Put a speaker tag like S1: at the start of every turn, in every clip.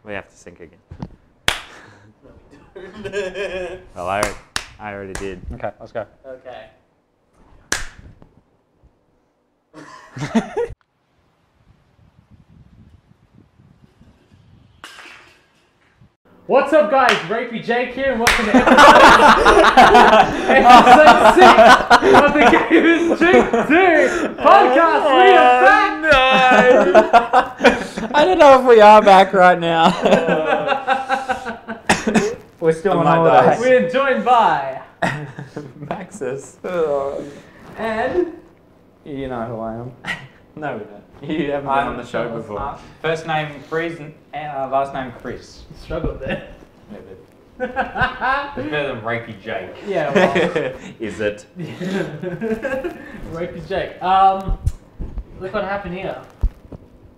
S1: We have to sync again.
S2: No, we don't.
S1: Well, I already did.
S3: Okay, let's go.
S2: Okay. What's up, guys? RapeyJake here, and welcome to episode 6 of the Gamers Drink 2 podcast. We are back!
S3: I don't know if we are back right now. We're still on holidays.
S2: We're joined by
S3: Maxus.
S2: and
S3: You know who I am.
S1: No, we don't. You haven't been on the show before.
S3: First name Frizz and last name Chris.
S2: struggled there.
S3: It's better than RapeyJake.
S2: Yeah, well.
S1: Is it?
S2: RapeyJake. Look what happened here.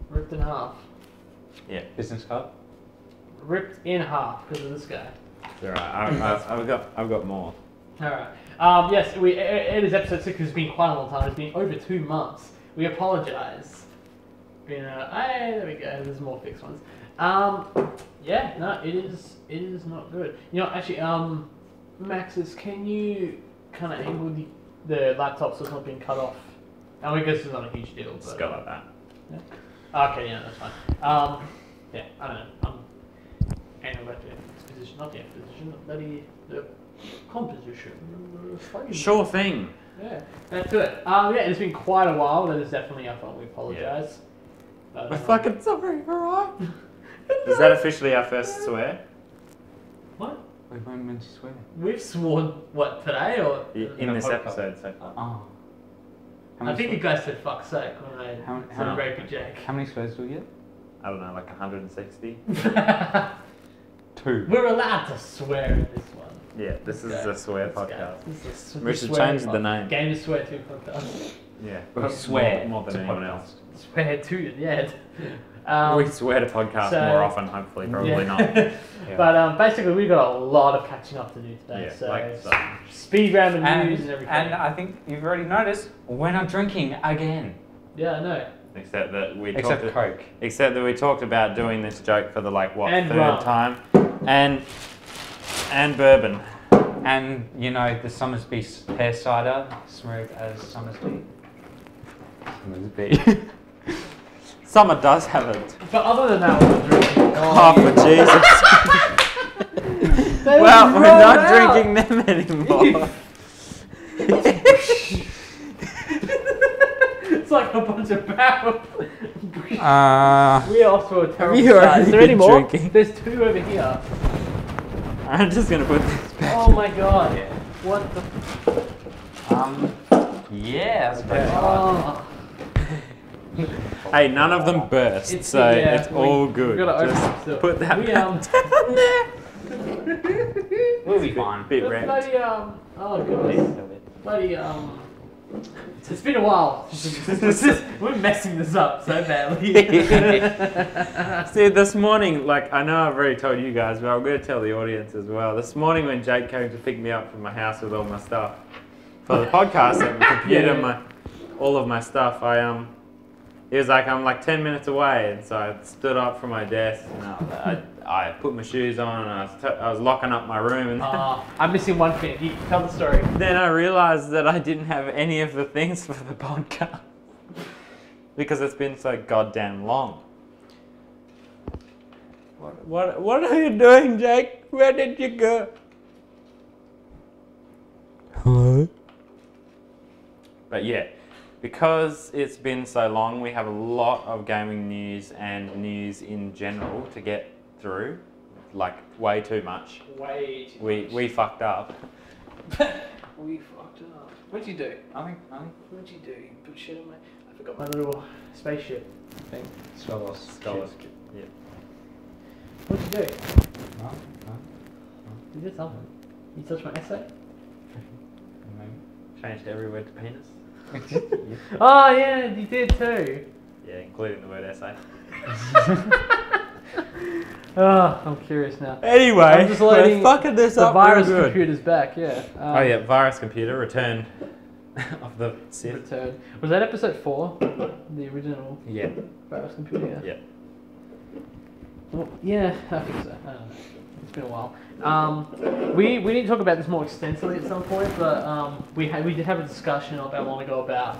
S2: Ripped in half.
S1: Yeah.
S3: Business card.
S2: Ripped in half because of this guy.
S1: It's alright. I've got more.
S2: Alright. Yes, it is episode 6. It's been quite a long time. It's been over 2 months. We apologise. There we go. There's more fixed ones. Yeah, no, it is not good. You know, actually, Maxus, can you kind of angle the laptop so it's not being cut off? I mean, I guess it's not a huge deal. But,
S1: Just go like that.
S2: Yeah. Okay, yeah, that's fine. Yeah, I don't know. Angle back to exposition, not the exposition, but the composition.
S1: Sure thing.
S2: Yeah, that's it. Yeah, it's been quite a while. That is definitely our fault. We apologise. Yeah.
S1: We're fucking sorry, alright? Is that officially our first swear?
S2: What?
S3: We weren't meant to swear.
S2: We've sworn, what, today or?
S1: In this episode so far.
S3: Oh.
S2: I think you guys said fuck's sake when I said RapeyJake.
S3: How many swears do we get?
S1: I don't know, like 160?
S3: 2.
S2: We're allowed to swear in this one.
S1: Yeah, this is a swear
S2: Let's go.
S1: podcast.
S2: This is
S1: We should change the name.
S2: Game to Swear To podcast.
S1: Yeah.
S3: We swear
S1: more than
S3: to
S1: anyone
S3: podcast.
S1: else.
S2: Swear to, yeah.
S1: We swear to podcast more often, hopefully, probably
S2: yeah.
S1: not. Yeah.
S2: But basically, we've got a lot of catching up to do today.
S1: Yeah,
S2: so,
S1: like so.
S2: Speed round of news and everything.
S3: And I think you've already noticed, we're not drinking again.
S2: Yeah, I know.
S1: Except that we
S3: Coke.
S1: Except that we talked about doing this joke for the
S2: And
S1: third
S2: rum.
S1: time, and bourbon.
S3: And, you know, the Somersby pear cider, smooth as Somersby. Somersby.
S1: Summer does have it.
S2: But other than that, we're drinking.
S1: Oh, for Jesus. Well, we're not drinking them anymore.
S2: It's like a bunch of barrels. We are off to a terrible
S1: you
S2: start.
S1: already
S2: Is there any
S1: been
S2: more?
S1: drinking?
S2: There's 2 over here.
S1: I'm just gonna put this back.
S2: Oh my god. What the...
S3: Yeah, that's pretty
S2: Oh.
S1: Hey, none of them burst,
S2: It's-
S1: so
S2: yeah,
S1: it's all good.
S2: We gotta open
S1: Just
S2: it still.
S1: put that
S2: We,
S1: back down there.
S3: We'll be fine.
S1: Bit
S2: The
S1: wrecked.
S2: bloody, oh goodness. Bloody, it's been a while. We're messing this up so badly.
S1: See, this morning, like, I know I've already told you guys, but I'm going to tell the audience as well. This morning when Jake came to pick me up from my house with all my stuff for the podcast, and my computer, all of my stuff, he was like, I'm like 10 minutes away, and so I stood up from my desk, and I put my shoes on, and I was locking up my room, and
S2: I'm missing one thing. You tell the story.
S1: then I realized that I didn't have any of the things for the podcast because it's been so goddamn long. What are you doing, Jake? Where did you go? Hello? But yeah, because it's been so long, we have a lot of gaming news and news in general to get through. Like, way too much.
S2: Way too
S1: We fucked up.
S2: We fucked up. What'd you do? What'd you do? You put shit on my... I forgot my little spaceship thing.
S3: Scholas.
S1: Yeah.
S2: What'd you do?
S3: No.
S2: You did something. You touched my essay?
S1: Changed every word to penis.
S2: Oh yeah, you did too.
S1: Yeah, including the word essay.
S2: Oh, I'm curious now.
S1: Anyway,
S2: I'm just loading
S1: we're fucking this
S2: the
S1: up
S2: virus
S1: real good.
S2: computer's back, yeah.
S1: Oh yeah, virus computer return of the Sith.
S2: Return. Was that episode 4? The original
S1: Yeah.
S2: virus computer?
S1: Yeah.
S2: Well, yeah, I think so. I don't know. It's been a while. We need to talk about this more extensively at some point, but we did have a discussion not that long ago about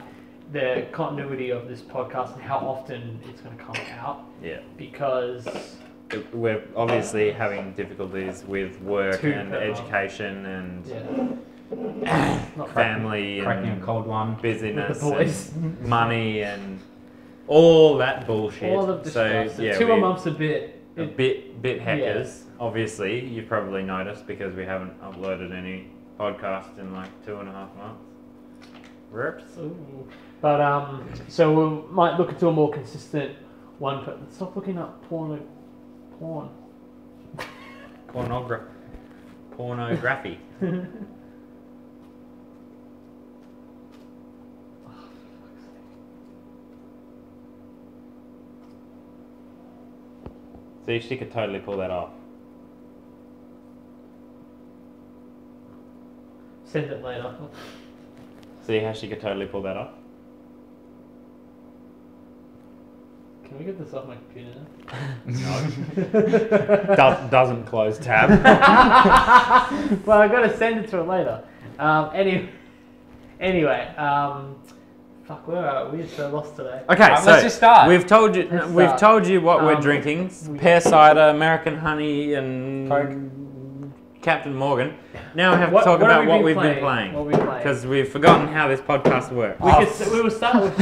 S2: the continuity of this podcast and how often it's going to come out.
S1: Yeah.
S2: Because
S1: we're obviously having difficulties with work and education and family
S3: cracking
S1: and
S3: a cold one,
S1: busyness,
S2: with the boys.
S1: and money and all that bullshit.
S2: All of the
S1: so
S2: stuff.
S1: yeah,
S2: 2 months a bit.
S1: A bit hackers. Yeah. Obviously, you've probably noticed because we haven't uploaded any podcasts in like 2.5 months. Rips.
S2: Ooh. But so we might look into a more consistent one. But stop looking up porn.
S1: Pornography. See, she could totally pull that off.
S2: Send it later.
S1: See how she could totally pull that off?
S2: Can we get this off my computer
S1: No. Doesn't close tab.
S2: Well, I gotta send it to her later. Anyway, fuck, where are we? We're so lost today.
S1: Okay, so
S3: let's just start.
S1: We've told you what we're drinking: pear cider, American honey, and
S3: Coke.
S1: Captain Morgan. Now we have to talk about what we've been playing. Because we've forgotten how this podcast works.
S2: We will start with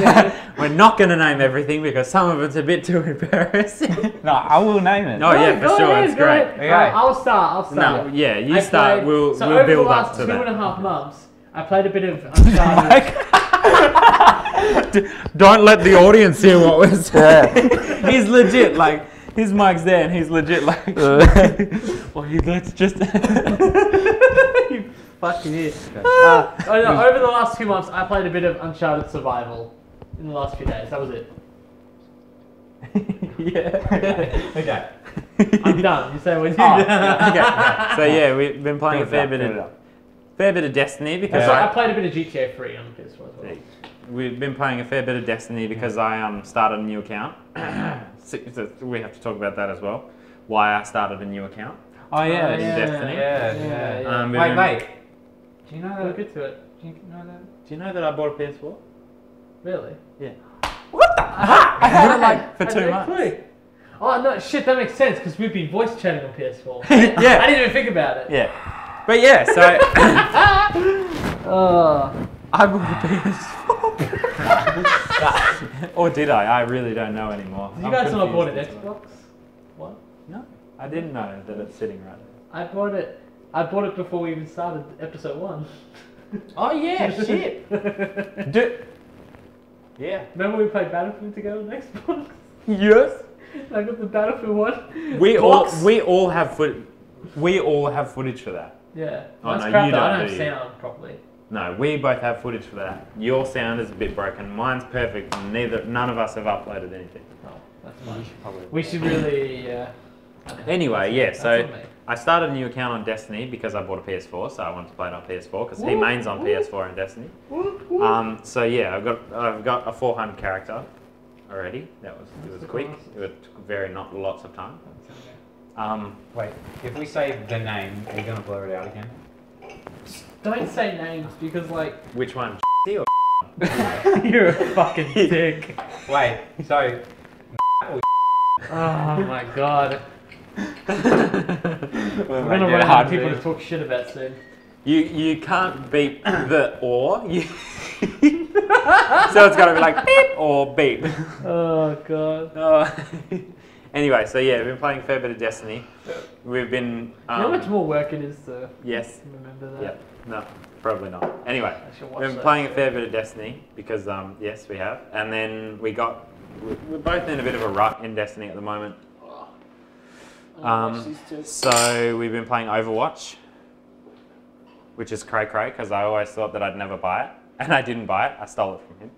S1: We're not going to name everything because some of it's a bit too embarrassing.
S3: No, I will name it.
S1: Oh yeah, for sure, it's great.
S3: Okay.
S2: I'll start.
S1: No, yeah, you start. We'll
S2: over
S1: build
S2: the last
S1: up to that.
S2: 2.5 months, I played a bit of Uncharted.
S1: Don't let the audience hear what we're saying. He's legit, like, his mic's there and he's legit like, well, let's just... You fucking idiot.
S2: Over the last 2 months, I played a bit of Uncharted Survival in the last few days. That was it.
S1: Yeah. Okay.
S2: I'm done. You say when you're
S1: done.
S2: done.
S1: Okay. So yeah, we've been playing a fair bit of Destiny because
S2: I played a bit of GTA 3 on PS4 as well.
S1: We've been playing a fair bit of Destiny because I started a new account. We have to talk about that as well. Why I started a new account.
S3: Oh yeah,
S1: in Destiny.
S3: Yeah. Wait. Do you know that?
S2: We'll get to it.
S3: Do you know that?
S1: Do you know that I bought a PS4?
S2: Really?
S1: Yeah. What the fuck? I had it like for 2 months.
S2: Clue. Oh no, shit, that makes sense because we've been voice chatting on PS4.
S1: Yeah.
S2: I didn't even think about it.
S1: Yeah. But yeah, so I bought a PS4. Or did I? I really don't know anymore.
S2: Did you guys not bought an Xbox? What?
S1: No. I didn't know that it's sitting right there.
S2: I bought it before we even started episode 1.
S1: Oh yeah, shit. Yeah.
S2: Remember we played Battlefield together on Xbox?
S1: Yes.
S2: I got the Battlefield 1.
S1: We all have footage for that.
S2: Yeah.
S1: Oh,
S2: Mine's
S1: no,
S2: crap
S1: you
S2: though.
S1: don't,
S2: I don't
S1: do
S2: have
S1: you?
S2: sound properly.
S1: No, we both have footage for that. Your sound is a bit broken. Mine's perfect. None of us have uploaded anything.
S2: Oh, that's fine. We should really.
S1: Anyway, yeah.
S2: That's
S1: So
S2: on me.
S1: I started a new account on Destiny because I bought a PS4, so I wanted to play it on PS4 because he mains on PS4 in Destiny. So yeah, I've got a 400 character already. It was quick. It took not lots of time.
S3: Wait, if we say the name, are you going to blur it out again?
S2: Don't say names because like
S1: Which one? Or
S2: you're a fucking dick.
S3: Wait, so...
S2: Oh my god.
S3: We're
S2: We're gonna run out of people to talk shit about soon.
S1: You can't beep the or. So it's got to be like beep or beep.
S2: Oh god.
S1: Anyway, so yeah, we've been playing a fair bit of Destiny. We've been...
S2: you know how much more work it is to remember that?
S1: Yeah. No, probably not. Anyway,
S2: I should watch
S1: we've been
S2: that
S1: playing a
S2: shit.
S1: fair bit of Destiny because, yes, we have. And then we're both in a bit of a rut in Destiny at the moment. So we've been playing Overwatch, which is cray-cray because I always thought that I'd never buy it. And I didn't buy it. I stole it from him.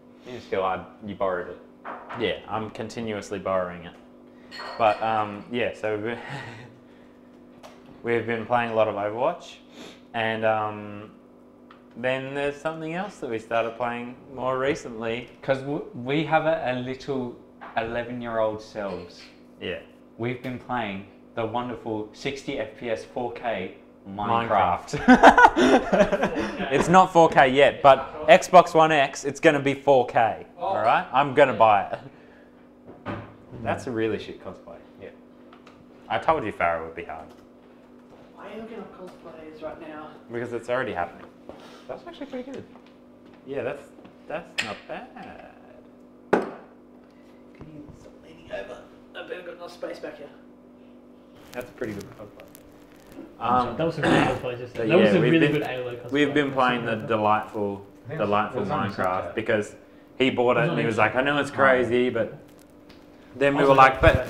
S3: You borrowed it.
S1: Yeah, I'm continuously borrowing it. But yeah, so we've been playing a lot of Overwatch. And then there's something else that we started playing more recently.
S3: Because we have a little 11-year-old selves.
S1: Yeah.
S3: we've been playing the wonderful 60 FPS 4K Minecraft.
S1: It's not 4K yet, but Xbox One X, it's going to be 4K. All right, I'm going to buy it. That's a really shit cosplay. Yeah, I told you Farrah would be hard.
S2: Why are you looking up cosplays right now?
S1: Because it's already happening. That's actually pretty good. Yeah, that's not bad.
S2: Can you stop leaning over? I bet I've got enough space back here.
S1: That's a pretty good cosplay.
S2: That was a really good play just then.
S1: Yeah,
S2: That was a
S1: we've
S2: really
S1: been-
S2: good ALO cosplay.
S1: We've been playing the delightful Minecraft because he bought it and he was like, I know it's crazy, but then we were like, but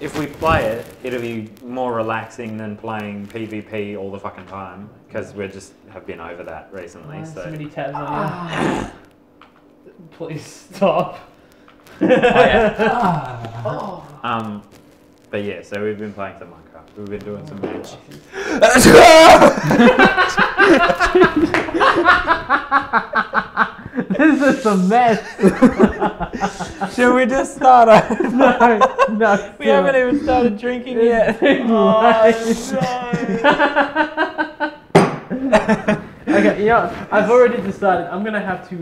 S1: if we play it, it'll be more relaxing than playing PvP all the fucking time because we just have been over that recently.
S2: So
S1: So
S2: many tabs on you. Please stop.
S1: but yeah, so we've been playing some Minecraft. We've been doing some match.
S2: This is a mess.
S1: Should we just start over?
S2: No.
S1: We haven't even started drinking yet.
S2: Okay, you know, I've already decided I'm gonna have to,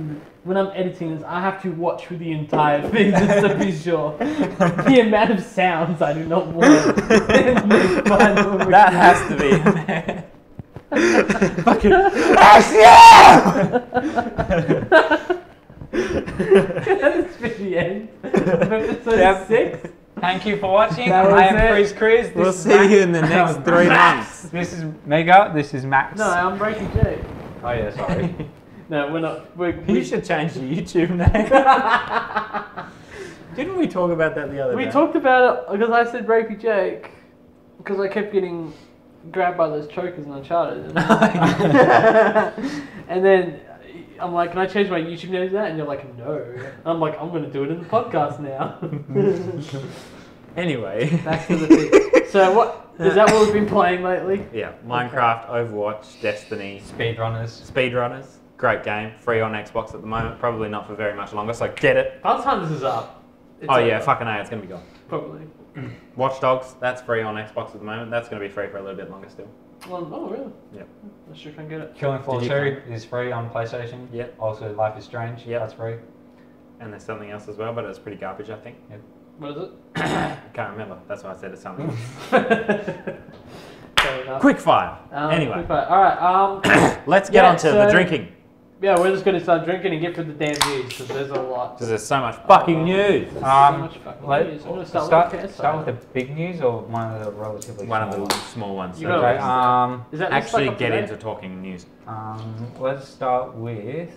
S2: when I'm editing this, I have to watch through the entire thing just to be sure. The amount of sounds I do not want.
S1: That has to be. Fucking
S2: That's the end of episode 6.
S3: Thank you for watching.
S2: That was
S3: I am
S2: it.
S3: FrisKris.
S1: We'll see you in the next 3 months.
S3: This is Mega. This is Max.
S2: No, I'm RapeyJake.
S3: Oh yeah, sorry.
S2: No, we're not.
S1: You should change the YouTube name. Didn't we talk about that the other day?
S2: We talked about it because I said RapeyJake because I kept getting grabbed by those chokers in Uncharted. And then I'm like, can I change my YouTube name to that? And you're like, no. I'm like, I'm going to do it in the podcast now.
S1: Anyway.
S2: Back to the thing. So what, is that what we've been playing lately?
S1: Yeah, Minecraft, Overwatch, Destiny. Speedrunners. Great game. Free on Xbox at the moment. Probably not for very much longer, so get it.
S2: By the time this is up. It's
S1: Oh yeah,
S2: over.
S1: fucking A, it's going to be gone.
S2: Probably.
S1: Watch Dogs, that's free on Xbox at the moment. That's going to be free for a little bit longer still.
S2: Oh, really?
S1: Yep.
S2: I sure can get it.
S3: Killing Floor
S1: Did
S3: 2
S1: you
S3: is free on PlayStation.
S1: Yep.
S3: Also, Life is Strange.
S1: Yep.
S3: That's free.
S1: And there's something else as well, but it's pretty garbage, I think.
S2: What is it?
S1: I can't remember. That's why I said it's something.
S2: Fair enough.
S1: Quick fire. Anyway,
S2: Quick fire. Alright,
S1: let's get
S2: yeah,
S1: on to the
S2: so-
S1: drinking.
S2: yeah, we're just going to start drinking and get through the damn news because there's a lot.
S1: Because there's so much fucking news.
S2: There's so much fucking news. I'm going to
S3: Start
S2: start
S3: with the big news or one of the relatively
S1: One of
S3: small
S1: the
S3: ones?
S1: small ones.
S2: You
S1: So
S2: got
S3: Okay,
S2: Is that
S1: actually
S2: like
S1: get into talking news.
S3: let's start with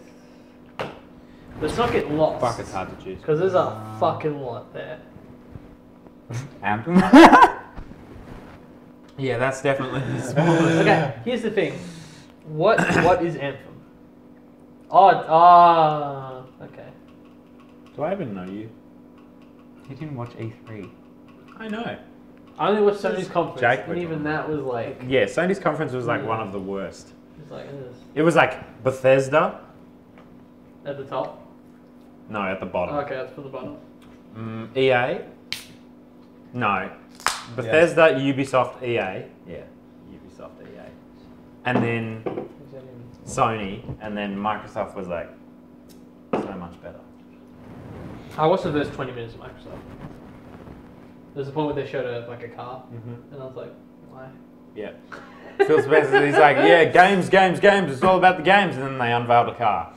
S2: Let's not get lost.
S1: Fuck, it's hard to choose.
S2: Because there's a fucking lot there.
S3: Anthem.
S1: Yeah, that's definitely the smallest.
S2: Okay, here's the thing. What is Anthem? Okay.
S1: Do I even know you?
S3: You didn't watch E3.
S1: I know.
S2: I only watched Sony's conference,
S1: Jake
S2: and
S1: went
S2: even
S1: on.
S2: that was like,
S1: Yeah, Sony's conference was like one of the worst.
S2: it's like this.
S1: It was like Bethesda.
S2: At the top.
S1: No, at the bottom.
S2: Okay, that's for the bottom.
S1: EA. No. Bethesda, Ubisoft, EA. Yeah, Ubisoft, EA. And then Sony, and then Microsoft was like so much better.
S2: I watched the first 20 minutes of Microsoft. There's a point where they showed a car, and I was like, why?
S1: Yeah. Phil Spencer, he's like, yeah, games. It's all about the games. And then they unveiled a car.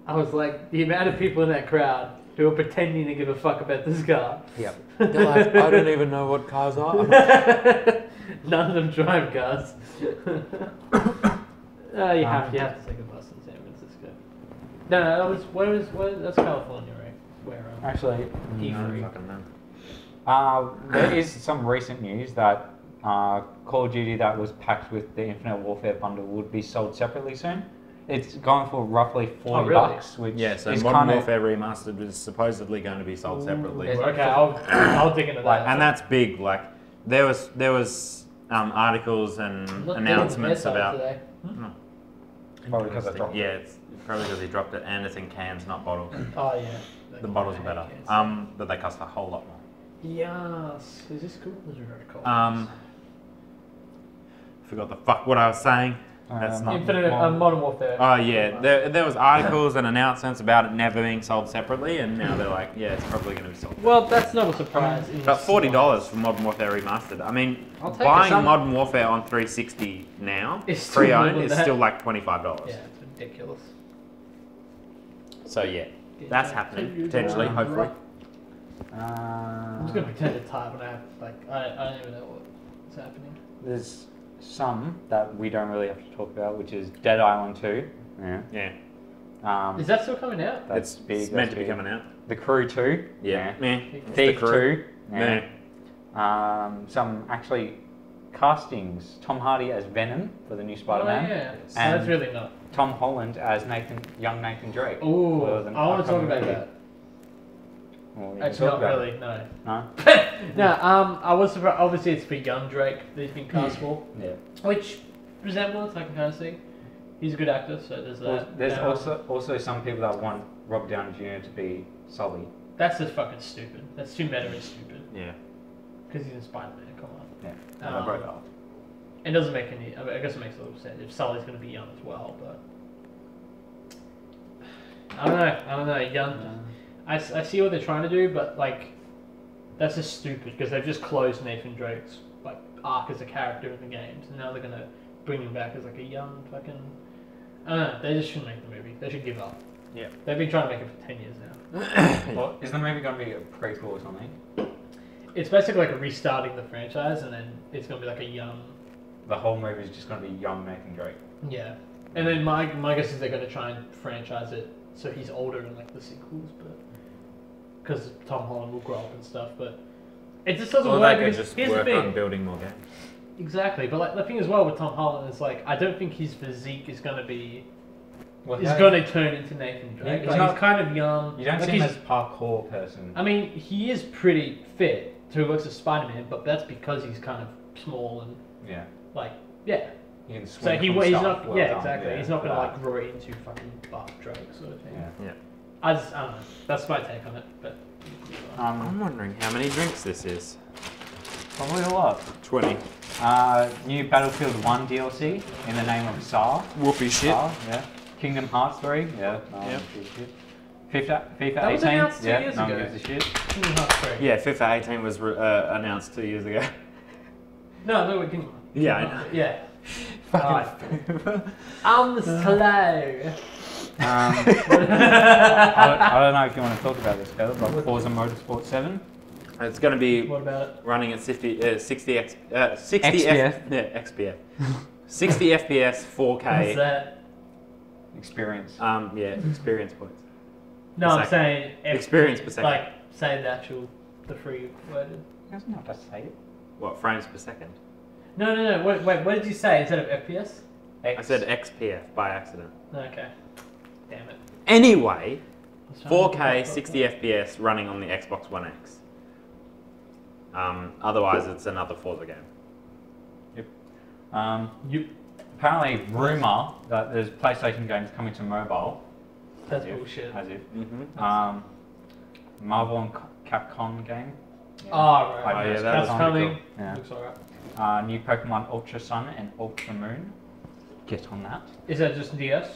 S2: I was like, the amount of people in that crowd who were pretending to give a fuck about this car.
S1: Yep. They're like, I don't even know what cars are.
S2: None of them drive cars. You have to take a bus in San Francisco. No, that's California, right? Where
S3: Actually,
S2: E3.
S1: Fucking no.
S3: there is some recent news that Call of Duty that was packed with the Infinite Warfare bundle would be sold separately soon. It's going for roughly $40,
S2: really?
S3: which
S1: Yeah, so
S3: is
S1: Modern
S3: kind of
S1: Warfare Remastered is supposedly going to be sold separately.
S2: Okay, I'll dig into that.
S1: And that's big. Like there was articles and announcements about.
S2: Today.
S1: No.
S3: probably because I dropped it.
S1: Yeah, it's probably because he dropped it, and it's in cans, not bottles.
S2: Oh yeah.
S1: The bottles are better. But they cost a whole lot more.
S2: Yes. Is this cool? This is very cool.
S1: Forgot the fuck what I was saying. That's not
S2: Infinite Modern Warfare.
S1: Oh yeah, there was articles and announcements about it never being sold separately, and now they're like, yeah, it's probably going to be sold.
S2: Well, that's not a surprise.
S1: But $40 for Modern Warfare Remastered. I mean,
S2: I'll take
S1: buying
S2: it.
S1: Modern Warfare on 360 now,
S2: It's still
S1: pre-owned,
S2: more
S1: is
S2: than
S1: still
S2: that.
S1: like $25.
S2: Yeah, it's ridiculous.
S1: So yeah, that's happening potentially, hopefully.
S2: I'm just gonna pretend to type and I don't even know what's happening.
S3: There's some that we don't really have to talk about, which is Dead Island 2. Yeah.
S1: Yeah,
S2: Is that still coming out?
S3: That's big.
S1: it's meant to be coming out.
S3: The Crew 2.
S1: Yeah, meh.
S3: Thief
S1: The Crew.
S3: 2. Yeah. Some actually castings. Tom Hardy as Venom for the new Spider-Man.
S2: Oh, yeah.
S3: And
S2: That's really not.
S3: Tom Holland as young Nathan Drake.
S2: Ooh,
S3: for the
S2: I want to talk
S3: upcoming
S2: about
S3: movie.
S2: that.
S3: Well, we can
S2: Actually,
S3: talk
S2: not
S3: about
S2: really,
S3: it.
S2: no.
S3: No?
S2: No, I was surprised. Obviously, it's for young Drake that he's been cast for.
S3: Yeah.
S2: Which resemblance I can kind of see. He's a good actor, so there's that.
S3: Well, there's also some people that want Robert Downey Jr. to be Sully.
S2: That's just fucking stupid. That's too meta and stupid.
S1: Yeah.
S2: Because he's in Spider-Man, come on.
S3: Yeah. And I broke off.
S2: It doesn't make any. I guess it makes a little sense if Sully's going to be young as well, but I don't know. Young. I see what they're trying to do, but like that's just stupid because they've just closed Nathan Drake's like arc as a character in the games, and now they're gonna bring him back as like a young fucking. I don't know. They just shouldn't make the movie. They should give up.
S1: Yeah.
S2: They've been trying to make it for 10 years now.
S3: Well, is the movie going to be a prequel or something?
S2: It's basically like a restarting the franchise, and then it's gonna be like a young.
S3: The whole movie is just going to be young Nathan Drake.
S2: Yeah, and then my guess is they're gonna try and franchise it so he's older in like the sequels, but because Tom Holland will grow up and stuff, but it just doesn't
S1: Or
S2: work.
S1: they could
S2: because
S1: just
S2: here's the
S1: work
S2: thing.
S1: on building more games.
S2: Exactly, but like the thing as well with Tom Holland is like I don't think his physique is gonna be
S3: Well,
S2: is gonna turn into Nathan Drake.
S3: He's
S2: Like,
S3: not-
S2: he's kind of young.
S3: You don't
S2: like
S3: see him
S2: he's-
S3: as a parkour person.
S2: I mean, he is pretty fit to work as Spider-Man, but that's because he's kind of small and
S3: Yeah.
S2: like yeah.
S3: You can
S2: So
S3: swing
S2: he's
S3: from stuff,
S2: not
S3: well
S2: yeah
S3: done,
S2: exactly.
S3: yeah.
S2: He's not gonna like grow into fucking buff Drake sort of thing.
S3: Yeah.
S2: I don't know. That's my take on it, but.
S1: I'm wondering how many drinks this is.
S3: Probably a lot.
S1: 20.
S3: New Battlefield 1 DLC in the name of SAR.
S1: Whoopee shit.
S3: SAR, yeah. Kingdom Hearts 3, yeah. No one
S1: Yep.
S3: gives a shit. FIFA
S2: That was
S3: 18,
S2: announced 2
S3: yeah.
S2: years
S3: No one
S2: ago.
S3: gives a shit.
S2: Kingdom Hearts 3.
S1: Yeah, FIFA 18 was announced 2 years ago.
S2: No, we're Kingdom.
S1: Yeah, I know.
S2: Yeah.
S1: Fucking.
S2: I'm slow.
S3: I don't know if you want to talk about this, Caleb, but Forza Motorsport 7.
S1: It's going to be
S2: What about it?
S1: running at 60
S3: XPF.
S1: XPF. 60 FPS, 4K.
S2: What's that?
S3: Experience.
S1: Yeah, experience points.
S2: No,
S1: Per
S2: I'm
S1: second.
S2: saying
S1: Experience per second.
S2: Like, say the actual, the free worded.
S3: He doesn't have to say it.
S1: What, frames per second?
S2: No. Wait, what did you say instead of FPS?
S1: I said XPF by accident.
S2: Okay. Damn it.
S1: Anyway,
S2: I was trying to look
S1: 4K,
S2: up-
S1: 60 FPS running on the Xbox One X. Otherwise, it's another Forza game.
S2: You.
S3: Apparently, rumour that there's PlayStation games coming to mobile.
S2: That's
S3: As if-
S2: bullshit.
S3: As if.
S1: Mm-hmm.
S3: Marvel and Capcom game.
S2: Oh, right.
S1: Oh, yeah, that
S2: That's
S1: was
S2: coming.
S3: Yeah.
S2: Looks alright.
S3: New Pokemon Ultra Sun and Ultra Moon. Get on that.
S2: Is that just DS?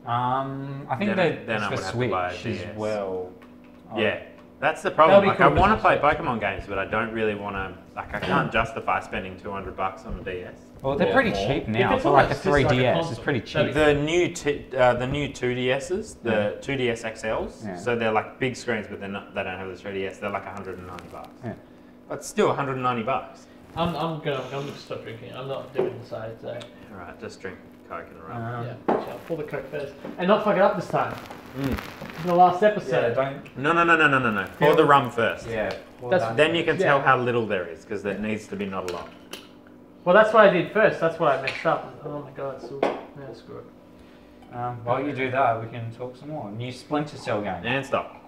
S3: I think
S1: Then
S3: that
S1: I
S3: it's
S1: would
S3: for
S1: have to buy a
S3: Switch as
S1: DS.
S3: well.
S1: Yeah, that's the problem.
S2: That'll
S1: Like,
S2: be
S1: I
S2: cool
S1: want to play
S2: business,
S1: Pokemon games, but I don't really want to. Like, I can't justify spending $200 on a DS.
S3: Well, they're
S2: Or
S3: pretty
S2: more.
S3: cheap
S2: If
S3: now.
S2: it's
S3: For
S2: on
S3: like
S2: a
S3: a
S2: system, like a
S3: 3DS, it's
S2: console,
S3: pretty
S2: that'd
S3: cheap.
S1: The new 2DSs, the 2DS XLs,
S3: Yeah.
S1: so they're like big screens, but they don't have the 3DS. They're like $190.
S3: Yeah.
S1: But still $190.
S2: I'm gonna stop drinking. I'm not doing the side today.
S1: All right, just drink Coke in a row.
S2: Yeah. So I'll pull the Coke first. And not fuck it up this time.
S1: Mm.
S2: In the last
S3: Yeah,
S2: episode.
S3: don't.
S1: No. Pour the rum first.
S3: Yeah. well,
S2: That's-
S3: that-
S1: Then you can
S2: Yeah.
S1: tell how little there is, because there needs to be not a lot.
S2: Well, that's what I did first. That's what I messed up. Oh my god. So, yeah, screw it.
S3: While you do that, we can talk some more. New Splinter Cell game.
S1: And stop.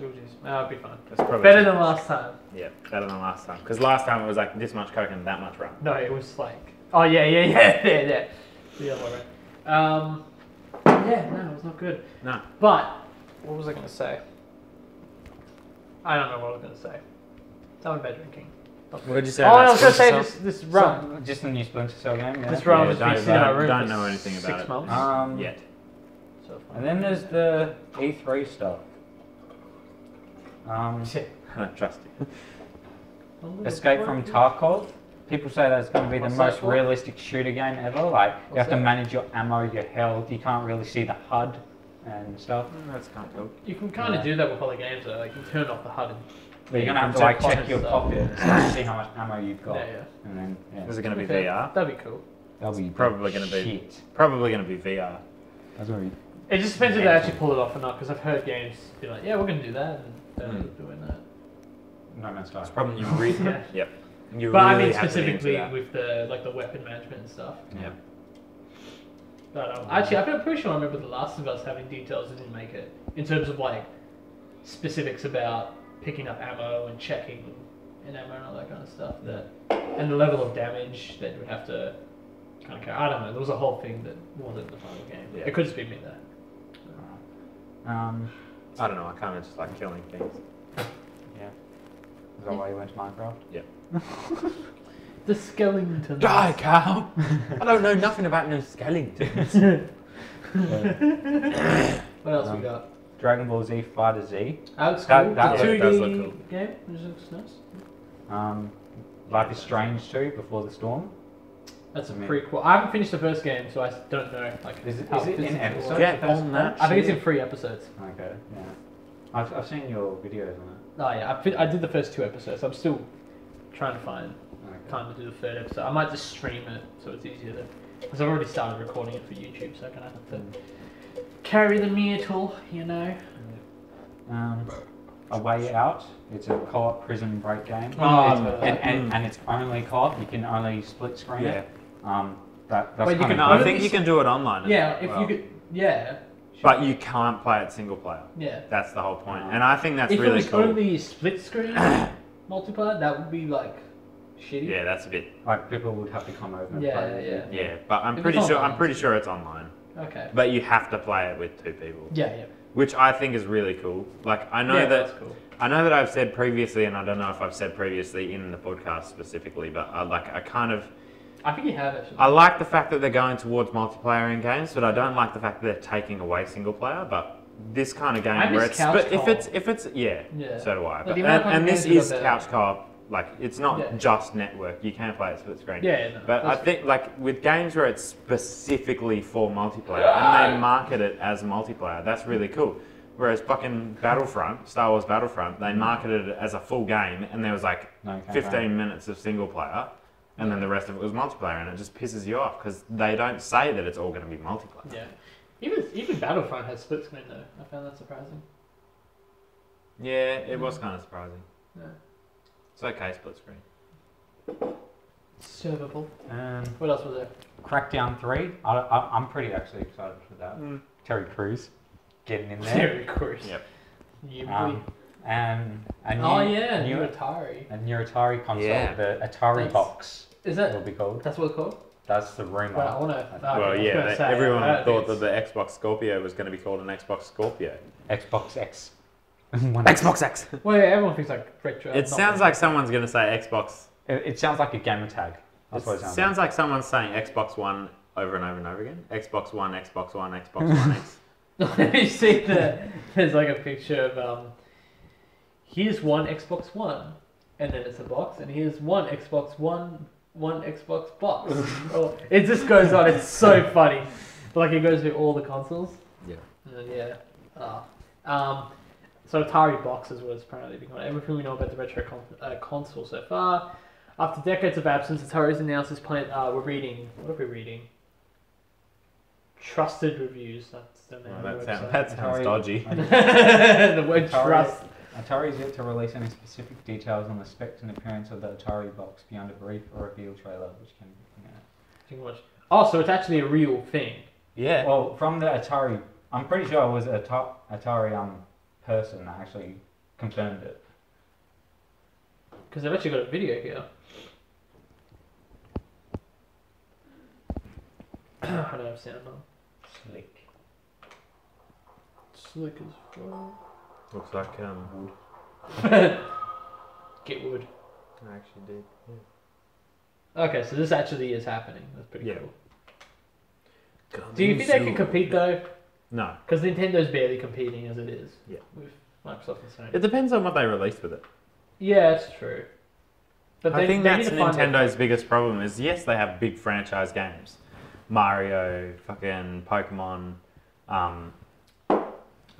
S2: Oh, jeez. That'll be fun.
S1: That's probably
S2: Better than last time.
S1: Yeah, better than last time. Because last time it was like this much Coke and that much rum.
S2: No, it was like. Oh, yeah. The other way around. Yeah, no, it was not good.
S1: No.
S2: But, what was I going to say? I don't know what I was going to say. Tell me about drinking.
S1: What did you say?
S2: Oh,
S1: about
S2: I was going to say
S1: Splinter Cell?
S2: this rum.
S3: Just a new Splinter Cell game. Yeah.
S2: This rum
S1: Yeah,
S2: has been sitting in my room
S1: don't
S2: for
S1: know anything about
S2: 6
S1: it.
S2: months.
S1: Yet.
S2: So far.
S3: And then there's the E3 stuff.
S2: Shit.
S1: I don't trust you.
S3: Escape from Tarkov. People say that's going to be the
S2: What's that
S3: most
S2: for?
S3: realistic shooter game ever. Like, you
S2: What's
S3: have to
S2: that?
S3: manage your ammo, your health. You can't really see the HUD and stuff.
S1: That's kind of cool.
S2: You can kind of do that with other games though. Like you turn off the HUD. And
S3: But you're going to have to
S2: check
S3: like check
S2: pockets
S3: your
S2: stuff.
S3: pockets and see how much ammo you've got.
S2: Yeah, yeah.
S3: And then, yeah.
S1: Is it going to be
S2: Okay,
S1: VR?
S2: That'd be cool.
S3: That'll be
S1: Probably going to be.
S3: shit.
S1: Probably going to be VR.
S3: That's what we...
S2: It just depends if they actually pull it off or not. Because I've heard games be like, "Yeah, we're gonna do that," and they're not doing that.
S3: No Man's Sky.
S1: It's probably you really.
S2: Yeah.
S1: Yep. You
S2: But I
S1: really
S2: mean
S1: have to be into
S2: specifically
S1: that.
S2: with the weapon management and stuff.
S1: Yeah.
S2: But actually, I'm pretty sure I remember The Last of Us having details that didn't make it in terms of like specifics about picking up ammo and checking and ammo and all that kind of stuff. That and the level of damage that you would have to kind of carry. I don't know. There was a whole thing that wasn't in the final game.
S1: Yeah.
S2: It could just be me though.
S1: I don't know. I kind of just like killing things.
S3: Yeah. Is that why you went to Minecraft?
S1: Yeah.
S2: The skeleton.
S1: Die, cow! I don't know nothing about no skeletons.
S2: What else we got?
S3: Dragon Ball Z Fighter Z.
S2: Alex,
S3: That-
S2: cool.
S3: that
S2: The
S1: look- does
S2: 2D
S1: look cool.
S2: game, which looks nice.
S3: Life is Strange 2 Before the Storm.
S2: That's a
S3: I mean-
S2: prequel. I haven't finished the first game, so I don't know. Like,
S3: Is it
S2: how
S3: in
S2: fits into
S3: episodes?
S2: the
S1: Get
S3: First
S1: on that.
S2: I think it's
S1: shit.
S2: in 3 episodes.
S3: Okay, yeah. I've seen your videos on
S2: Oh yeah, I did the first 2 episodes. I'm still trying to find
S3: it. Okay.
S2: time to do the 3rd episode. I might just stream it so it's easier to. Because I've already started recording it for YouTube, so I kind of have to carry the metal, you know.
S3: A Way Out. It's a co-op prison break game.
S2: Oh,
S3: and it's only co-op. You can only split screen
S1: Yeah.
S3: it. That's
S2: Wait, you
S3: kind
S2: can
S1: No,
S3: of
S1: I
S2: only
S1: think you can do it online.
S2: Yeah,
S1: as
S2: if
S1: well.
S2: you could. Yeah.
S1: But you can't play it single player.
S2: Yeah.
S1: That's the whole point. And I think that's
S2: If it
S1: really
S2: was
S1: cool.
S2: only split screen multiplayer, that would be like shitty.
S1: Yeah, that's a bit.
S3: like people would have to come over and
S2: Yeah,
S3: play. with
S2: yeah.
S3: you.
S1: Yeah, but I'm
S2: If
S1: pretty
S2: it's
S1: sure.
S2: online.
S1: I'm pretty sure it's online.
S2: Okay.
S1: But you have to play it with 2 people,
S2: Yeah, yeah.
S1: which I think is really cool. Like I know
S2: Yeah,
S1: that.
S2: that's cool.
S1: I know that I've said previously, and I don't know if I've said previously in the podcast specifically, but I kind of.
S2: I think you have actually.
S1: I like the fact that they're going towards multiplayer in games, but I don't like the fact that they're taking away single player. But this kind of game
S2: I miss
S1: where it's,
S2: couch
S1: but
S2: co-op.
S1: if it's yeah,
S2: Yeah.
S1: so do I.
S2: Like
S1: But,
S2: the amount of
S1: and this
S2: games
S1: is
S2: that are
S1: couch co-op. Like it's not
S2: Yeah.
S1: just network. You can play it split screen.
S2: Yeah, no,
S1: But I
S2: that's-
S1: think like with games where it's specifically for multiplayer and they market it as multiplayer, that's really cool. Whereas fucking Battlefront, Star Wars Battlefront, they marketed it as a full game and there was like
S3: No, you can't
S1: 15 minutes of single player and then the rest of it was multiplayer and it just pisses you off because they don't say that it's all going to be multiplayer.
S2: Yeah. Even Battlefront has split screen though. I found that surprising.
S1: Yeah, it was kind of surprising.
S2: Yeah.
S1: It's okay, split screen.
S2: Servable.
S3: Um,
S2: What else was there?
S3: Crackdown 3. I'm pretty actually excited for that. Terry Crews getting in there.
S2: Very cool.
S1: Yep.
S2: You
S3: And a new,
S2: oh yeah,
S3: new,
S2: new Atari.
S3: a new Atari console,
S1: Yeah.
S3: the Atari
S2: That's-
S3: box,
S2: Is
S3: will
S2: that
S3: be called.
S2: that's what it's called?
S3: That's the rumor.
S2: Well, I wanna.
S1: Well, yeah, everyone thought that the Xbox Scorpio was going to be called an Xbox Scorpio.
S3: Xbox X.
S1: Xbox X.
S2: Well, yeah, everyone thinks like retro.
S1: It sounds like someone's going to say Xbox.
S3: It sounds like a gamer tag.
S1: It
S3: That's what it
S1: sounds like someone's saying Xbox One over and over and over again. Xbox One, Xbox One, Xbox One X.
S2: You see there's like a picture of here's one Xbox One, and then it's a box, and here's one Xbox One Xbox box. Oh, it just goes on. It's so funny. Like it goes through all the consoles.
S1: Yeah.
S2: Yeah. So Atari boxes was apparently becoming everything we know about the retro console so far. After decades of absence, Atari's announced this plan. We're reading. What are we reading? Trusted reviews. That's the name
S1: Well,
S2: of the
S1: that
S2: website.
S1: sounds dodgy.
S2: The word
S3: Atari-
S2: trust.
S3: Atari is yet to release any specific details on the specs and appearance of the Atari box beyond a brief or reveal trailer, which can
S2: Too much. Oh, so it's actually a real thing.
S1: Yeah.
S3: Well, from the Atari, I'm pretty sure it was a Atari person that actually confirmed it.
S2: Because they've actually got a video here. I don't have sound on.
S3: Slick.
S2: Slick as fuck.
S1: Looks like wood.
S2: Get wood.
S1: I actually did.
S2: Okay, so this actually is happening. That's pretty
S1: Yeah.
S2: cool. Do you think they can compete though?
S1: No.
S2: Because Nintendo's barely competing as it is.
S1: Yeah.
S2: With Microsoft and Sony.
S1: It depends on what they release with it.
S2: Yeah, it's true. But
S1: I think
S2: they
S1: that's
S2: need to find
S1: Nintendo's biggest problem is, yes, they have big franchise games. Mario, fucking Pokemon,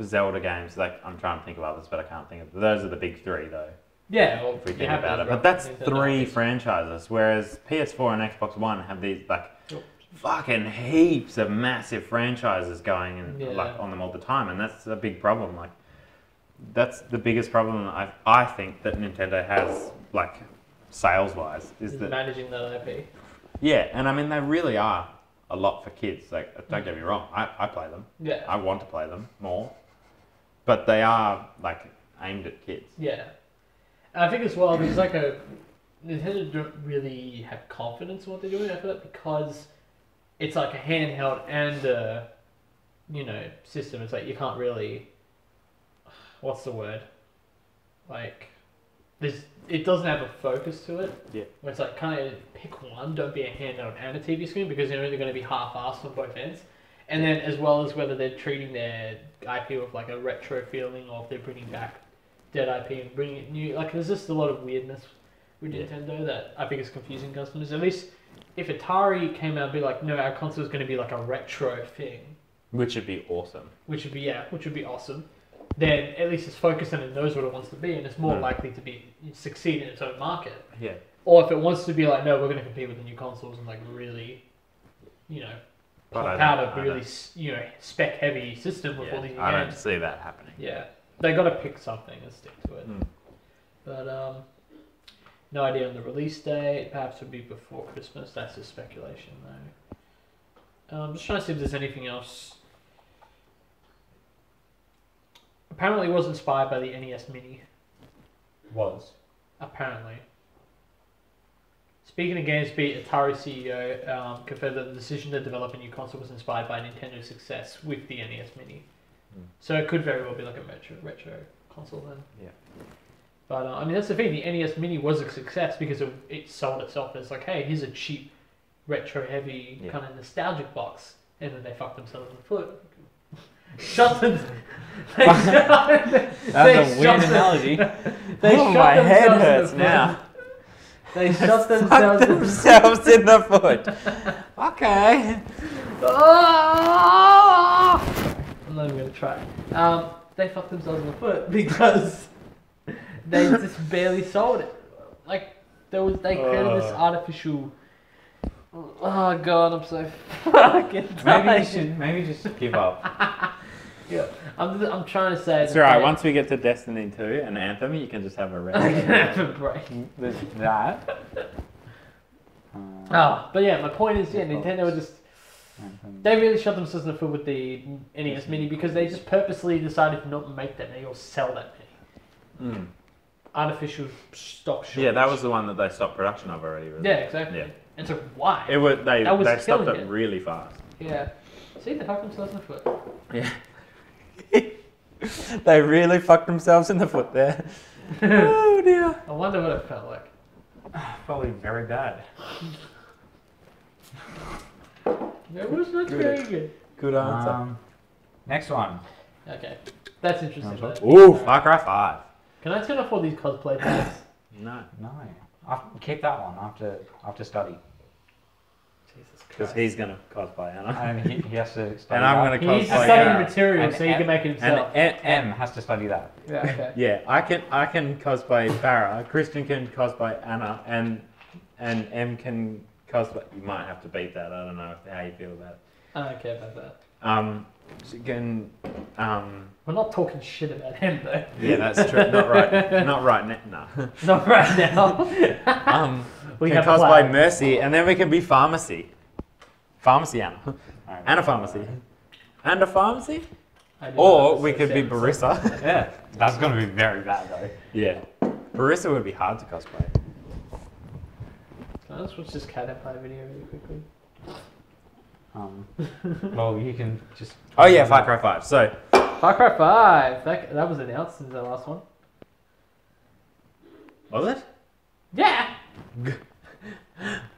S1: Zelda games. Like, I'm trying to think of others, but I can't think of. Those are the big three, though.
S2: Yeah, well,
S1: If we
S2: you
S1: think
S2: have
S1: about
S2: those
S1: it. But that's
S2: Nintendo
S1: 3
S2: IPs.
S1: franchises, whereas PS4 and Xbox One have these, like,
S2: Oh.
S1: fucking heaps of massive franchises going and
S2: Yeah.
S1: like on them all the time, and that's a big problem. Like, that's the biggest problem I think that Nintendo has, like, sales-wise, is that
S2: managing that IP.
S1: yeah, and I mean they really are a lot for kids. Like, don't get me wrong, I play them.
S2: Yeah.
S1: I want to play them more, but they are like aimed at kids.
S2: Yeah. And I think as well, there's like Nintendo don't really have confidence in what they're doing. I feel like because it's like a handheld and a, system. It's like you can't really, what's the word? Like, it doesn't have a focus to it.
S1: Yeah.
S2: Where it's like kind of pick one. Don't be a handheld and a TV screen because they're either going to be half-assed on both ends. And then as well as whether they're treating their IP with like a retro feeling or if they're bringing back dead IP and bringing it new. Like, there's just a lot of weirdness with Nintendo that I think is confusing customers. At least if Atari came out and be like, no, our console is going to be like a retro thing,
S1: Which would be awesome.
S2: which would be awesome. Then at least it's focused and it knows what it wants to be, and it's more likely to succeed in its own market.
S1: Yeah.
S2: Or if it wants to be like, no, we're going to compete with the new consoles and like really, pump out a really spec heavy system with all these new
S1: I don't
S2: games.
S1: see that happening.
S2: Yeah, they got to pick something and stick to it. But no idea on the release date. Perhaps it'll be before Christmas. That's just speculation, though. I'm just trying to see if there's anything else. Apparently, it was inspired by the NES Mini.
S3: Was.
S2: Apparently. Speaking of GamesBeat, Atari CEO confirmed that the decision to develop a new console was inspired by Nintendo's success with the NES Mini. So it could very well be like a retro console then.
S1: Yeah.
S2: But I mean, that's the thing. The NES Mini was a success because it sold itself as like, hey, here's a cheap, retro-heavy kind of nostalgic box, and then they fucked themselves in the foot. Shut them.
S3: That's a weird analogy.
S1: My head hurts now.
S2: They shot themselves
S1: in the foot. Okay.
S2: I'm not even gonna try. They fucked themselves in the foot because they just barely sold it. Like they created this artificial. Oh god, I'm so fucking tired.
S3: Maybe just give up.
S2: Yeah, I'm trying to say.
S1: It's alright, once we get to Destiny 2 and Anthem, you can just have a rest.
S2: I can have a break.
S3: There's that.
S2: But yeah, my point is, Nintendo just. They really shot themselves in the foot with the NES Mini because they just purposely decided to not make that many or sell that many. Artificial stock shortage.
S1: Yeah, that was the one that they stopped production of already. Really.
S2: Yeah, exactly.
S1: Yeah.
S2: And so why?
S1: It was they stopped
S2: killing
S1: it
S2: it.
S1: really fast.
S2: Yeah. See, they fucked themselves in the foot.
S1: Yeah. They really fucked themselves in the foot there. Oh dear.
S2: I wonder what it felt like.
S3: Probably very bad.
S2: It was not very good.
S1: Good answer.
S3: Next one.
S2: Okay. That's interesting. though.
S1: Ooh, Far Cry 5.
S2: Can I turn off all these cosplay tags?
S1: No.
S3: No. I'll keep that one after study.
S2: Jesus
S1: Because
S2: Christ.
S1: he's going to cosplay Anna.
S3: And he has to study
S1: And I'm
S3: that.
S1: going to
S2: He needs to
S1: cosplay
S2: study the
S1: Anna.
S2: material
S3: And
S2: so he can make it himself.
S1: And
S3: M has to study that.
S2: Yeah, okay.
S1: yeah, I can cosplay Farah. Christian can cosplay Anna, and M can cosplay. You might have to beat that. I don't know how you feel about it.
S2: I don't care about that.
S1: She can.
S2: We're not talking shit about him though.
S1: Yeah, that's true. Not right. Not right now. No.
S2: Not right now. We
S1: can
S2: have
S1: cosplay
S2: plans.
S1: Mercy, and then we can be Pharmacy. Pharmacy Anna. And a pharmacy. And a pharmacy. Or we could be Barissa.
S3: Yeah, that's going to be very bad though.
S1: Yeah. Barissa would be hard to cosplay.
S2: Can I just watch this cat empire video really quickly?
S3: Well, you can just.
S1: Oh yeah, Far Cry 5. So
S2: Far Cry 5. That was announced since the last one.
S1: Was it?
S2: Yeah.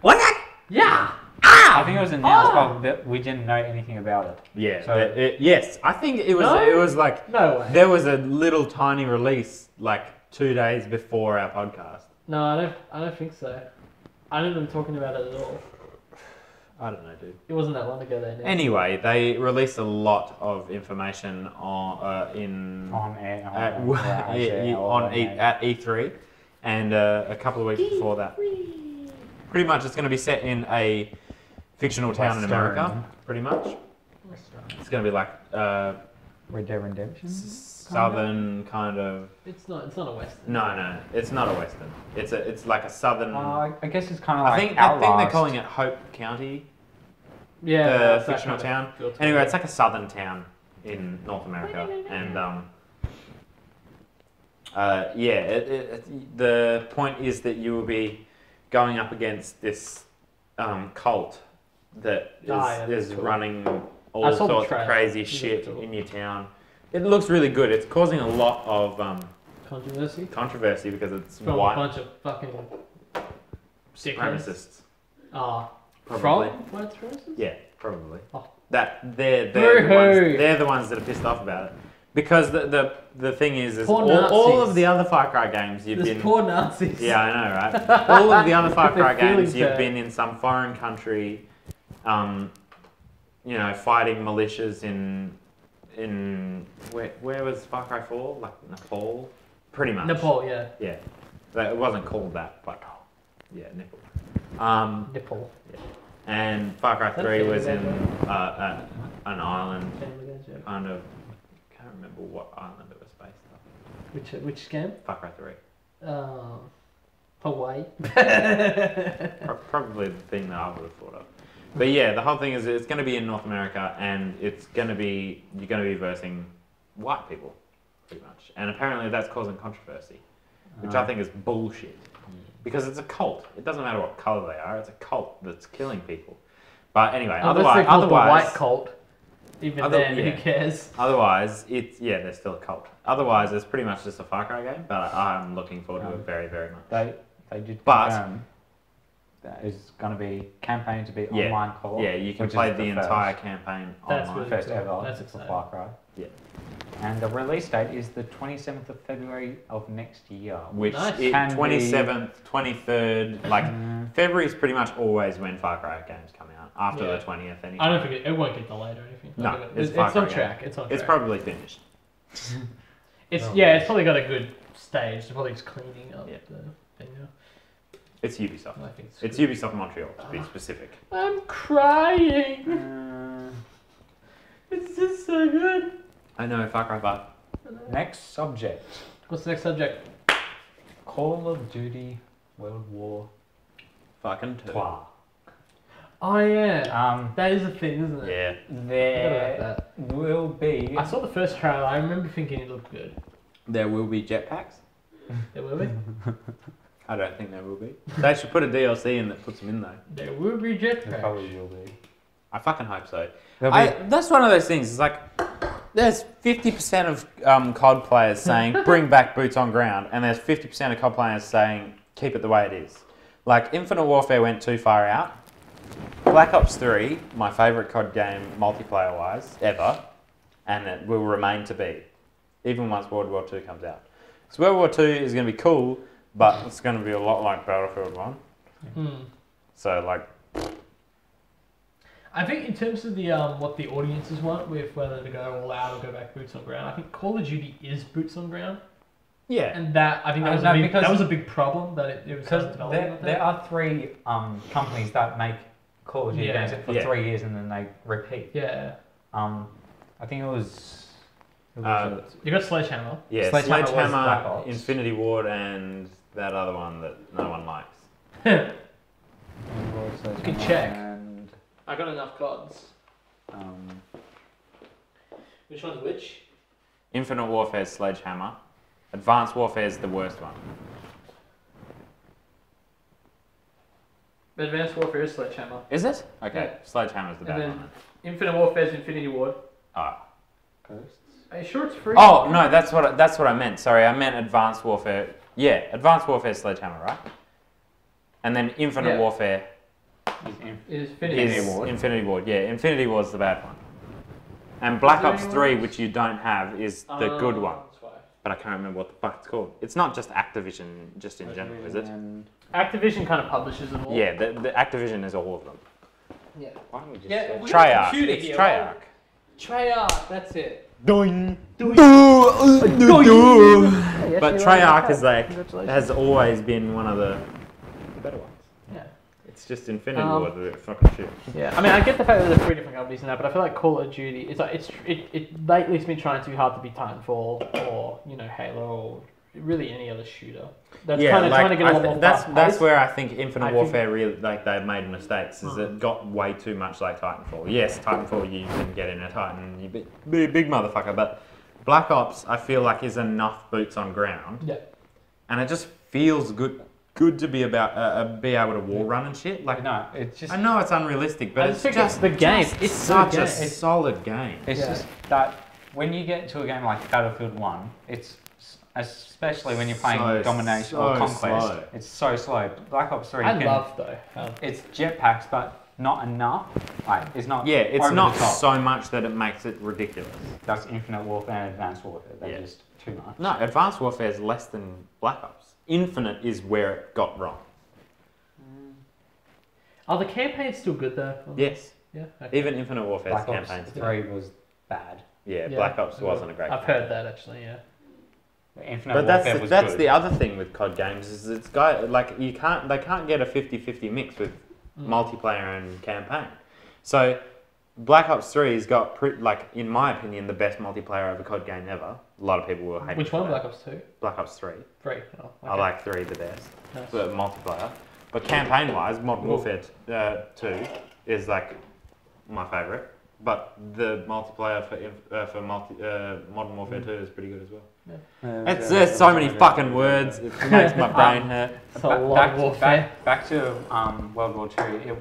S1: Was it?
S2: Yeah.
S3: I think it was announced, but we didn't know anything about it.
S1: Yeah.
S3: So-
S1: Yes, I think it was.
S2: No?
S1: It was like
S2: No way.
S1: there was a little tiny release like 2 days before our podcast.
S2: No, I don't think so. I don't remember talking about it at all.
S1: I don't know, dude.
S2: It wasn't that long ago then.
S1: Anyway, they released a lot of information on at E3 and a couple of weeks before that. Pretty much, it's going to be set in a fictional town in America. Pretty much, it's going to be like
S3: Red Dead Redemption.
S1: southern kind of.
S2: It's not a western.
S1: No, it's not a western. It's like a southern.
S3: I guess it's kind of like
S1: I think they're calling it Hope County.
S2: Yeah,
S1: The fictional town. Anyway, it's like a southern town in North America, and the point is that you will be going up against this cult that is
S2: cool.
S1: running all sorts of crazy shit in your town. It looks really good. It's causing a lot of controversy because it's
S2: from
S1: white
S2: a bunch of fucking
S1: supremacists.
S2: Probably.
S1: Probably.
S2: From white supremacists?
S1: Yeah, probably.
S2: Oh.
S1: They're the ones that are pissed off about it. Because the thing is all of the other Far Cry games you've
S2: poor Nazis.
S1: Yeah, I know, right? All of the other Far Cry
S2: Their feelings
S1: games you've
S2: hurt.
S1: been in some foreign country, fighting militias in where was Far Cry 4? Like Nepal? Pretty much.
S2: Nepal, yeah.
S1: Yeah. It wasn't called that, but yeah, Nepal.
S2: Nepal.
S1: Yeah. And Far Cry 3 was in an island, kind of. I can't remember what island it was based on.
S2: Which game?
S1: Far Cry 3.
S2: Hawaii.
S1: Probably the thing that I would have thought of. But yeah, the whole thing is it's going to be in North America, and you're going to be versing white people, pretty much. And apparently that's causing controversy, which I think is bullshit. Because it's a cult. It doesn't matter what color they are. It's a cult that's killing people. But anyway, otherwise,
S2: the white cult. Even then, who cares?
S1: Otherwise, they're still a cult. Otherwise, it's pretty much just a Far Cry game. But I'm looking forward to it very, very much.
S3: They did confirm that is going to be campaign to be online co-op.
S1: Yeah, you can play the entire campaign
S2: That's
S1: online.
S2: really
S3: First
S2: cool.
S3: ever
S2: That's
S3: for
S2: exciting.
S3: Far Cry.
S1: Yeah.
S3: And the release date is the 27th of February of next year.
S1: Which
S2: Nice.
S1: is
S3: Can
S1: 27th, 23rd, like February is pretty much always when Far Cry games come out. After the 20th anyway.
S2: I don't think it won't get delayed or anything.
S1: No,
S2: it's
S1: Far Cry
S2: on
S1: game.
S2: track. It's on track.
S1: It's probably finished.
S2: It's probably got a good stage. It's probably just cleaning up the thing now.
S1: It's Ubisoft.
S2: I think
S1: It's Ubisoft Montreal, to be specific.
S2: I'm crying. It's just so good.
S1: I know, Far Cry 5.
S3: Next subject.
S2: What's the next subject?
S3: Call of Duty World War
S1: Fucking 2.
S2: Oh yeah. That is a thing, isn't it?
S1: Yeah.
S3: There will be.
S2: I saw the first trailer. I remember thinking it looked good.
S1: There will be jetpacks.
S2: There will be.
S1: I don't think there will be. They should put a DLC in that puts them in though.
S2: There will be
S3: There
S2: jetpacks.
S3: probably will be.
S1: I fucking hope so.
S3: There'll be-
S1: That's one of those things. It's like there's 50% of COD players saying bring back boots on ground, and there's 50% of COD players saying keep it the way it is. Like Infinite Warfare went too far out. Black Ops 3, my favourite COD game multiplayer wise ever, and it will remain to be, even once World War 2 comes out. So World War 2 is going to be cool, but it's going to be a lot like Battlefield 1. So like.
S2: I think in terms of the what the audiences want with whether to go all out or go back boots on ground, I think Call of Duty is boots on ground,
S1: Yeah.
S2: and that I think that was a big problem that it was
S3: Because there are 3 companies that make Call of Duty games for 3 years and then they repeat.
S2: Yeah.
S3: I think it was
S2: You got Sledgehammer.
S1: Yeah,
S3: Sledgehammer was Black
S1: Sledgehammer,
S3: Ops.
S1: Infinity Ward, and that other one that no one likes.
S2: Good check.
S3: And,
S2: I got enough cards. Which one's which?
S1: Infinite Warfare is Sledgehammer. Advanced Warfare is the worst one.
S2: Advanced Warfare is Sledgehammer.
S1: Is it? Okay,
S2: Yeah.
S1: Sledgehammer's the
S2: And
S1: bad
S2: then
S1: one.
S2: Infinite Warfare is Infinity Ward.
S1: Ah.
S3: Ghosts.
S2: Are you sure it's free?
S1: Oh no, that's what I meant. Sorry, I meant Advanced Warfare. Yeah, Advanced Warfare is Sledgehammer, right? And then Infinite Warfare
S2: Is
S1: Infinity Ward. Yeah, Infinity Ward's the bad one. And Black Ops 3, which you don't have, is the good one.
S2: That's right.
S1: But I can't remember what the fuck it's called. It's not just Activision, just in general, is it?
S2: Activision kind of publishes them all.
S1: Yeah, the Activision is all of them.
S2: Yeah.
S3: Why don't we just
S2: Yeah,
S3: say-
S2: we-
S1: Treyarch.
S2: computer
S1: It's
S2: here,
S1: Treyarch.
S2: Treyarch, that's it.
S1: Doing.
S2: Yes,
S1: But
S2: you
S1: Treyarch
S2: like
S1: is like
S2: Congratulations.
S1: has always been one of the better ones.
S2: Yeah.
S1: It's just Infinity Ward that fucking shit.
S2: Yeah, I mean, I get the fact that there's 3 different companies in that, but I feel like Call of Duty, it's like it lately's been trying too hard to be Titanfall or Halo or really any other shooter. That's
S1: Yeah,
S2: kind of
S1: like,
S2: trying to get a lot more
S1: that's
S2: fast-paced.
S1: where I think Infinite
S2: I
S1: Warfare really like they've made mistakes. Is it got way too much like Titanfall. Yes, Titanfall you can get in a Titan, you be a big motherfucker, but Black Ops I feel like is enough boots on ground.
S2: Yeah.
S1: And it just feels good to be be able to wall run and shit. Like
S3: No, it's just.
S1: I know it's unrealistic, but
S2: I
S1: it's
S2: think
S1: just
S2: the game.
S1: just
S2: It's
S1: such
S2: the
S1: a
S2: game.
S1: solid game.
S3: It's just that when you get to a game like Battlefield 1, it's especially when you're playing domination or conquest,
S1: slow.
S3: it's so slow. Black Ops 3,
S2: I love though.
S3: it's jetpacks, but not enough. Like, it's not.
S1: Yeah, it's
S3: over
S1: not
S3: the top.
S1: so much that it makes it ridiculous.
S3: That's Infinite Warfare and Advanced Warfare. They're
S1: Yeah.
S3: just too much.
S1: No, Advanced Warfare is less than Black Ops. Infinite is where it got wrong.
S2: Are the campaigns still good though?
S1: Yes.
S2: Yeah. Okay.
S1: Even Infinite Warfare's
S3: Black Ops
S1: campaigns.
S3: 3 was bad.
S1: Yeah,
S2: Yeah.
S1: Black Ops wasn't a great
S2: I've
S1: campaign.
S2: heard that actually. Yeah.
S3: Infinite
S1: But
S3: Warfare was
S1: that's
S3: good.
S1: the other thing with COD games is they can't get a 50-50 mix with multiplayer and campaign. So Black Ops 3's got in my opinion the best multiplayer over COD game ever. A lot of people will hate
S2: Which
S1: me for
S2: one?
S1: that.
S2: Black Ops 2?
S1: Black Ops 3.
S2: 3. Oh, okay.
S1: I like 3 the best.
S2: Nice.
S1: For multiplayer. But campaign wise, Modern Warfare 2 is like my favourite. But the multiplayer for Modern Warfare 2 is pretty good as well. There's so many fucking words. It makes my brain hurt.
S2: It's a lot of warfare.
S3: Back to World War II.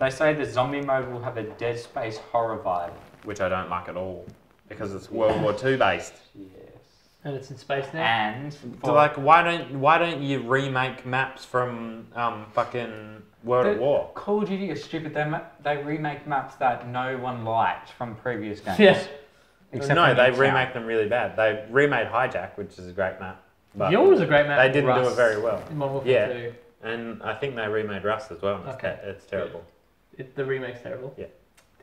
S3: They say the zombie mode will have a Dead Space horror vibe.
S1: Which I don't like at all. Because it's World War II based.
S3: Yes.
S2: And it's in space now.
S3: And
S1: So like, why don't you remake maps from fucking World at War?
S3: Call of Duty is stupid. They remake maps that no one liked from previous games.
S2: Yeah.
S3: Except
S1: No,
S3: for
S1: they
S3: Nuketown.
S1: remake them really bad. They remade Hijack, which is a great map. But
S2: Yours was a great map.
S1: they didn't do it
S2: Rust
S1: very well.
S2: in Modern Warfare
S1: Yeah.
S2: 2.
S1: And I think they remade Rust as well. And
S2: Okay.
S1: it's terrible.
S2: The remake's terrible.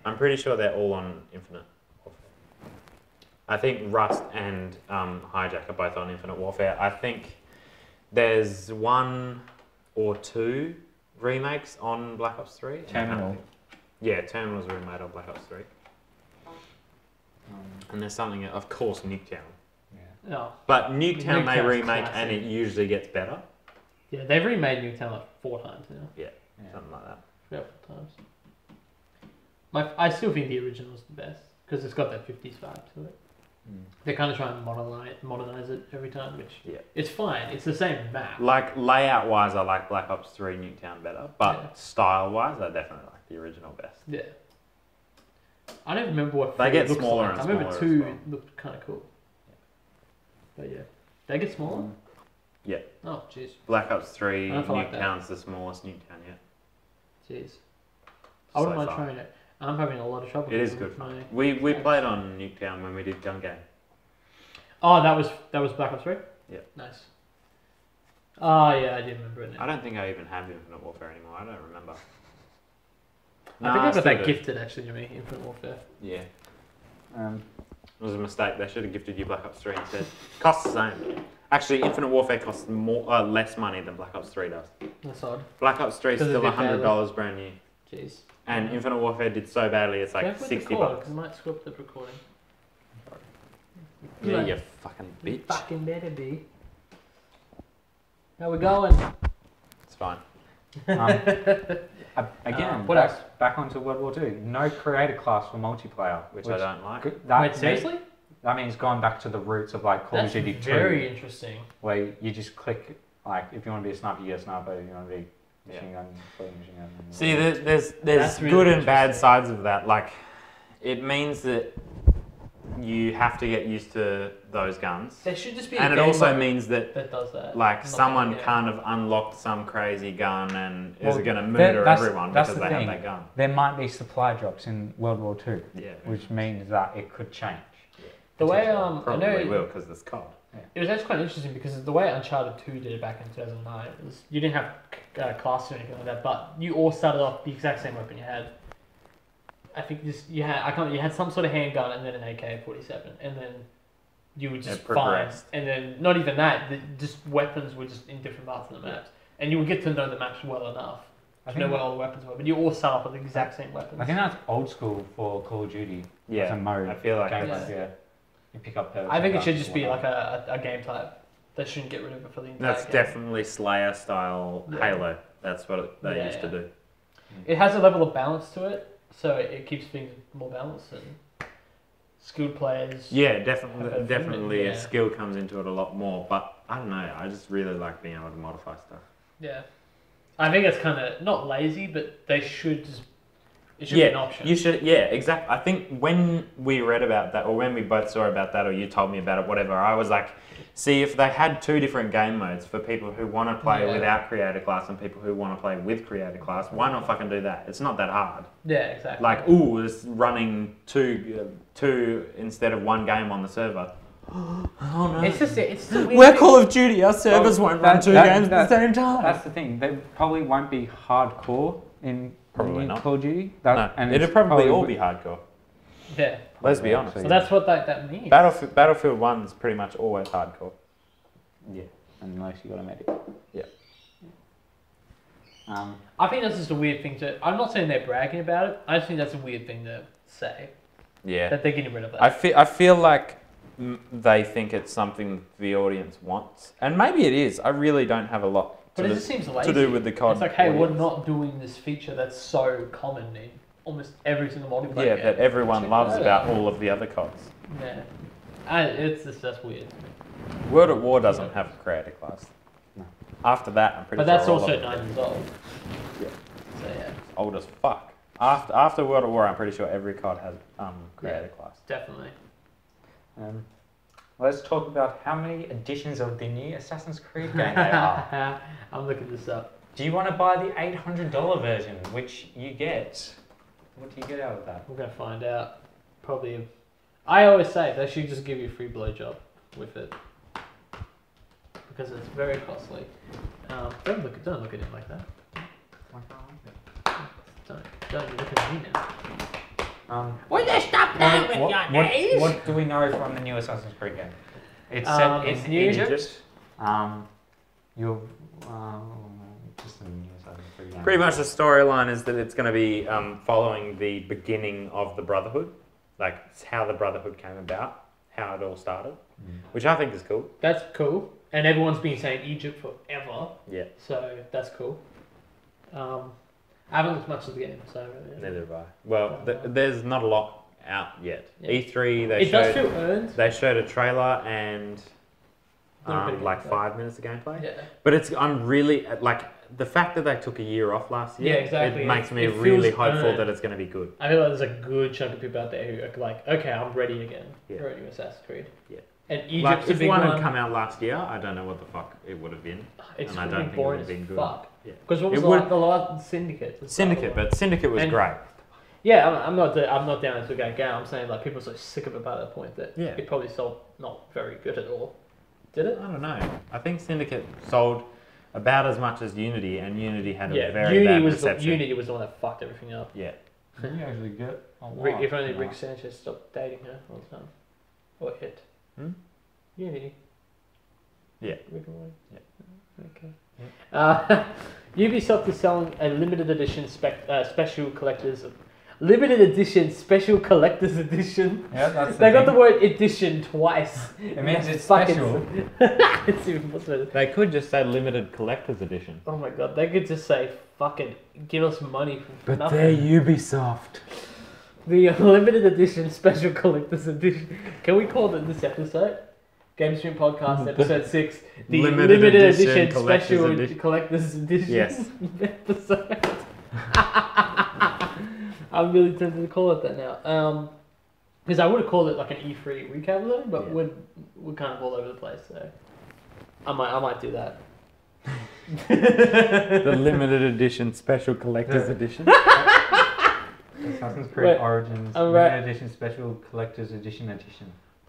S1: I'm pretty sure they're all on Infinite Warfare. I think Rust and Hijack are both on Infinite Warfare. I think there's 1 or 2 remakes on Black Ops 3.
S3: Terminal.
S1: Yeah, Terminal's remade on Black Ops 3. And there's something, of course, Nuketown.
S2: No.
S1: But Nuketown they
S2: Nuketown's
S1: remake and
S2: classic.
S1: it usually gets better.
S2: Yeah, they've remade Nuketown like 4 times now.
S1: Yeah, something like that.
S2: 3 or 4 times. I still think the original's the best because it's got that 50s vibe to it. They're kind of trying to modernize it every time, which it's fine. It's the same map.
S1: Like layout wise, I like Black Ops 3 Nuketown better, but
S2: Yeah.
S1: style wise, I definitely like the original best.
S2: Yeah. I don't remember what
S1: They
S2: 3
S1: get
S2: looks
S1: smaller
S2: like.
S1: and
S2: I remember
S1: smaller
S2: 2
S1: as well.
S2: looked kind of cool. But yeah, they get smaller.
S1: Yeah.
S2: Oh jeez,
S1: Black Ops 3
S2: I don't like that.
S1: Nuketown's the smallest Nuketown yet.
S2: jeez. I wouldn't
S1: So
S2: mind
S1: far.
S2: trying it. I'm having a lot of trouble.
S1: It is
S2: with
S1: good
S2: my-
S1: fun. We played on Nuketown when we did Gun Game.
S2: Oh, that was Black Ops 3.
S1: Yeah.
S2: Nice. Oh yeah, I do remember it now.
S1: I don't think I even have Infinite Warfare anymore. I don't remember.
S2: I think I got
S1: still
S2: that
S1: do.
S2: gifted actually to me, Infinite Warfare.
S1: Yeah.
S3: Um,
S1: It was a mistake. They should have gifted you Black Ops 3 instead. Costs the same. Actually, Infinite Warfare costs less money than Black Ops 3 does.
S2: That's odd.
S1: Black Ops 3 is
S2: 'Cause it's
S1: still
S2: a bit
S1: $100 brand new.
S2: Jeez.
S1: And Infinite Warfare did so badly, it's like
S2: Careful with the
S1: $60.
S2: cord, 'cause it might screw up the recording.
S1: Yeah,
S2: Right.
S1: you fucking
S2: You
S1: bitch.
S2: fucking better be. How we going?
S1: It's fine.
S3: again,
S2: what else?
S3: back onto World War II. No creator class for multiplayer,
S1: Which I don't like.
S2: Wait, seriously?
S3: That means going back to the roots of like Call of
S2: That's
S3: Duty 2,
S2: very interesting.
S3: where you just click, like, if you want to be a sniper, you get a sniper. If you want to be machine gun, machine gun.
S1: See, there's
S2: That's really
S1: good and bad
S2: interesting.
S1: sides of that. Like, it means that you have to get used to those guns.
S2: There should just be
S1: And
S2: a
S1: it
S2: game
S1: also
S2: mode
S1: means that
S2: that does that.
S1: like
S2: Not
S1: someone
S2: that, yeah.
S1: kind of unlocked some crazy gun and is
S3: Well,
S1: going to murder
S3: that's-
S1: everyone
S3: that's
S1: because
S3: the
S1: they
S3: thing.
S1: have that gun.
S3: There might be supply drops in World War II,
S1: Yeah.
S3: which means that it could change.
S2: The way I
S1: Probably
S2: know
S1: will because it's cold.
S2: it was actually quite interesting because the way Uncharted 2 did it back in 2009 was you didn't have classes or anything like that, but you all started off the exact same weapon you had. I think you had some sort of handgun and then an AK-47, and then you would just find, and then not even that, just weapons were just in different parts of the maps, and you would get to know the maps well enough to know what all the weapons were, but you all start off with the exact same weapons.
S3: I think that's old school for Call of Duty.
S1: Yeah,
S3: It's a mode.
S1: I feel like
S3: gameplay, yeah. You pick up perks.
S2: I think
S3: and
S2: it should
S3: guns
S2: just
S3: and
S2: be
S3: whatnot.
S2: like a game type. They shouldn't get rid of it for the entire
S1: That's
S2: game.
S1: definitely Slayer style Halo. That's what they used to do.
S2: It has a level of balance to it, so it keeps things more balanced and skilled players.
S1: Yeah, definitely.
S2: Have a
S1: Definitely,
S2: yeah.
S1: skill comes into it a lot more. But I don't know. I just really like being able to modify stuff.
S2: Yeah. I think it's kind of not lazy, but they should just. It should be an option.
S1: You should. Yeah, exactly. I think when we read about that, or when we both saw about that, or you told me about it, whatever, I was like, see, if they had two different game modes for people who want to play without creator class and people who want to play with creator class, why not fucking do that? It's not that hard.
S2: Yeah, exactly.
S1: Like, ooh, it's running two instead of one game on the server. Oh no.
S2: It's just it's the weird
S1: We're
S2: thing.
S1: Call of Duty. Our servers won't run two games at the same time.
S3: That's the thing. They probably won't be hardcore in
S1: Probably not.
S3: Call of Duty.
S1: No, it'll probably all be hardcore.
S2: Yeah.
S1: Let's be honest.
S2: So that's what that means.
S1: Battlefield 1 is pretty much always hardcore.
S3: Yeah, unless you got a medic.
S1: Yeah.
S2: I think that's just a weird thing to. I'm not saying they're bragging about it. I just think that's a weird thing to say.
S1: Yeah.
S2: That they're getting rid of that.
S1: I feel like they think it's something the audience wants, and maybe it is. I really don't have a lot
S2: But it just seems lazy.
S1: to do with the COD.
S2: It's like, hey,
S1: audience.
S2: we're not doing this feature that's so common in almost every single multiplayer
S1: Yeah,
S2: game.
S1: that everyone
S2: Check
S1: loves
S2: it
S1: about all of the other CODs.
S2: Yeah. It's just that's weird.
S1: World at War doesn't have a creator class. No. After that, I'm pretty
S2: But
S1: sure
S2: that's
S1: all
S2: also
S1: of them
S2: 9 years old.
S1: Yeah.
S2: So yeah,
S1: old as fuck. After World at War, I'm pretty sure every COD has creator class.
S2: definitely.
S3: Let's talk about how many editions of the new Assassin's Creed game there are.
S2: I'm looking this up.
S3: Do you want to buy the $800 version, which you get? What do you get out of that?
S2: We're gonna find out. Probably. I always say they should just give you a free blowjob with it because it's very costly. Don't look at it like that. Don't look at me now. Will you stop playing with your knees?
S3: What do we know from the new Assassin's Creed game? It's set
S2: it's
S3: in
S2: new.
S3: Egypt. You're just the new Assassin's Creed game.
S1: Pretty much the storyline is that it's going to be following the beginning of the Brotherhood, like it's how the Brotherhood came about, how it all started, which I think is cool.
S2: That's cool. And everyone's been saying Egypt forever.
S1: Yeah.
S2: So that's cool. I haven't looked much of the game, so
S1: Neither have I. Well, there's not a lot out yet.
S2: Yeah.
S1: E3,
S2: it does feel earned.
S1: they showed a trailer and
S2: Little bit of
S1: like
S2: gameplay.
S1: 5 minutes of gameplay.
S2: Yeah.
S1: But I'm really like the fact that they took a year off last year.
S2: Yeah, exactly.
S1: It makes me
S2: It
S1: really
S2: feels
S1: hopeful
S2: earned.
S1: that it's going to be good.
S2: I feel like there's a good chunk of people out there who are like, okay, I'm ready again.
S1: Yeah.
S2: For a new Assassin's Creed.
S1: Yeah.
S2: And Egypt's
S1: Like
S2: a
S1: if
S2: big
S1: one
S2: one.
S1: had come out last year, I don't know what the fuck it would have been.
S2: It's
S1: and I
S2: really
S1: don't think it
S2: boring
S1: would have been
S2: as
S1: good.
S2: fuck.
S1: Yeah.
S2: Because what was
S1: It
S2: the
S1: would-
S2: last, the last Syndicate?
S1: Syndicate, but Syndicate was
S2: And-
S1: great.
S2: Yeah, I'm not down into a game. I'm saying like people are so sick of it by that point that
S1: Yeah.
S2: it probably sold not very good at all. Did it?
S1: I don't know. I think Syndicate sold about as much as Unity, and Unity had a
S2: Yeah,
S1: very
S2: Unity
S1: bad
S2: was
S1: reception.
S2: Unity was the one that fucked everything up.
S1: Yeah.
S3: You actually get a lot.
S2: If only Rick Sanchez stopped dating her all the time, or it.
S1: Hmm?
S2: Unity.
S1: Yeah.
S2: Rick and Morty.
S1: Yeah.
S2: Okay. Ubisoft is selling a limited edition special collectors. Limited edition special collector's edition.
S3: Yeah, that's
S2: They got the word edition twice.
S3: It means it's
S2: Fucking-
S3: special.
S2: It's even more special.
S1: They could just say limited collector's edition.
S2: Oh my god, they could just say, fucking give us money for
S1: But
S2: nothing.
S1: they're Ubisoft.
S2: The limited edition special collector's edition. Can we call it this episode? Game Stream Podcast episode 6. The limited edition special collector's edition
S1: Yes.
S2: episode. I'm really tempted to call it that now. Because I would have called it like an E3 recap or something, but
S1: Yeah.
S2: we're kind of all over the place, so I might do that.
S1: The limited edition, special collector's edition.
S3: Assassin's Creed
S2: Wait,
S3: Origins
S2: I'm
S3: Limited Edition Special Collector's Edition.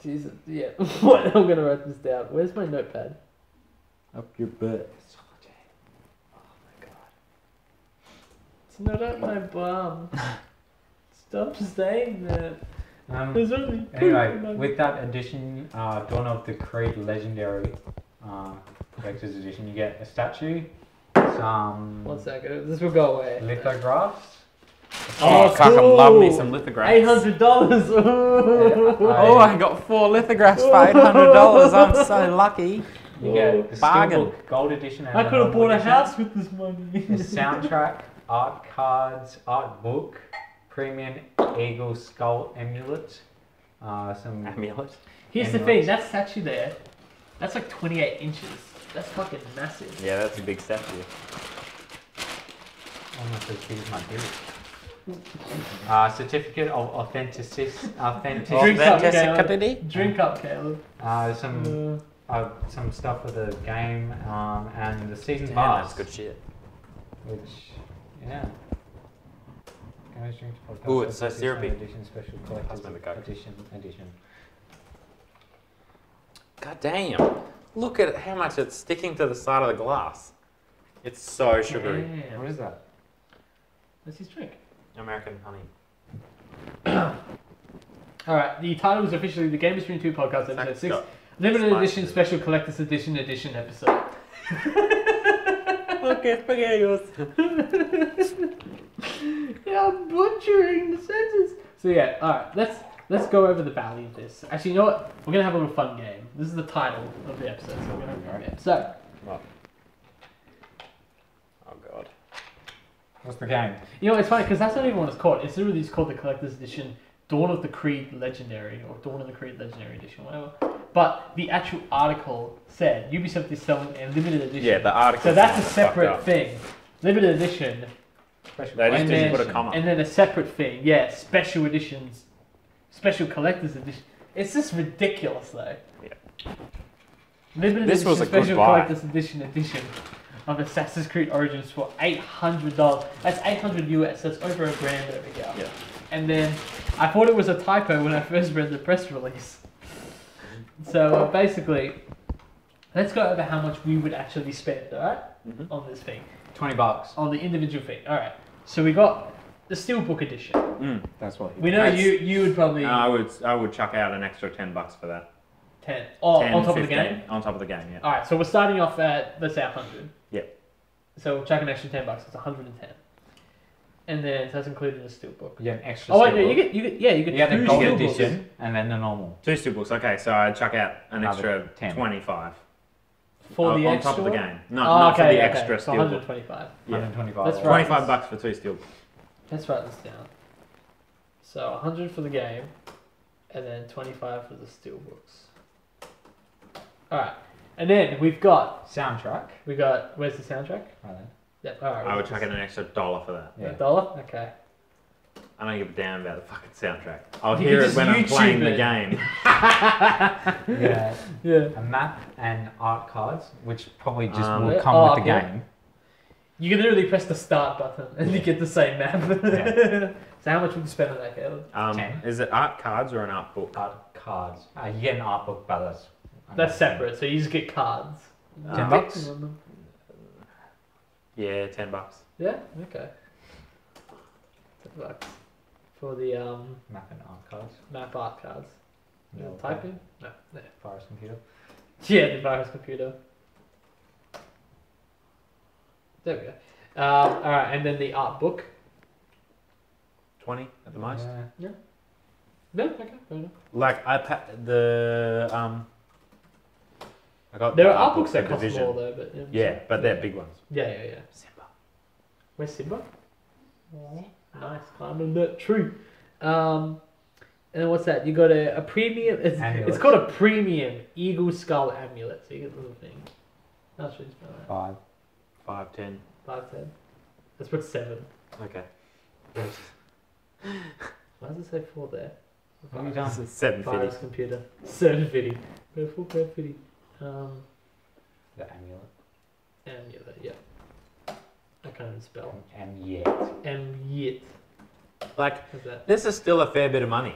S2: Jesus, yeah. What? I'm gonna write this down. Where's my notepad?
S1: Up your butt.
S2: Oh my god. It's not up my bum. Stop saying that. There's only poop in
S3: Anyway,
S2: my-
S3: with that edition, Dawn of the Creed Legendary Collector's Edition, you get a statue, some
S2: 1 second. This will go away.
S3: lithographs.
S1: Oh, fuck, I love me some lithographs.
S2: $800.
S1: Oh, I got 4 lithographs for $800. I'm so lucky.
S3: You get the
S1: Bargain.
S3: Steelbook Gold Edition. And
S2: I
S3: the
S2: could have
S3: normal
S2: bought a
S3: edition.
S2: house with this money.
S3: The soundtrack, art cards, art book, premium eagle skull amulet, some
S1: Amulet.
S2: Here's the
S3: Amulets.
S2: thing. That statue there, that's like 28 inches. That's fucking massive.
S1: Yeah, that's a big statue.
S3: almost as big as my beard. Certificate of authenticity.
S2: Drink up,
S1: Authenticity.
S2: Drink up, Caleb.
S3: Some stuff for the game and the season
S1: Damn,
S3: pass.
S1: that's good shit.
S3: Which, yeah. Gamers Drinks Podcast.
S1: Ooh, it's so
S3: Special
S1: syrupy.
S3: Edition, special collector's
S1: Pass me the Coke.
S3: edition.
S1: God damn. Look at how much it's sticking to the side of the glass. It's so sugary.
S2: Damn.
S3: What is that?
S2: That's his drink.
S1: American honey.
S2: Alright, the title is officially the Gamers Stream 2 Podcast, episode
S1: Thanks,
S2: 6.
S1: Scott.
S2: Limited
S1: Spicy.
S2: edition, special collector's edition episode.
S1: Okay, spaghettios.
S2: Yeah, I'm butchering the sentence. So yeah, alright, let's go over the value of this. Actually, you know what? We're gonna have a little fun game. This is the title of the episode, so we're gonna have a fun game. So,
S1: What? Oh god.
S3: What's the game?
S2: you know, it's funny because that's not even what it's called. It's literally called the Collector's Edition, Dawn of the Creed Legendary, or Dawn of the Creed Legendary Edition, whatever. But the actual article said Ubisoft is selling a limited edition.
S1: Yeah, the article.
S2: So that's a separate thing. Limited edition,
S3: Special
S1: They just
S2: and
S1: didn't
S2: then,
S1: put a comma.
S2: and then a separate thing. Yeah, special editions, special collector's edition. It's just ridiculous, though.
S1: Yeah.
S2: Limited
S1: This
S2: edition,
S1: was a good
S2: special
S1: buy.
S2: collector's edition of Assassin's Creed Origins for $800. That's 800 US. That's over $1,000 over here.
S1: Yeah.
S2: And then I thought it was a typo when I first read the press release. So basically, let's go over how much we would actually spend, alright,
S1: Mhm.
S2: on this thing,
S3: $20.
S2: on the individual thing. Alright, so we got the Steelbook edition.
S1: Mm.
S3: That's what.
S2: We know
S1: That's-
S2: you would probably
S1: I would chuck out an extra $10 for that.
S2: 10. Oh,
S1: 10,
S2: on top
S1: 15,
S2: of the game.
S1: On top of the game, yeah.
S2: Alright, so we're starting off at, let's say 100.
S1: Yeah.
S2: So we'll chuck an extra $10. It's 110. And then so that's included in the Steelbook.
S3: You get an extra.
S2: Oh wait, no,
S3: steelbook.
S2: you get
S3: You get the
S2: two
S3: gold
S2: Steelbooks.
S3: edition and then the normal.
S1: 2 steelbooks, okay, so I'd chuck out an
S3: Another
S1: extra
S3: 10.
S1: 25.
S2: For the
S1: on
S2: extra
S1: top of the
S2: one?
S1: game. No,
S2: Oh,
S1: not for
S2: okay,
S1: the
S2: okay.
S1: extra
S2: So
S1: steelbook.
S2: 125.
S1: Yeah.
S3: 125.
S2: That's right.
S1: 25 bucks for 2 steelbooks.
S2: Let's write this down. So 100 for the game, and then 25 for the Steelbooks. Alright. And then we've got,
S3: Soundtrack.
S2: where's the soundtrack?
S3: Right then.
S2: Yep, alright.
S1: I would chuck in an extra $1 for that.
S3: Yeah.
S2: $1? Okay.
S1: I don't give a damn about the fucking soundtrack. I'll
S2: You
S1: hear
S2: can
S1: it
S2: just
S1: when I'm
S2: YouTube
S1: playing the
S2: it.
S1: game.
S3: Yeah.
S2: Yeah.
S3: A map and art cards, which probably just
S1: Um,
S3: will come
S2: oh,
S3: with the
S2: yeah.
S3: game.
S2: You can literally press the start button and you get the same map.
S3: Yeah.
S2: So how much would you spend on that, Caleb?
S3: 10.
S1: Is it art cards or an art book?
S3: Art cards. You get an art book, but
S2: That's separate, so you just get cards.
S3: $10?
S2: On them.
S1: Yeah, $10.
S2: Yeah? Okay. $10 for the
S3: Map and art cards.
S2: map art cards.
S3: No,
S2: Type in? No.
S3: Virus computer.
S2: Yeah, the virus computer. There we go. Alright, and then the art book.
S1: 20 at the most.
S2: Yeah, okay, fair enough.
S1: Like I got
S2: There
S1: the
S2: are art books
S1: for
S2: that cost
S1: Division.
S2: more though, but
S1: Yeah, but they're big ones.
S2: Yeah.
S1: Simba.
S2: Where's Simba? Nice, climbing that tree. And then what's that? You got a premium. It's
S3: Amulet.
S2: called a premium eagle skull amulet. So you get the little thing. That's really spell that.
S3: 5.
S1: 5, 10.
S2: 5, 10. Let's put 7.
S1: Okay.
S2: Why does it say 4 there?
S3: What have you done?
S1: It's 750.
S2: Virus computer. 750. Full 750.
S3: The amulet.
S2: Amulet, yeah. I can't even spell.
S3: Yet.
S1: Like,
S2: What's that?
S1: this is still a fair bit of money,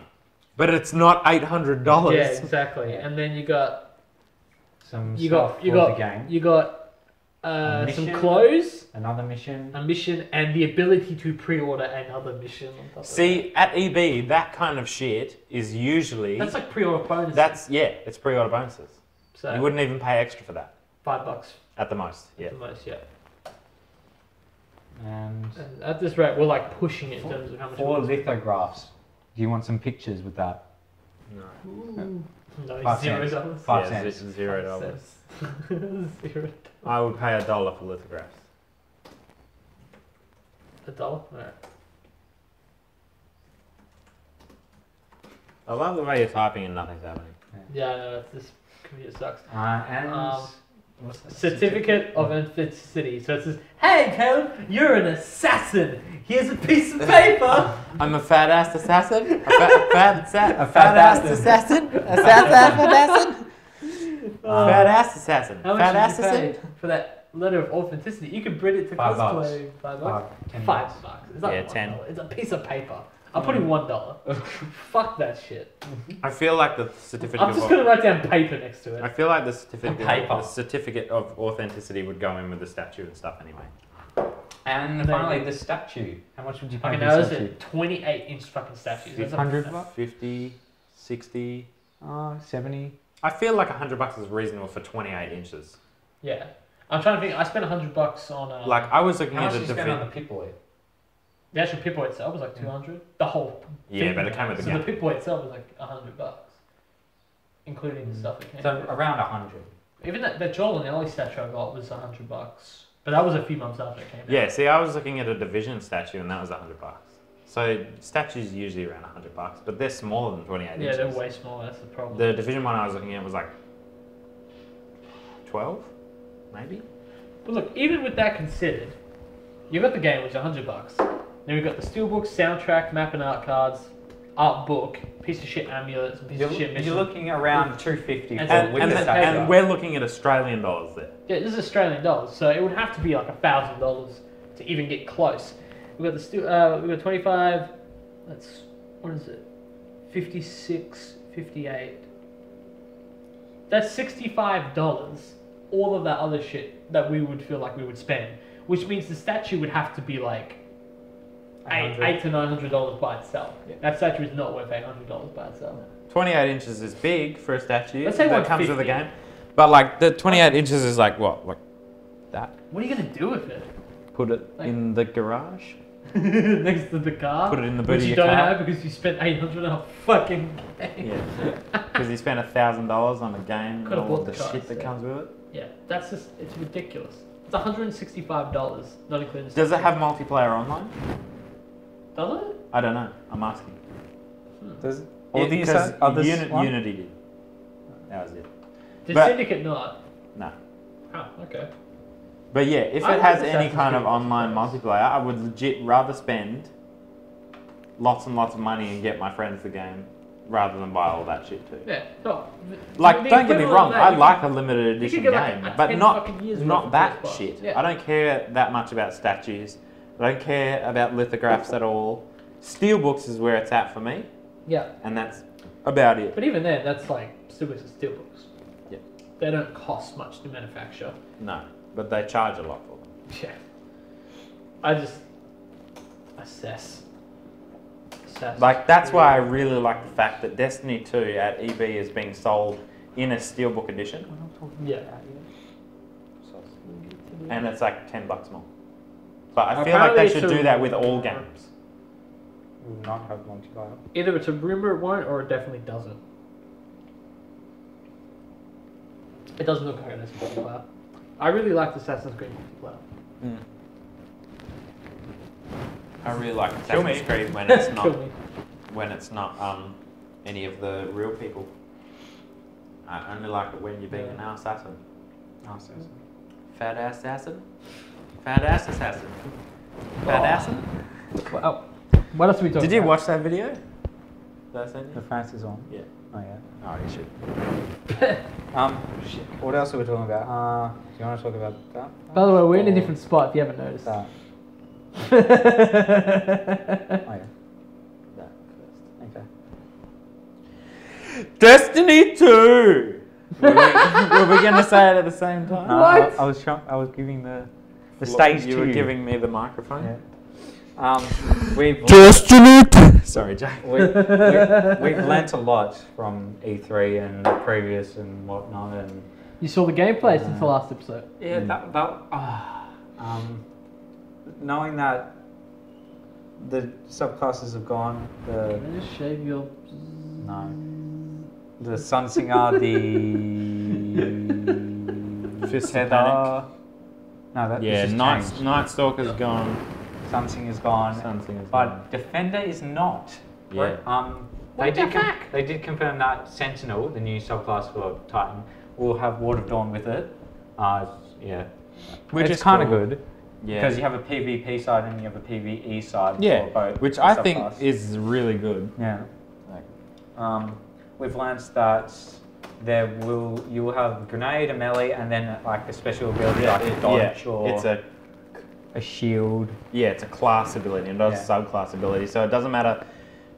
S1: but it's not $800.
S2: Yeah, exactly. And then you got
S3: Some
S2: you
S3: stuff
S2: got you
S3: for
S2: got
S3: the game.
S2: you got
S3: A
S2: some
S3: mission.
S2: clothes,
S3: Another mission.
S2: a mission, and the ability to pre-order another mission. On top
S1: See, at EB, that kind of shit is usually...
S2: of that. That's like pre-order bonus.
S1: it's pre-order bonuses.
S2: So
S1: You wouldn't even pay extra for that,
S2: $5
S1: at the most. Yeah.
S2: at the most, yeah.
S3: And
S2: And at this rate, we're like pushing it in terms of how much.
S3: 4
S2: it was.
S3: lithographs. Do you want some pictures with that?
S1: No.
S2: Ooh. No,
S3: 5
S2: $0.
S3: cents. 5
S1: Yeah,
S3: cents.
S1: it's $0.
S2: $0.
S1: I would pay $1 for lithographs.
S2: $1? Alright.
S1: I love the way you're typing and nothing's happening.
S2: Yeah, I know, this computer sucks.
S3: And what's that?
S2: Certificate of Authenticity. So it says, hey Caleb, you're an assassin. Here's a piece of paper.
S1: I'm a fat-ass assassin? Fat-ass assassin? A fat-ass assassin? Fat-ass assassin.
S2: How much
S1: Fat-ass
S2: did you pay
S1: assassin?
S2: for that letter of authenticity? You can print it to
S3: $5.
S2: cosplay. $5?
S3: $10.
S2: $5. It's not
S1: Yeah,
S2: $1.
S1: 10.
S2: It's a piece of paper. I'm putting $1. Fuck that shit.
S1: I feel like the certificate
S2: I'm just gonna write down paper next to
S1: I
S2: it.
S1: feel like the
S3: Paper.
S1: certificate of authenticity would go in with the statue and stuff anyway.
S3: And finally, the statue. How much would you pay
S2: Okay,
S3: for
S2: now
S3: the
S2: there's a
S3: statue?
S2: 28-inch fucking statue. That's a-
S3: 100 bucks?
S1: 50, 60.
S3: 70.
S1: I feel like $100 is reasonable for 28 inches.
S2: Yeah. I'm trying to think. I spent $100 on.
S1: Like, I was looking
S3: How
S1: at
S3: much
S1: a
S3: did you spend on the
S1: division.
S3: Pip-Boy?
S2: The actual Pip-Boy itself was like 200. The whole.
S1: Yeah,
S2: thing
S1: but it came with the
S2: So
S1: game.
S2: the Pip-Boy itself was like $100, including the stuff it came.
S3: So
S2: with.
S3: around 100.
S2: Even that Joel and Ellie statue I got was $100, but that was a few months after it came out.
S1: Yeah, see, I was looking at a division statue and that was $100. So statues are usually around $100, but they're smaller than 28
S2: Yeah,
S1: inches.
S2: they're way smaller. That's the problem.
S1: The division one I was looking at was like 12, maybe.
S2: But look, even with that considered, you got the game, which is $100. Then we've got the steelbook, soundtrack, map and art cards, art book, piece of shit amulets, piece of shit mission.
S3: You're looking around 250
S2: And-
S3: with
S2: and
S3: the
S2: the-
S3: statue.
S1: And we're looking at Australian dollars there.
S2: Yeah, this is Australian dollars, so it would have to be like $1,000 to even get close. We got we got 25. That's what is it? 56, 58. That's $65. All of that other shit that we would feel like we would spend, which means the statue would have to be like $800 to $900 by itself.
S3: Yeah.
S2: That statue is not worth $800 by itself.
S1: 28 inches is big for a statue.
S2: Let's say
S1: that comes with the
S2: 150.
S1: game. But like the 28 inches is like what? Like that?
S2: What are you gonna do with it?
S1: Put it
S2: Like-
S1: in the garage?
S2: Next to the car?
S1: Put it in the boot
S2: Which
S1: of
S2: you
S1: your
S2: don't
S1: car?
S2: have because you spent $800 on a fucking game.
S1: Yeah. Because you spent $1,000 on a game and
S2: Could've
S1: all
S2: bought
S1: of the
S2: the cards,
S1: shit that
S2: yeah.
S1: comes with it.
S2: Yeah, that's just, it's ridiculous. It's $165, not including the
S1: Does it have multiplayer online?
S2: Does it?
S1: I don't know. I'm asking.
S3: Does
S1: Yeah,
S3: all these
S1: 'cause
S3: others
S1: Unity did. That was it.
S2: Did
S1: But-
S2: Syndicate not?
S1: No.
S2: Oh, okay.
S1: But yeah, if
S2: I
S1: it
S2: like
S1: has any
S2: Assassin's
S1: kind of
S2: Creed
S1: online
S2: multiplayer.
S1: multiplayer, I would legit rather spend lots and lots of money and get my friends the game rather than buy all that shit too.
S2: Yeah, no.
S1: Like,
S2: the
S1: don't get me
S2: equivalent
S1: wrong,
S2: of that,
S1: I
S2: you
S1: like
S2: could-
S1: a limited edition
S2: get like
S1: game,
S2: a
S1: but
S2: 10
S1: not
S2: fucking years worth
S1: not
S2: of
S1: that
S2: PS5.
S1: shit.
S2: Yeah.
S1: I don't care that much about statues. I don't care about lithographs at all. Steelbooks is where it's at for me,
S2: Yeah,
S1: and that's about it.
S2: but even then, that's like steelbooks and steelbooks.
S1: Yeah.
S2: They don't cost much to manufacture.
S1: No, but they charge a lot for them.
S2: Yeah. I just assess.
S1: Like, that's why I really like the fact that Destiny 2 at EB is being sold in a Steelbook edition,
S2: Yeah.
S1: and it's like $10 more. But I feel like
S2: Apparently
S1: they should
S2: it's a-
S1: do that with all games.
S3: will not have multiplayer?
S2: Either it's a rumor it won't, or it definitely doesn't. It doesn't look like it has multiplayer. I really liked Assassin's Creed multiplayer.
S1: Mm. I really like
S3: Kill me.
S1: Assassin's Creed when it's
S2: Kill
S1: not
S2: me.
S1: any of the real people. I only like it when you're being an assassin.
S3: Assassin.
S1: Fat ass assassin? Fat ass assassin. Fat assassin?
S2: Well, what else are we talking
S1: Did you
S2: about?
S1: watch that video? Did I send
S3: The
S1: you?
S3: France is on.
S1: Yeah.
S3: Oh yeah.
S1: Oh, you should.
S3: What else are we talking about? Do you want to talk about that?
S2: By the way, we're in a
S3: Or
S2: different spot if you haven't noticed.
S3: That. Oh
S2: That's
S3: yeah.
S1: That first.
S3: Okay.
S1: Destiny 2! were we going to say it at the same time?
S2: What?
S3: I was giving the stage
S1: You
S3: to
S1: were
S3: you.
S1: giving me the microphone?
S3: Yeah. We've
S1: Destiny 2! Sorry, Jack.
S3: we've learnt a lot from E3 and the previous and whatnot, and
S2: You saw the gameplay since the last episode.
S3: yeah, knowing that the subclasses have gone,
S2: Can I just shave your...
S3: the Sun Singer, the
S1: Fist of
S3: Tether.
S1: Panic.
S3: No, that
S1: Yeah,
S3: this has
S1: Night
S3: changed.
S1: Stalker's gone.
S3: Sun Singer's gone,
S1: Sun Singer's
S3: but
S1: gone.
S3: Defender is not.
S1: Yeah.
S3: They did confirm that Sentinel, the new subclass for Titan, will have Ward of Dawn with it. Yeah,
S1: Which
S3: it's
S1: is
S3: kind of
S1: cool.
S3: good
S1: Yeah.
S3: because you have a PvP side and you have a PvE side.
S1: Yeah,
S3: for both
S1: which I think
S3: subclass.
S1: is really good.
S3: Yeah. We've learned that you will have grenade, a melee, and then like a special ability like a dodge or
S1: it's a
S3: shield.
S1: Yeah, it's a class ability and not a subclass ability. So it doesn't matter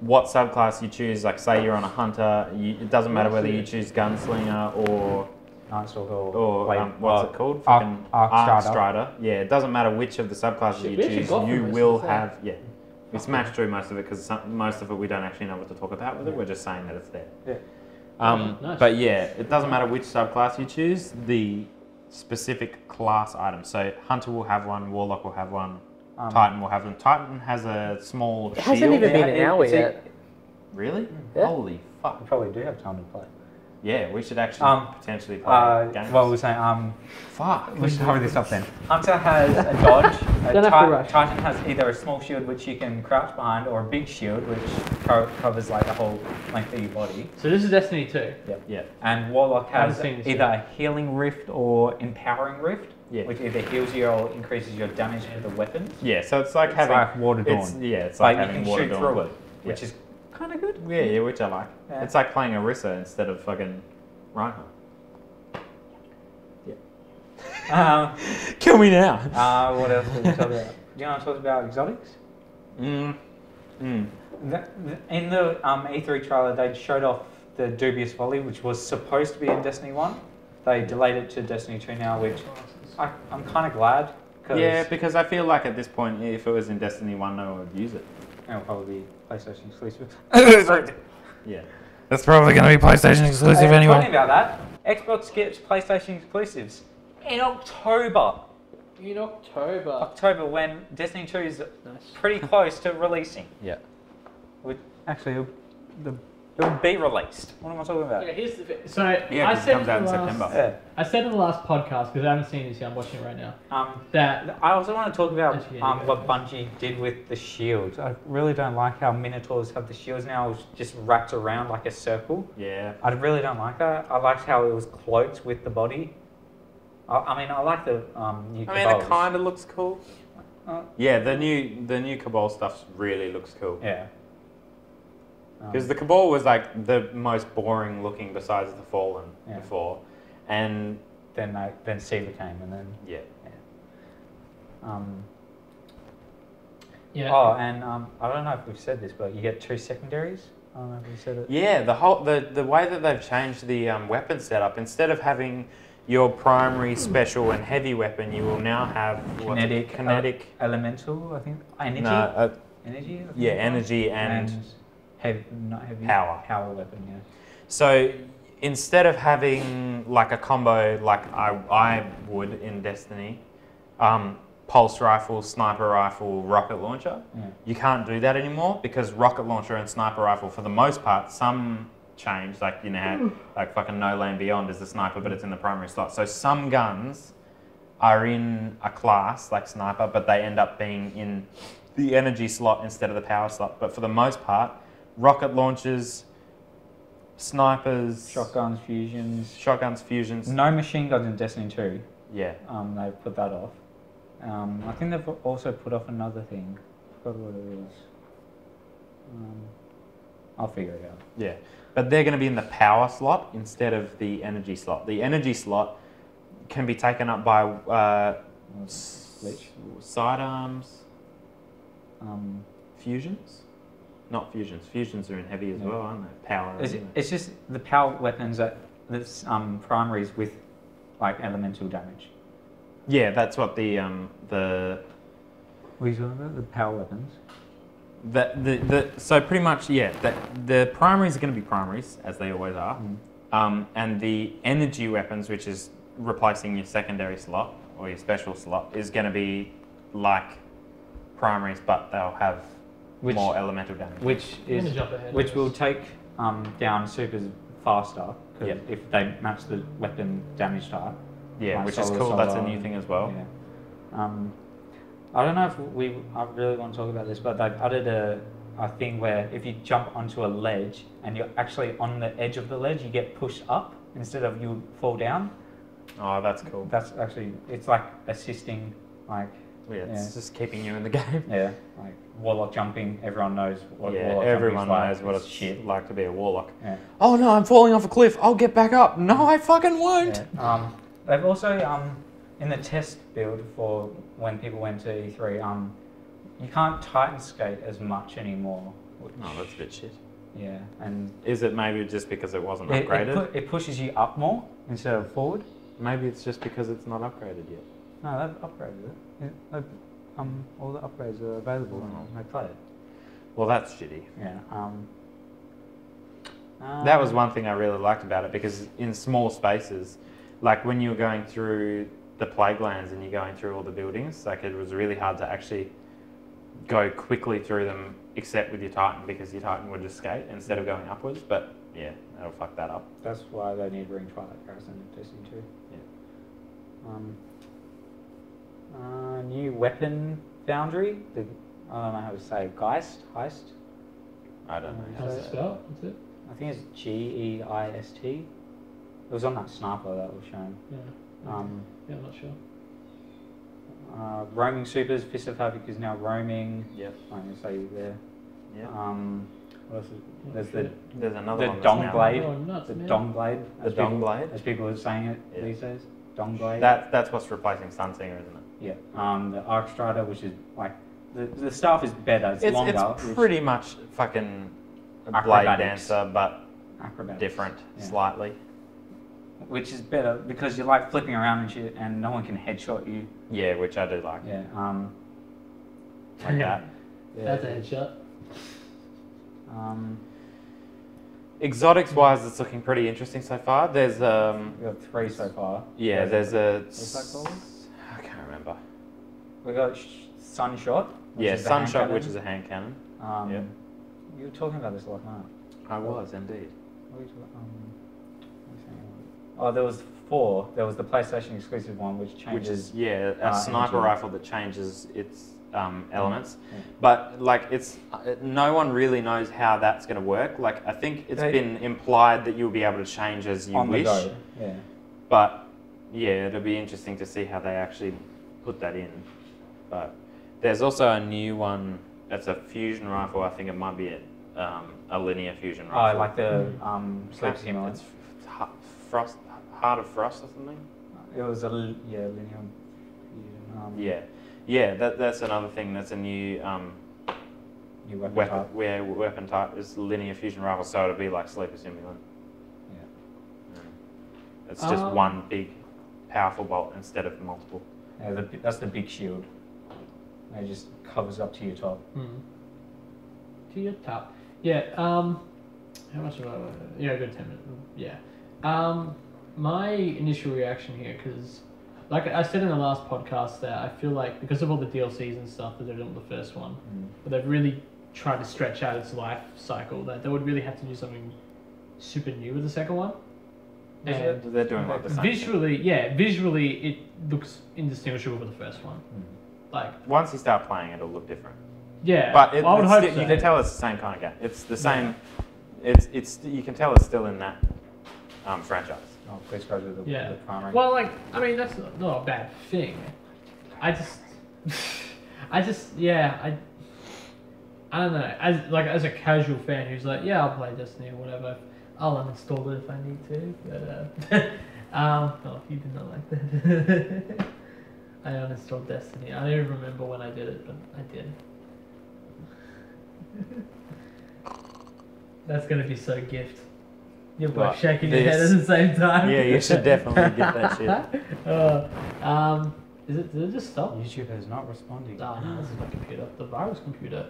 S1: what subclass you choose. Like, say you're on a hunter, it doesn't matter whether you choose gunslinger or
S3: Night Stalker
S1: or
S3: Blade-
S1: what's it called?
S3: Arc
S1: Fucking
S3: Strider.
S1: Strider. Yeah, it doesn't matter which of the subclasses
S2: Shit,
S1: you
S2: we actually
S1: choose.
S2: got
S1: You
S2: most
S1: will
S2: of that.
S1: have We smashed through most of it because most of it we don't actually know what to talk about with it. We're just saying that it's there.
S3: Yeah.
S2: Nice.
S1: But yeah, it doesn't matter which subclass you choose. The specific class item. So Hunter will have one. Warlock will have one. Titan will have one. Titan has a small
S2: It
S1: shield.
S2: hasn't even been an hour yet.
S1: Really?
S2: Yeah.
S1: Holy fuck.
S3: We probably do have time to play.
S1: Yeah, we should actually potentially play games.
S3: Well, we're saying
S1: Fuck.
S3: we should hurry this up then. Hunter has a dodge.
S2: Don't have to rush.
S3: Titan has either a small shield which you can crouch behind, or a big shield which covers like the whole length of your body.
S2: So this is Destiny 2.
S1: Yeah.
S3: And Warlock
S2: haven't
S3: has
S2: seen this
S3: either
S2: yet.
S3: a healing rift or empowering rift,
S1: Yeah.
S3: which either heals you or increases your damage with the weapons.
S1: Yeah, so it's like
S3: It's
S1: having
S3: like Ward of Dawn.
S1: it's
S3: Like
S1: like
S3: you
S1: having
S3: can
S1: Water
S3: shoot
S1: Dawn.
S3: through it, which
S1: Yeah.
S3: is kind of good.
S1: Yeah, which I like.
S3: Yeah.
S1: It's like playing Orisa instead of fucking Reinhardt. Kill me now.
S3: What else did we talk about? Do you want to talk about exotics?
S1: Mm.
S3: In the E3 trailer, they showed off the Dubious Volley, which was supposed to be in Destiny 1. They delayed it to Destiny 2 now, which I'm kind of glad.
S1: Yeah, because I feel like at this point, if it was in Destiny 1, no one would use it.
S3: It'll probably be PlayStation exclusive.
S1: Yeah.
S4: That's probably going to be PlayStation exclusive
S3: Talking
S4: anyway.
S3: about that, Xbox gets PlayStation exclusives in October.
S2: In October.
S3: October, when Destiny 2 is
S2: Nice.
S3: pretty close to releasing.
S1: Yeah.
S3: Actually, it will be released. What am I talking about?
S2: Okay, here's the thing. So
S1: Yeah,
S2: I
S1: 'cause it
S2: said
S1: comes out in
S2: the last-
S1: September.
S3: Yeah.
S2: I said in the last podcast, because I haven't seen this yet, I'm watching it right now, that
S3: I also want to talk about
S2: Actually, yeah, you go.
S3: what Bungie did with the shields. I really don't like how Minotaurs have the shields now just wrapped around like a circle.
S1: Yeah.
S3: I really don't like that. I liked how it was cloaked with the body. I mean, I like the new
S1: I mean,
S3: Cabals.
S1: it kind of looks cool.
S3: Uh,
S1: Yeah, the new Cabal stuff really looks cool.
S3: Yeah.
S1: Because the Cabal was like the most boring looking besides the Fallen before, and
S3: then Siva came and then
S1: yeah.
S2: yeah.
S3: Oh, and I don't know if we've said this, but you get 2 secondaries. I don't know if we said it.
S1: Yeah, the way that they've changed the weapon setup, instead of having your primary, special, and heavy weapon, you will now have kinetic,
S3: elemental. I think energy.
S1: no,
S3: Energy. I think
S1: yeah,
S3: it was.
S1: energy and
S3: heavy, not heavy.
S1: Power.
S3: Power weapon. Yeah.
S1: so instead of having like a combo like I would in Destiny, pulse rifle, sniper rifle, rocket launcher, you can't do that anymore because rocket launcher and sniper rifle, for the most part, some change, like you know how like fucking No Land Beyond is the sniper, but it's in the primary slot. So some guns are in a class like sniper, but they end up being in the energy slot instead of the power slot. But for the most part, rocket launchers, snipers,
S3: Shotguns, fusions.
S1: fusions.
S3: No machine guns in Destiny 2.
S1: Yeah.
S3: They put that off. I think they've also put off another thing. I forgot what it was. I'll figure it out.
S1: Yeah, but they're going to be in the power slot instead of the energy slot. The energy slot can be taken up by sidearms, fusions. Not fusions. Fusions are in heavy as well, aren't they? Power.
S3: It's just the power weapons that's primaries with like elemental damage.
S1: Yeah, that's what the
S3: What are you talking about? The power weapons.
S1: So pretty much, yeah, the primaries are going to be primaries, as they always are. And the energy weapons, which is replacing your secondary slot or your special slot, is going to be like primaries, but they'll have more elemental damage.
S3: Which will take down supers faster, because if they match the weapon damage type.
S1: Yeah,
S3: like
S1: which is cool. That's a new thing as well.
S3: Yeah. I don't know if I really want to talk about this, but they've added a thing where if you jump onto a ledge and you're actually on the edge of the ledge, you get pushed up instead of you fall down.
S1: Oh, that's cool.
S3: That's actually, it's like assisting, like...
S1: Yeah, it's just keeping you in the game.
S3: Yeah, like warlock jumping, everyone knows what warlock
S1: everyone
S3: jumping is
S1: knows what it's like to be a warlock.
S3: Yeah.
S1: Oh no, I'm falling off a cliff, I'll get back up. No, I fucking won't.
S3: Yeah. They've also, in the test build for when people went to E3, you can't Titan skate as much anymore.
S1: Oh, that's a bit shit.
S3: Yeah, and...
S1: Is it maybe just because it wasn't upgraded?
S3: It pushes you up more instead of forward.
S1: Maybe it's just because it's not upgraded yet.
S3: No, they've upgraded it. All the upgrades are available and they play it.
S1: Well, that's shitty.
S3: Yeah.
S1: That was one thing I really liked about it, because in small spaces, like when you were going through the playgrounds and you're going through all the buildings, like it was really hard to actually go quickly through them, except with your Titan, because your Titan would just skate instead of going upwards. But yeah, that'll fuck that up.
S3: That's why they need Ring Twilight Garrison in Destiny 2.
S1: Yeah.
S3: New weapon foundry. I don't know how to say heist.
S1: I don't know.
S2: How's it spelled? What's it?
S3: I think it's GEIST. It was on that sniper that was shown.
S2: Yeah. Yeah, I'm not sure.
S3: Roaming supers. Fist of Havoc is now roaming.
S1: Yep.
S3: I'm going to say there.
S1: Yeah.
S3: What else is,
S1: there's another one.
S3: The Dong Blade.
S2: Nuts,
S3: The
S2: man.
S3: Dong Blade.
S1: The Dong Blade.
S3: As people are saying it these days. Dong Blade.
S1: That's what's replacing Sunsinger, isn't it?
S3: Yeah. The Arc Strider, which is like the staff is better. It's longer.
S1: It's pretty much fucking a blade
S3: Acrobatics.
S1: dancer, but
S3: Acrobatics.
S1: different
S3: Yeah.
S1: slightly.
S3: Which is better because you're like flipping around and shit, and no one can headshot you.
S1: Yeah, which I do like.
S3: Yeah.
S1: Like that.
S3: Yeah.
S2: That's a headshot.
S1: Exotics wise, it's looking pretty interesting so far. There's
S3: We've got 3 so far.
S1: yeah, there's a
S3: What's that called?
S1: I can't remember.
S3: We got Sunshot.
S1: Yeah,
S3: is the hand
S1: Sunshot,
S3: cannon.
S1: which is a hand cannon.
S3: You were talking about this last night.
S1: I was indeed.
S3: What were you talking? What were you saying? Oh, there was 4. There was the PlayStation exclusive one, which changes.
S1: Which is a sniper
S3: energy.
S1: rifle that changes its elements,
S3: Yeah.
S1: but like it's no one really knows how that's going to work. Like I think it's been implied that you'll be able to change as you
S3: on
S1: wish.
S3: the go. Yeah.
S1: But yeah, it'll be interesting to see how they actually put that in. But there's also a new one that's a fusion rifle. I think it might be a linear fusion rifle.
S3: Oh, like the sleep simulant.
S1: It's Heart of Frost or something.
S3: It was linear. Fusion.
S1: Yeah. That's another thing. That's a new
S3: New weapon
S1: weapon.
S3: type.
S1: Where weapon type is linear fusion rifle, so it'll be like sleeper simulant.
S3: Yeah.
S1: It's just one big, powerful bolt instead of multiple.
S3: Yeah, that's the big shield. It just covers up to your top.
S2: To your top. Yeah. How much have I? Yeah, a good 10 minutes. Yeah. My initial reaction here, because like I said in the last podcast, that I feel like because of all the DLCs and stuff that they've done with the first one, but they've really tried to stretch out its life cycle, that they would really have to do something super new with the second one. And
S1: They're doing like the same
S2: visually, visually it looks indistinguishable with the first one. Like
S1: once you start playing, it'll look different.
S2: yeah,
S1: But
S2: I would hope so.
S1: you can tell it's the same kind of game. It's the same. It's you can tell it's still in that franchise.
S3: Oh, please go to the primary.
S2: Well, like, I mean, that's not a bad thing. I don't know, as a casual fan who's like, yeah, I'll play Destiny or whatever. I'll uninstall it if I need to. But oh, you did not like that. I uninstalled Destiny. I don't even remember when I did it, but I did. That's gonna be so gift. You're both shaking your head at the same time.
S1: Yeah, you should definitely get that shit.
S2: Did it just stop?
S3: YouTube is not responding.
S2: Oh no, this is my computer, the virus computer.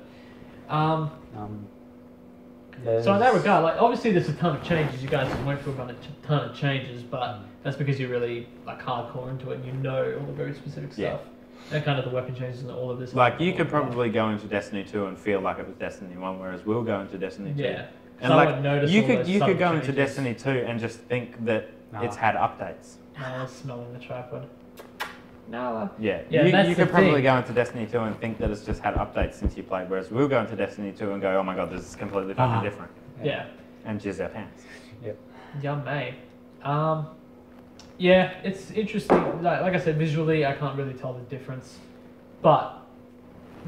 S3: There's-
S2: So in that regard, like obviously there's a ton of changes. You guys went through a ton of changes, but that's because you're really like hardcore into it and you know all the very specific stuff. And kind of the weapon changes and all of this.
S1: Like you could probably go into Destiny 2 and feel like it was Destiny 1, whereas we'll go into Destiny 2.
S2: Yeah.
S1: And like you could go into Destiny 2 and just think that it's had updates.
S2: No, I was smelling the tripod. No.
S1: Yeah,
S2: that's
S1: you
S2: the
S1: could probably
S2: thing.
S1: go into Destiny 2 and think that it's just had updates since you played, whereas we'll go into Destiny 2 and go, oh my god, this is completely fucking different.
S2: Yeah.
S1: And jizz our pants.
S2: Yum, mate. Yeah, it's interesting. Like I said, visually, I can't really tell the difference, but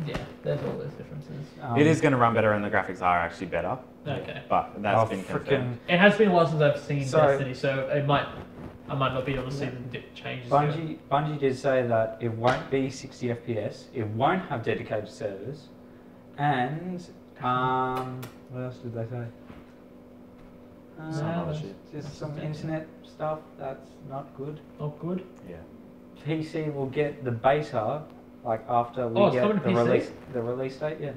S2: yeah, there's all those differences.
S1: It is going to run better and the graphics are actually better.
S2: Okay.
S1: But that's been confirmed.
S2: It has been a while since I've seen Destiny, so I might not be able to see the changes.
S3: Bungie did say that it won't be 60 FPS, it won't have dedicated servers, and what else did they say?
S1: Some other shit.
S3: Just some internet stuff that's not good.
S2: Not good.
S1: Yeah.
S3: PC will get the beta like after we
S2: it's
S3: get
S2: coming to PC?
S3: the release date. Yeah.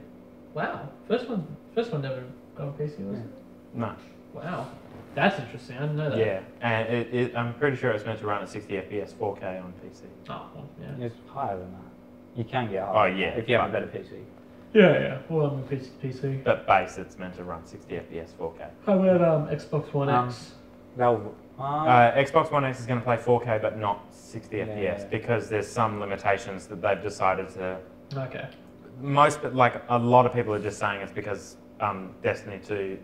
S2: Wow. First one never got on PC, was it?
S1: No.
S2: Wow. That's interesting. I didn't know that.
S1: Yeah, and I'm pretty sure it's meant to run at 60 FPS 4K on PC.
S2: Oh, well, yeah.
S3: It's higher than that. You can get higher.
S1: Oh, yeah,
S3: if you have a better PC.
S2: Yeah. Well, I'm a PC.
S1: But base, it's meant to run 60 FPS 4K.
S2: How about Xbox One X?
S1: Xbox One X is going to play 4K, but not 60 FPS
S3: Yeah.
S1: because there's some limitations that they've decided to.
S2: Okay.
S1: A lot of people are just saying it's because Destiny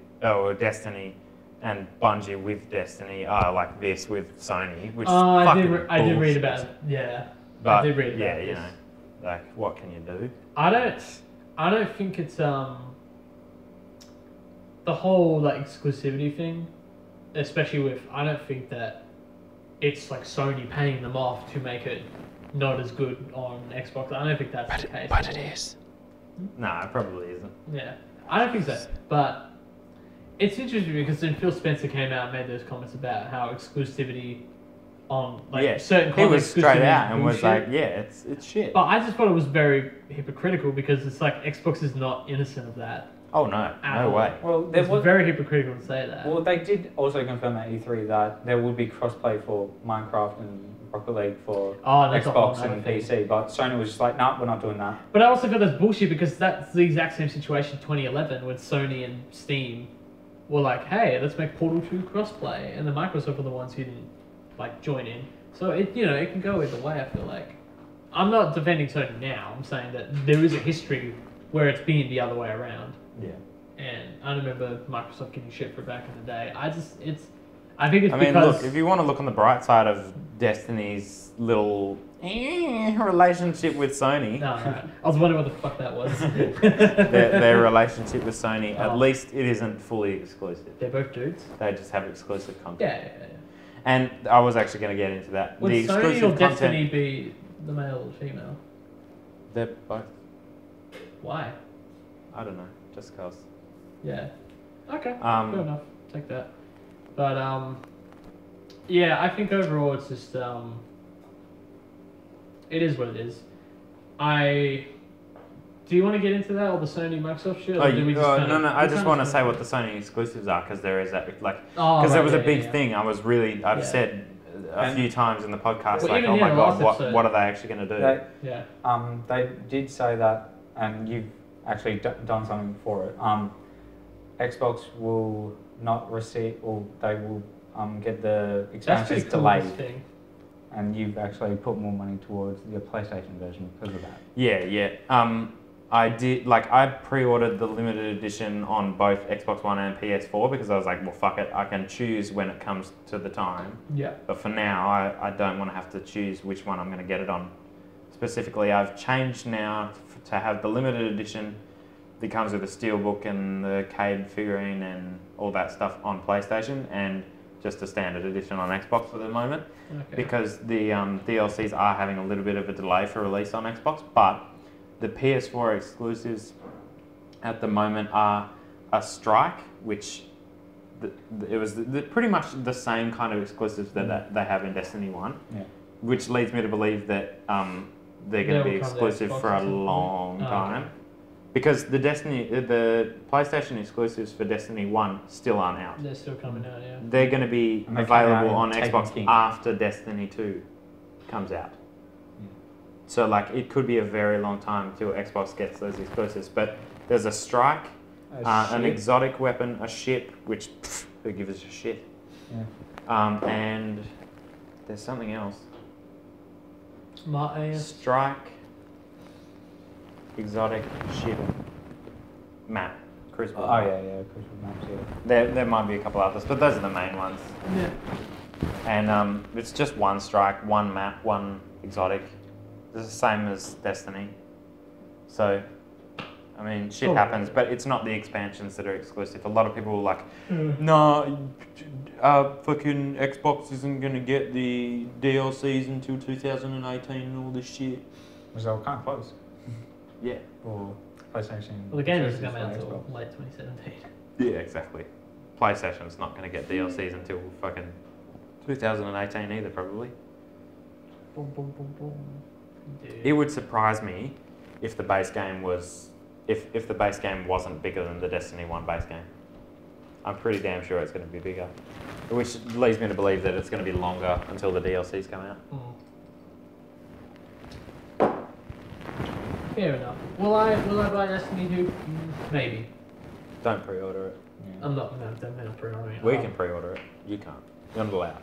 S1: and Bungie with Destiny are like this with Sony, which is fucking
S2: I did read
S1: bullshit.
S2: about it. Yeah.
S1: But
S2: I did read about
S1: yeah,
S2: this.
S1: you know, like what can you do?
S2: I don't think it's the whole like exclusivity thing, especially with I don't think that it's like Sony paying them off to make it not as good on Xbox. I don't think that's the case.
S4: But it is.
S1: Nah, it probably isn't.
S2: Yeah, I don't think so. But it's interesting because then Phil Spencer came out and made those comments about how exclusivity on certain
S1: he was straight
S2: exclusivity
S1: out
S2: is
S1: and was
S2: bullshit.
S1: like, yeah, it's shit.
S2: But I just thought it was very hypocritical because it's like Xbox is not innocent of that.
S1: Oh no,
S2: At
S1: no
S2: all.
S1: way.
S3: Well, there
S2: It's
S3: was.
S2: very hypocritical to say that.
S3: Well, they did also confirm at E3 that there would be crossplay for Minecraft and Rocket League for
S2: That's a whole
S3: Xbox and
S2: nother thing.
S3: PC, but Sony was just like, nah, we're not doing that.
S2: But I also feel that's bullshit because that's the exact same situation in 2011 when Sony and Steam were like, hey, let's make Portal 2 crossplay, and the Microsoft were the ones who didn't like join in. So it can go either way. I feel like I'm not defending Sony now. I'm saying that there is a history where it's been the other way around.
S1: Yeah.
S2: And I remember Microsoft getting shit for back in the day. I think it's
S1: I mean,
S2: because
S1: look, if you want to look on the bright side of Destiny's little relationship with Sony,
S2: no, I was wondering what the fuck that was.
S1: their relationship with Sony,
S2: Oh.
S1: at least it isn't fully exclusive.
S2: They're both dudes.
S1: They just have exclusive content.
S2: Yeah.
S1: And I was actually going to get into that.
S2: Would
S1: the
S2: Sony
S1: exclusive
S2: or
S1: content,
S2: Destiny be the male or female?
S1: they're both.
S2: Why?
S1: I don't know, just cause.
S2: Yeah. Okay.
S1: Um,
S2: Fair enough. Take that. But yeah, I think overall it's just it is what it is. Do you want to get into that or the Sony Microsoft shit? Or do we just
S1: I just want to say what the Sony exclusives are because there is that
S2: there
S1: was a big thing. I've
S2: Yeah.
S1: said a few times in the podcast,
S2: Well,
S1: like,
S2: even
S1: oh
S2: in
S1: my
S2: the
S1: god,
S2: last episode.
S1: what are they actually going to do?
S2: Yeah.
S3: They did say that, and you've actually done something for it. Xbox will not receive, or they will get the
S2: That's pretty
S3: expansions
S2: cool.
S3: delayed,
S2: This thing.
S3: and you've actually put more money towards the PlayStation version because of that.
S1: Yeah. I did, I pre-ordered the limited edition on both Xbox One and PS4 because I was like, well, fuck it, I can choose when it comes to the time.
S2: Yeah.
S1: But for now, I don't want to have to choose which one I'm going to get it on. Specifically, I've changed now to have the limited edition it comes with a steelbook and the Cade figurine and all that stuff on PlayStation, and just a standard edition on Xbox for the moment.
S2: Okay.
S1: Because the DLCs are having a little bit of a delay for release on Xbox, but the PS4 exclusives at the moment are a Strike, which it was pretty much the same kind of exclusives that they have in Destiny 1, which leads me to believe that they're going to be exclusive for a long time. Okay. Because the PlayStation exclusives for Destiny 1 still aren't out.
S2: They're still coming out, yeah.
S1: They're going to be available on Xbox after Destiny 2 comes out. Yeah. So like it could be a very long time till Xbox gets those exclusives. But there's a Strike, an exotic weapon, a ship, which who gives a shit? Yeah. And there's something else. Strike, exotic, ship, map, crucible.
S3: Oh yeah, crucible maps. Yeah.
S1: There might be a couple others, but those are the main ones.
S2: Yeah.
S1: And it's just one Strike, one map, one exotic. It's the same as Destiny. So, I mean, shit happens, but it's not the expansions that are exclusive. A lot of people are like, no, fucking Xbox isn't going to get the DLCs until 2018 and all this shit.
S3: Was all kind of close.
S1: Yeah.
S3: Or PlayStation.
S2: Well, the game doesn't come out until late 2017.
S1: Yeah, exactly. PlayStation's not going to get DLCs until fucking 2018 either, probably.
S2: Boom, boom, boom, boom. Dude.
S1: It would surprise me if the base game was, if the base game wasn't bigger than the Destiny 1 base game. I'm pretty damn sure it's going to be bigger. Which leads me to believe that it's going to be longer until the DLCs come out.
S2: Fair enough. Will I buy Destiny 2? Maybe.
S1: Don't pre-order it.
S2: Yeah. I'm not pre-ordering it.
S1: We can pre-order it. You can't. You're not allowed.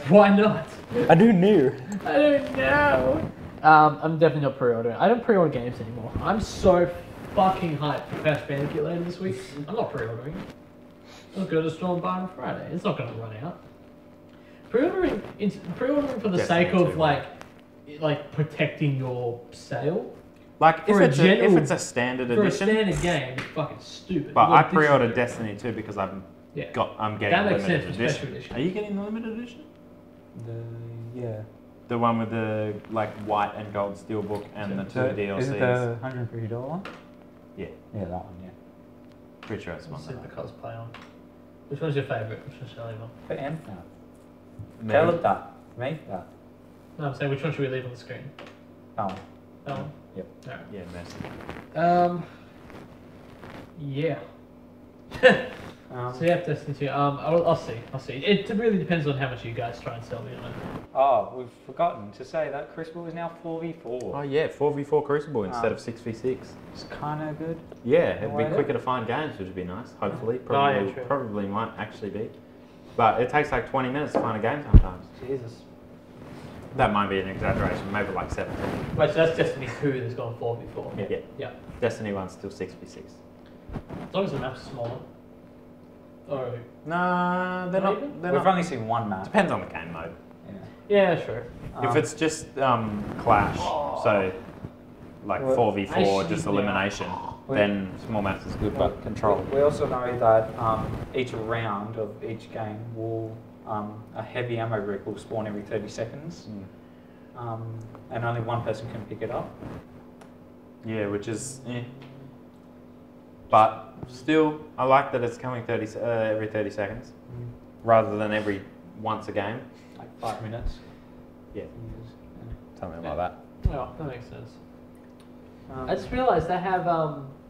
S2: Why not?
S1: I don't know.
S2: I don't know. I'm definitely not pre-ordering. I don't pre-order games anymore. I'm so fucking hyped for Crash Bandicoot later this week. I'm not pre-ordering it. I'll go to Stormbar on Friday. It's not going to run out. Pre-ordering for the sake of like protecting your sale.
S1: Like if it's a standard edition.
S2: For a standard game, it's fucking stupid.
S1: But I pre-ordered Destiny 2 because I'm getting
S2: that makes
S1: limited
S2: sense
S1: edition. Are you getting the limited edition?
S3: Yeah.
S1: The one with the like white and gold steelbook and the two DLCs.
S3: Is it the $150 one?
S1: Yeah.
S3: Yeah, that one. Yeah.
S1: Pretty sure it's one.
S2: The cosplay on. Which one's your favourite? Which one's your leave on?
S3: For Anthony. Caleb that. Me that.
S2: No, I'm saying which one should we leave on the screen?
S3: That one.
S2: That one?
S3: Yep.
S2: Alright.
S1: Yeah, messy.
S2: Yeah. So yeah, Destiny 2. I'll see. It really depends on how much you guys try and sell me on it.
S3: Oh, we've forgotten to say that Crucible is now 4v4.
S1: Oh yeah, 4v4 Crucible instead of 6v6.
S3: It's kind of good.
S1: Yeah, it'd be quicker to find games, which would be nice. Hopefully, probably might actually be. But it takes like 20 minutes to find a game sometimes.
S2: Jesus.
S1: That might be an exaggeration, maybe like 17.
S2: Wait, so that's Destiny 2 that's gone 4v4?
S1: Yeah. Destiny 1's still 6v6.
S2: As long as the map's smaller. Or...
S1: Nah, they're not.
S3: We've only seen one map.
S1: Depends on the game mode.
S2: Yeah, sure.
S1: If it's just Clash, so like 4v4, just elimination, then small maps is good, but control.
S3: We also know that each round of each game will a heavy ammo brick will spawn every 30 seconds, and only one person can pick it up. Yeah, which is.
S1: But still, I like that it's coming every 30 seconds, rather than every once a game.
S3: Like 5 minutes.
S1: Yeah. Something like that.
S2: Yeah, that makes sense. I just realised they have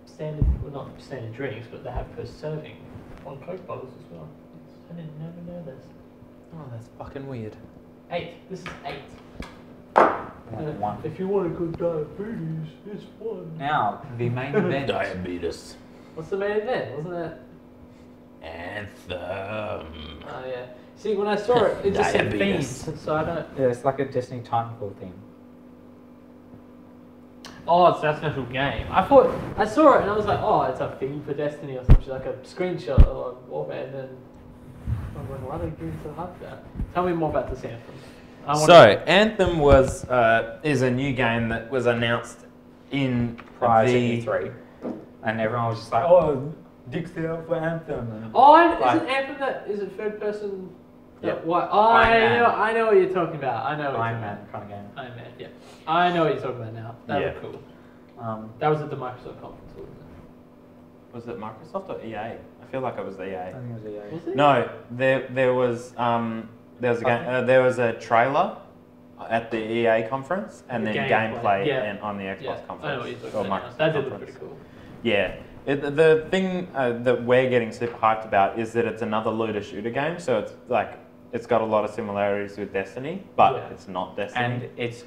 S2: standard, well not standard drinks, but they have per serving on Coke bottles as well. I didn't never know this.
S1: Oh, that's fucking weird.
S2: 8. This is 8.
S3: One.
S2: If you want a good diabetes, it's 1.
S3: Now, the main event.
S1: Diabetes.
S2: What's the main event? Wasn't it?
S1: Anthem.
S2: Oh yeah. See, when I saw it, it just said themes, so I don't...
S3: Yeah, it's like a Destiny Titanfall theme.
S2: Oh, it's that special game. I saw it and I was like, oh, it's a theme for Destiny or something, like a screenshot on Warband, and I'm like, why are they doing so hard for that? Tell me more about this Anthem.
S1: Anthem is a new game that was announced in
S3: prior to E3. and everyone was just like, "Oh, dicks it out for Anthem." And
S2: Oh,
S3: like,
S2: isn't Anthem that is it third person?
S3: Yeah.
S2: What?
S3: Iron
S2: I know what you're talking about. I know. What
S3: Iron
S2: you're
S3: Man kind of game.
S2: Iron Man. Yeah. I know what you're talking about now. That
S1: Yeah.
S2: was cool. That was at the Microsoft conference, wasn't it?
S1: Was it Microsoft or EA? I feel like it was EA.
S3: I think it was EA.
S2: Was it?
S1: No, there was a game, there was a trailer at the EA conference and then gameplay
S2: Yeah.
S1: and on the Xbox
S2: Yeah.
S1: conference.
S2: I know what you're
S1: or
S2: talking about.
S1: Microsoft
S2: That did look
S1: conference.
S2: pretty cool.
S1: Yeah. The thing that we're getting super hyped about is that it's another looter shooter game, so it's like it's got a lot of similarities with Destiny, but
S2: Yeah.
S1: it's not Destiny.
S3: And it's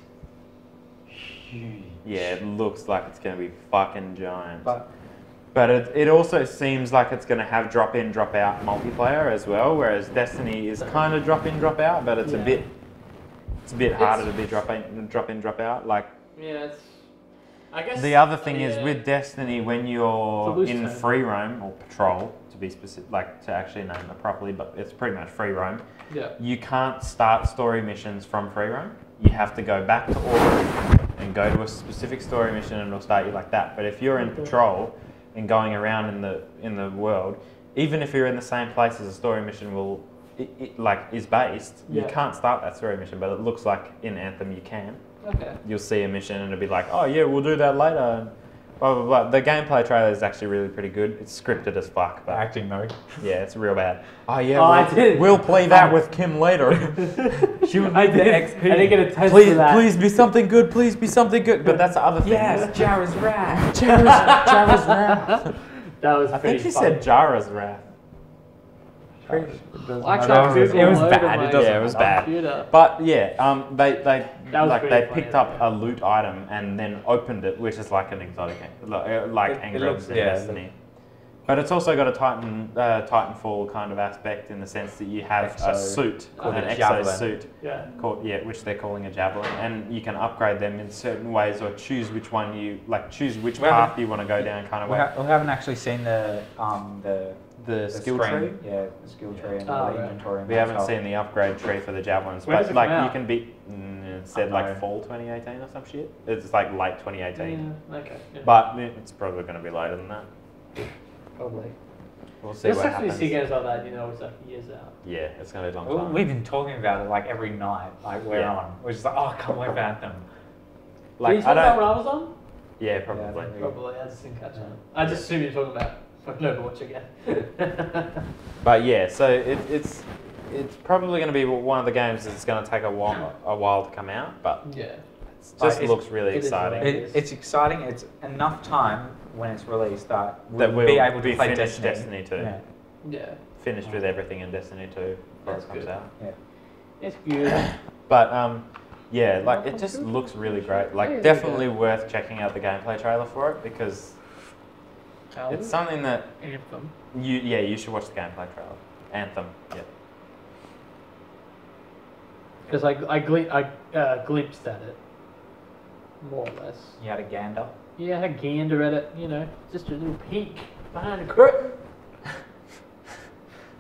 S3: huge.
S1: Yeah, it looks like it's going to be fucking giant.
S3: But
S1: it also seems like it's going to have drop-in, drop-out multiplayer as well, whereas Destiny is kind of drop-in, drop-out, but it's a bit harder to be drop-in, drop-out. Like,
S2: Yeah, it's. I guess.
S1: the other thing is with Destiny, when you're
S2: loose
S1: in
S2: term.
S1: free roam or patrol, to be specific, like to actually name it properly, but it's pretty much free roam.
S2: Yeah.
S1: You can't start story missions from free roam. You have to go back to order and go to a specific story mission, and it'll start you like that. But if you're in patrol and going around in the world, even if you're in the same place as a story mission is based, you
S2: Yeah.
S1: can't start that story mission. But it looks like in Anthem you can.
S2: Okay.
S1: You'll see a mission and it'll be like, oh yeah, we'll do that later. And blah blah blah. The gameplay trailer is actually really pretty good. It's scripted as fuck, but
S3: acting though.
S1: yeah, it's real bad. Oh yeah,
S2: I did.
S1: we'll play that with Kim later. She would
S2: I
S1: be the
S2: did.
S1: XP.
S2: I didn't get a test
S1: Please,
S2: for that.
S1: please be something good. Please be something good. But that's the other thing.
S3: Yes, Jara's Wrath.
S1: Jara's Wrath.
S2: That was
S1: I
S2: pretty
S1: think she
S2: funny.
S1: said Jara's Wrath.
S2: Actually,
S3: It was bad. It doesn't
S1: Yeah, it was bad.
S2: Computer.
S1: But yeah, they
S2: That was pretty funny,
S1: picked up
S2: yeah.
S1: a loot item and then opened it, which is like an exotic, like
S3: It
S1: Engrams
S3: looks-
S1: in
S3: yeah,
S1: Destiny. But it's also got a Titanfall kind of aspect in the sense that you have a suit called
S3: Called
S1: an
S3: a javelin.
S1: exosuit,
S2: Yeah.
S1: which they're calling a javelin, and you can upgrade them in certain ways or choose which one choose which
S3: We haven't-
S1: path you want to go down, kind of way.
S3: We haven't actually seen the
S1: skill
S3: screen.
S1: tree.
S3: Yeah, the skill tree and
S2: Oh,
S3: the
S2: right.
S3: inventory. And
S1: We
S3: that
S1: haven't
S3: stuff.
S1: seen the upgrade tree for the javelins,
S2: When does
S1: but
S2: it
S1: like
S2: come
S1: you
S2: out?
S1: can be. It said
S3: I know.
S1: like fall 2018 or some shit. It's like late 2018,
S2: Yeah, okay. Yeah.
S1: but it's probably going to be later than that.
S2: Probably.
S1: We'll see
S2: There's
S1: what
S2: actually
S1: happens.
S2: see games like that, it's like years out.
S1: Yeah, it's going to be a long
S3: Well,
S1: time.
S3: we've been talking about it like every night. Like we're
S1: Yeah.
S3: on. We're just like, oh, I can't wait for Anthem.
S2: Did you
S1: Like
S2: talk
S1: I
S2: about
S1: don't.
S2: when I was on?
S1: Yeah, probably.
S3: Yeah,
S2: Probably. I just didn't catch on. I just assumed you were talking about fucking Overwatch again.
S1: But yeah, so it's probably going to be one of the games that's going to take a while to come out, but
S2: Yeah.
S1: it just
S3: Like,
S1: looks really
S2: it is
S1: exciting.
S2: like-
S3: It's exciting. It's enough time when it's released that
S1: That
S3: we'll be able to play
S1: finished
S3: Destiny.
S1: Destiny 2.
S3: Yeah.
S2: Yeah.
S1: Finished with everything in Destiny 2 before
S2: That's
S1: it comes
S2: good.
S1: out.
S2: It's good.
S1: But yeah, like it just looks really great. Like definitely worth checking out the gameplay trailer for it because it's something that
S2: Anthem.
S1: you should watch the gameplay trailer. Anthem, yeah.
S2: Because I glimpsed at it. More or less.
S3: You had a gander.
S2: Yeah, I had a gander at it, just a little peek behind the curtain.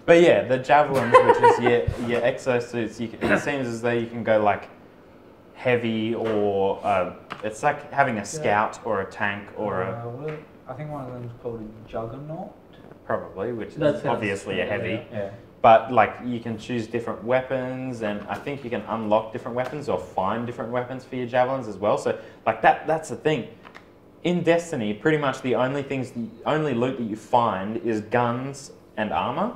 S1: But yeah, the javelins, which is your exosuits, it seems as though you can go like heavy or it's like having a scout or a tank or
S3: I think one of them is called a Juggernaut.
S1: probably, which
S2: That
S1: is
S2: sounds
S1: obviously a heavy.
S3: Yeah.
S1: But like you can choose different weapons, and I think you can unlock different weapons or find different weapons for your javelins as well. So like that's the thing. In Destiny, pretty much the only loot that you find is guns and armor.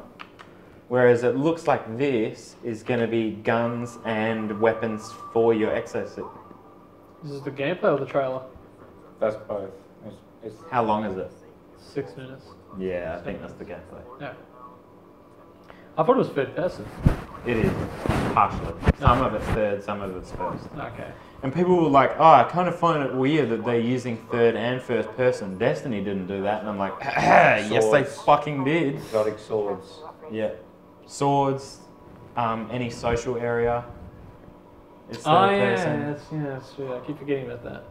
S1: Whereas it looks like this is going to be guns and weapons for your exosuit.
S2: This is the gameplay or the trailer?
S3: That's both. It's
S1: How long is it?
S2: 6 minutes.
S1: Yeah, I think that's the gameplay.
S2: Yeah. I thought it was third person.
S1: It is, partially. Some of it's third, some of it's first.
S2: Okay.
S1: And people were like, oh, I kind of find it weird that they're using third and first person. Destiny didn't do that. And I'm like, yes, they
S3: Swords.
S1: fucking did.
S3: exotic swords.
S1: Yeah. Swords, any social area. It's third
S2: Oh yeah,
S1: person.
S2: that's true. I keep forgetting about that.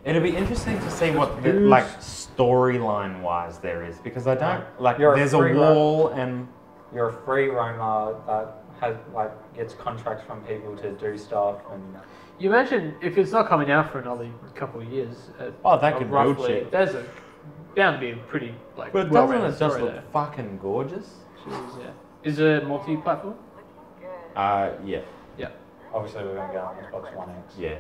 S1: It'll be interesting to see what the, like storyline wise there is because I don't like.
S3: You're a
S1: there's a
S3: free
S1: wall and
S3: You're a free roamer that has gets contracts from people to do stuff and
S2: You mentioned if it's not coming out for another couple of years.
S1: Oh, they could build
S2: roughly,
S1: shit.
S2: There's a bound to be a pretty like.
S1: But doesn't
S2: well-rounded
S1: it just
S2: story
S1: look
S2: there.
S1: fucking gorgeous?
S2: Jeez, yeah. Is it multi-platform?
S1: Yeah.
S3: Obviously, we're going to go on Xbox One X.
S1: Yeah.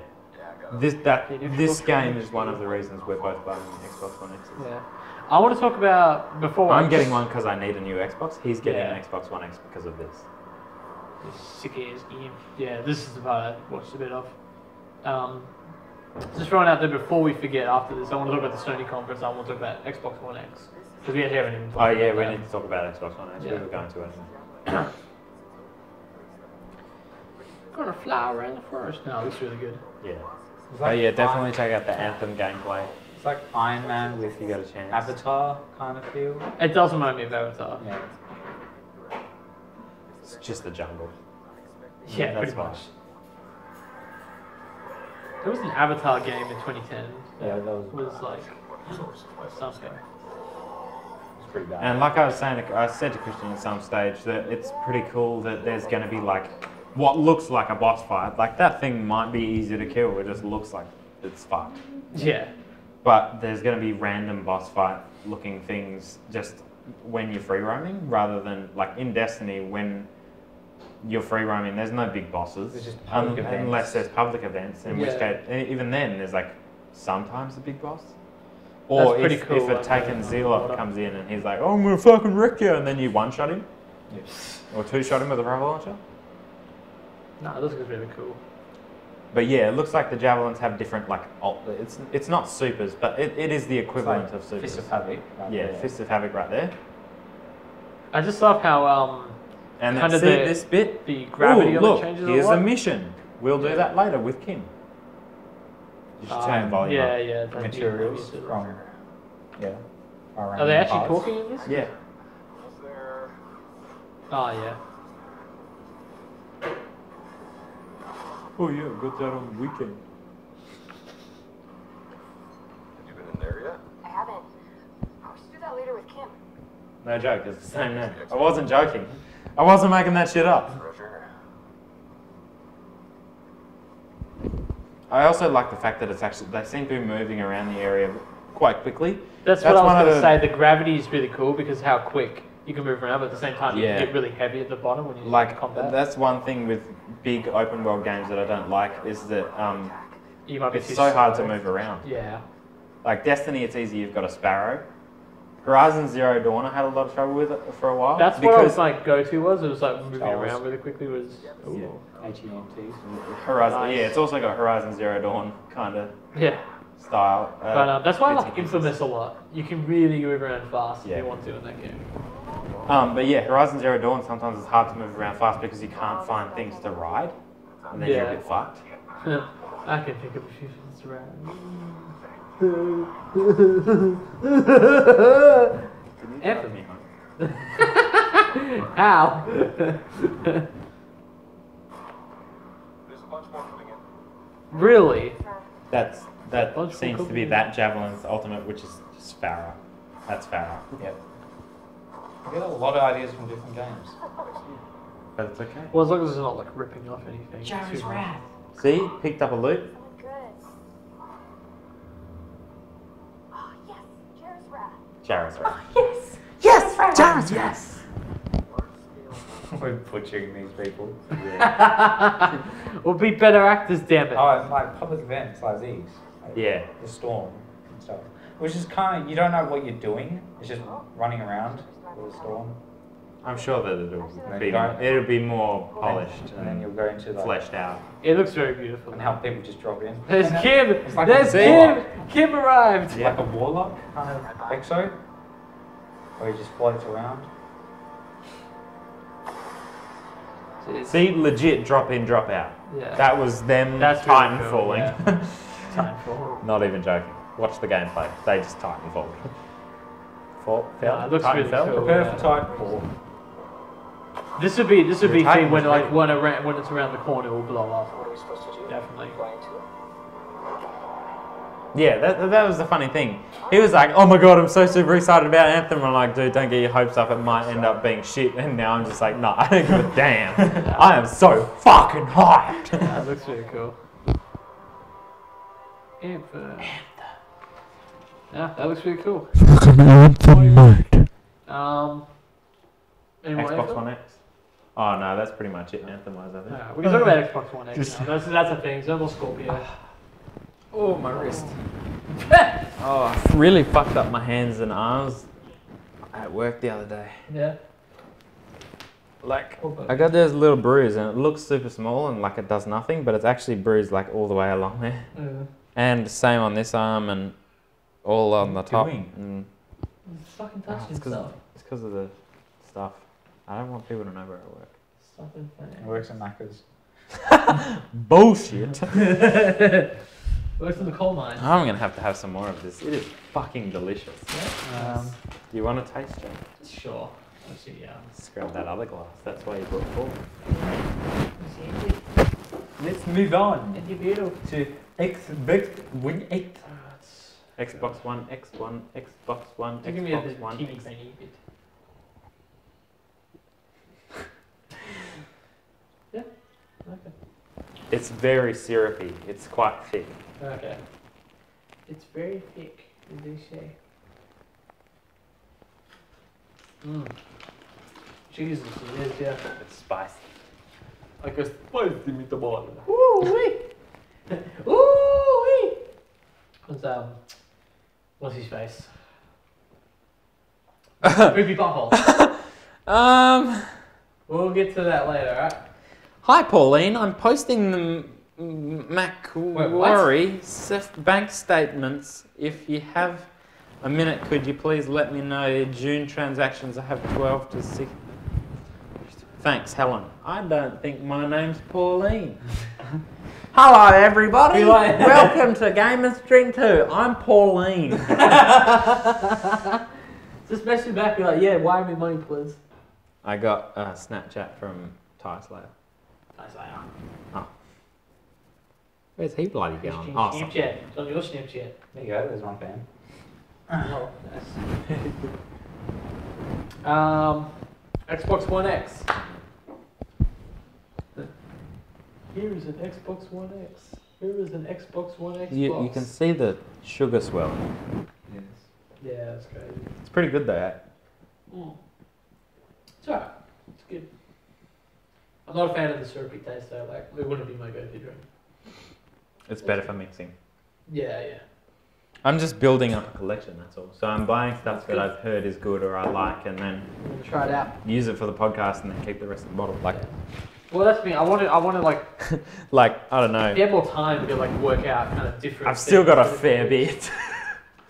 S1: This game is one of the reasons we're both buying Xbox One X.
S2: Yeah. I want to talk about before.
S1: I'm getting one because I need a new Xbox. He's getting
S2: Yeah.
S1: an Xbox One X because of this.
S2: Sick ass game. Yeah, this is the part I watched a bit of. Just throwing out there before we forget after this, I want to talk about the Sony conference. I want to talk about Xbox One X. Because we actually haven't even talked
S1: Oh, yeah,
S2: about
S1: we
S2: that.
S1: need to talk about Xbox One X.
S2: Yeah.
S1: We were going to anyway.
S2: Gonna fly around the forest. No, this is really good.
S1: Yeah.
S3: It's
S1: Oh,
S3: like
S1: yeah, definitely check out the Anthem gameplay
S3: It's like Iron Man with
S1: if you got a chance.
S3: Avatar kind of feel.
S2: It does remind me of Avatar.
S3: Yeah.
S1: It's just the jungle.
S2: Yeah,
S1: That's
S2: pretty much. There was an Avatar game in 2010.
S3: Yeah, that was
S2: Was like something.
S3: pretty bad.
S1: And like I said to Christian at some stage that it's pretty cool that there's going to be like what looks like a boss fight. Like that thing might be easy to kill. It just looks like it's fucked.
S2: Yeah.
S1: But there's going to be random boss fight looking things just when you're free roaming rather than like in Destiny when you're free roaming. There's no big bosses
S3: There's just public events.
S1: unless there's public events. In which
S2: Yeah.
S1: case, even then, there's like sometimes a big boss.
S2: That's
S1: Or
S2: pretty
S1: if
S2: cool,
S1: a
S2: like,
S1: Taken
S2: the
S1: Zealot
S2: water.
S1: comes in and he's like, oh, I'm going to fucking wreck you, and then you one-shot him.
S3: Yes.
S1: Or two-shot him with a rifle launcher.
S2: No, this is really cool.
S1: But yeah, it looks like the Javelins have different, like, it's not supers, but it is the
S3: It's
S1: equivalent
S3: like
S1: of supers.
S3: Fist of Havoc. Right
S1: Yeah,
S3: there.
S1: Fist of Havoc right there.
S2: I just love how
S1: And
S2: Kind
S1: then
S2: of
S1: see
S2: the-
S1: this bit?
S2: the gravity
S1: Ooh,
S2: of
S1: look,
S2: it changes
S1: here's
S2: a lot.
S1: mission. We'll do that later with Kim. You should turn volume
S2: yeah,
S1: up.
S2: yeah. that'd be
S3: Materials
S2: obvious.
S3: from. Yeah.
S2: Are they actually talking in this?
S1: Yeah.
S2: Oh yeah.
S1: Oh yeah, got that on the weekend.
S5: Have you been in there yet?
S6: I haven't. We should do that later with Kim.
S1: No joke, it's the same name. I wasn't joking. I wasn't making that shit up.
S5: Roger.
S1: I also like the fact that it's actually, they seem to be moving around the area quite quickly.
S2: That's what I was
S1: one of
S2: going to
S1: the-
S2: say. The gravity is really cool because how quick you can move around, but at the same time
S1: Yeah.
S2: you get really heavy at the bottom when you
S1: Like,
S2: combat.
S1: that's one thing with big open world games that I don't like is that
S2: You might be
S1: it's
S2: too
S1: so hard to
S2: slow.
S1: move around.
S2: Yeah.
S1: Like Destiny, it's easy, you've got a Sparrow. Horizon Zero Dawn, I had a lot of trouble with it for a while.
S2: That's what I was
S1: because
S2: like go-to was. It was like moving
S3: Star Wars.
S2: around really quickly was. Ooh.
S1: Yeah.
S3: AT&Ts.
S1: Horizon,
S2: Nice.
S1: yeah, it's also got Horizon Zero Dawn kind of
S2: Yeah.
S1: style.
S2: But that's why I
S1: bits
S2: like
S1: and pieces.
S2: Infamous a lot. You can really move around fast
S1: Yeah.
S2: if you want to in that game.
S1: But yeah, Horizon Zero Dawn, sometimes it's hard to move around fast because you can't find things to ride. And then you're a
S2: Yeah.
S1: bit fucked.
S2: I can think of a few things around. Anthony. How?
S5: There's a bunch more coming in.
S2: Really?
S1: That
S2: Bunch
S1: seems
S2: will
S1: to be
S2: come
S1: that Javelin's ultimate, which is just Farah. That's Farah.
S3: Yep. We get a lot of ideas from different games.
S1: But it's okay.
S2: Well, as long as it's not like ripping off anything. too much.
S1: See? Picked up a loot.
S6: Oh, good. Oh, yes. Jared's rat.
S1: Jared's right.
S6: Yes. Yes, Jared's
S1: Yes!
S3: We're butchering these people.
S2: We'll be better actors, damn it.
S3: Oh, and like public events like these. Like
S1: Yeah.
S3: The storm and stuff. Which is kind of, you don't know what you're doing. It's just running around with the storm.
S1: I'm sure that
S3: Right.
S1: it'll be more polished
S3: And then you'll go into like,
S1: fleshed out.
S2: It looks very beautiful.
S3: and how people just drop in.
S2: There's
S3: And
S2: Kim!
S3: it's like
S2: There's
S3: a
S2: Kim!
S3: warlock.
S2: Kim arrived!
S1: Yeah.
S3: Like a warlock kind of exo. Where he just floats around.
S1: See, legit drop in, drop out.
S2: Yeah.
S1: That was them
S2: That's really
S1: Titan
S2: cool,
S1: falling.
S2: yeah. Titanfall.
S1: Not even joking. Watch the gameplay. They just Titan fall. Fell?
S2: Yeah, it looks
S1: Titan
S2: really
S1: fell?
S2: cool.
S3: Prepare
S2: yeah.
S3: for Titanfall.
S2: This would be
S1: Titan
S2: thing when
S1: was
S2: like
S1: great.
S2: when it's around the corner it will blow up.
S5: What are we supposed to do?
S2: Definitely.
S5: Fly into it?
S1: Yeah, that was the funny thing. He was like, oh my god, I'm so super excited about Anthem. I'm like, dude, don't get your hopes up. It might end up being shit. And now I'm just like, nah, I don't give a damn. I am so fucking hyped.
S2: That looks really cool. Anthem. Yeah, that looks pretty cool.
S4: Fucking anthem, mate.
S2: Any more
S1: Xbox
S2: Anthem?
S1: One X. Oh no, that's pretty much it. Anthem-wise, I think.
S2: Yeah, we can talk about Xbox One X now. That's a thing. It's no more Scorpio.
S1: Oh, my wrist. Oh, I really fucked up my hands and arms at work the other day.
S2: Yeah.
S1: Like, I got this little bruise and it looks super small and like it does nothing, but it's actually bruised like all the way along there. And same on this arm and all on the top. And,
S2: Just fucking touching stuff.
S1: it's because of the stuff. I don't want people to know where I work.
S2: Something funny.
S3: It works in Macus.
S1: Bullshit.
S2: Works in the coal mine.
S1: I'm gonna have to have some more of this. It is fucking delicious.
S2: Yeah.
S1: Do you want a taste, Jake?
S2: Sure. Let's see,
S1: Let's grab that other glass. That's why you brought forward.
S3: Let's move on
S2: It's beautiful.
S3: to Xbox One X.
S1: Xbox One, X1, Xbox One,
S2: Give me a
S1: Xbox One,
S2: teeny
S1: X.
S2: tiny bit. Yeah. Okay.
S1: It's very syrupy. It's quite thick.
S2: Okay. It's very thick, as they say. Jesus, it is, yeah.
S1: It's spicy.
S2: Like a spicy meatball. Ooh-wee! Ooh-wee! What's his face? Creepy butthole. We'll get to that later, alright?
S1: Hi, Pauline. I'm posting the Macquarie bank statements. If you have a minute, could you please let me know June transactions? I have 12 to 6. Thanks, Helen. I don't think my name's Pauline. Hello, everybody. Welcome to Gamer Stream 2. I'm Pauline.
S2: Just message back, be like, yeah, wire me money, please.
S1: I got a Snapchat from Ty Slayer.
S2: Nice, I am.
S1: Oh. Where's he bloody going? Oh,
S2: Snapchat. It's on your Snapchat.
S3: There you go, there's one fan.
S2: Oh, nice. Xbox One X. Here is an Xbox One X. Here is an Xbox One X.
S1: You can see the sugar swelling.
S3: Yes.
S2: Yeah, that's crazy.
S1: It's pretty good though.
S2: It's alright. It's good. I'm not a fan of the syrupy taste though. Like, it wouldn't be my go-to drink.
S1: It's better for mixing.
S2: Yeah.
S1: I'm just building up a collection, that's all. So I'm buying stuff that I've heard is good or I like and then
S2: I'm gonna try it out.
S1: use it for the podcast and then keep the rest of the bottle. Like,
S2: Well, that's me. I want to like.
S1: like, I don't
S2: If
S1: know.
S2: you had more time to like work out kind of different.
S1: I've still got a
S2: things.
S1: fair bit.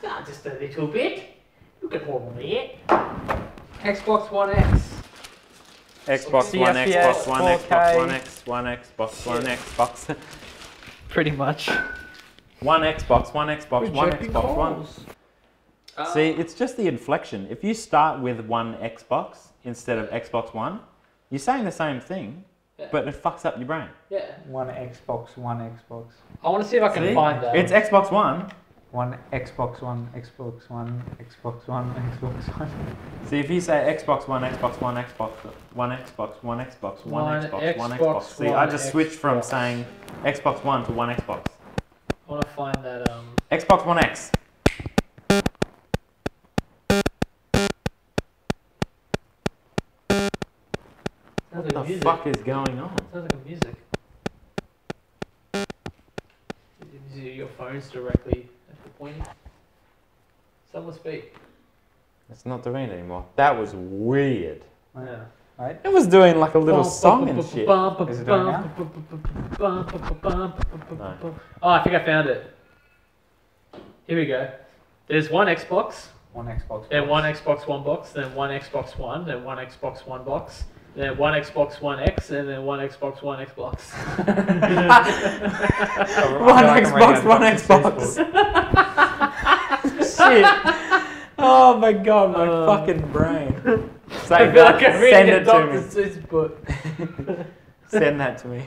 S2: Ah, just a little bit. You can hold on it. Xbox One X.
S1: Xbox One,
S3: CFPS,
S1: Xbox One,
S3: 4K.
S1: Xbox One X, One Xbox, One Xbox.
S2: Pretty much.
S1: One Xbox, One Xbox, One Xbox, One. See, it's just the inflection. If you start with one Xbox instead of Xbox One, you're saying the same thing, but it fucks up your brain.
S2: Yeah.
S3: One Xbox, one Xbox.
S2: I want to see if I can
S1: See?
S2: find that.
S1: It's Xbox One.
S3: One Xbox, one Xbox, one Xbox, one Xbox, one.
S1: See, if you say Xbox One, Xbox One, Xbox, One Xbox, One Xbox, One Xbox, One Xbox. See, I just switched from saying Xbox One to One Xbox.
S2: I want to find that.
S1: Xbox One X.
S2: Sounds
S1: What
S2: like
S1: the
S2: music.
S1: fuck is going on?
S2: Sounds like music. Is your phone's directly at the pointing? Someone speak.
S1: It's not doing it anymore. That was weird.
S2: Yeah.
S3: Right?
S1: It was doing like a little song and shit.
S3: Is it doing now?
S1: No.
S2: Oh, I think I found it. Here we go. There's one Xbox,
S3: One Xbox.
S2: then one Xbox One box, then one Xbox One, then one Xbox One box, then one Xbox One X, and then one Xbox One Xbox.
S1: One Xbox, One Xbox. Shit. Oh my god, my fucking brain. Save that. Send it to me. Send that to me.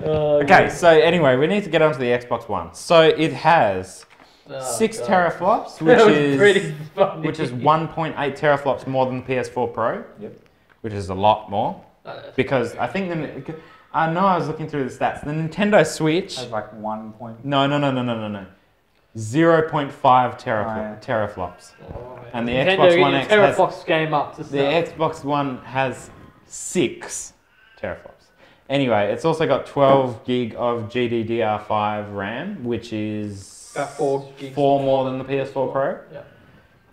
S1: Okay, so anyway, we need to get onto the Xbox One. So it has 6 teraflops, which is 1.8 teraflops more than the PS4 Pro.
S3: Yep.
S1: Which is a lot more. Because I think I know I was looking through the stats. The Nintendo Switch.
S3: Has like 1 point.
S1: No. 0.5 teraflops. And the Xbox One X has...
S2: Teraflops game up to
S1: The Xbox One has 6 teraflops. Anyway, it's also got 12 gig of GDDR5 RAM, which is
S2: about 4 gigs.
S1: 4 more than the PS4 Pro.
S2: Yeah.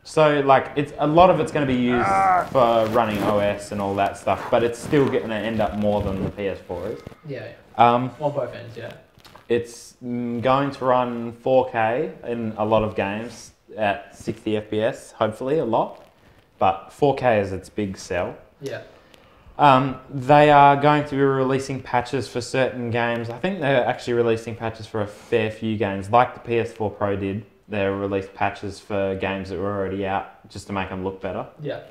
S1: So like, it's a lot of it's going to be used for running OS and all that stuff, but it's still going to end up more than the PS4 is.
S2: Yeah.
S1: On
S2: both ends, yeah.
S1: It's going to run 4K in a lot of games at 60 FPS, hopefully a lot, but 4K is its big sell.
S2: Yeah.
S1: They are going to be releasing patches for certain games. I think they're actually releasing patches for a fair few games, like the PS4 Pro did. They released patches for games that were already out just to make them look better.
S2: Yeah.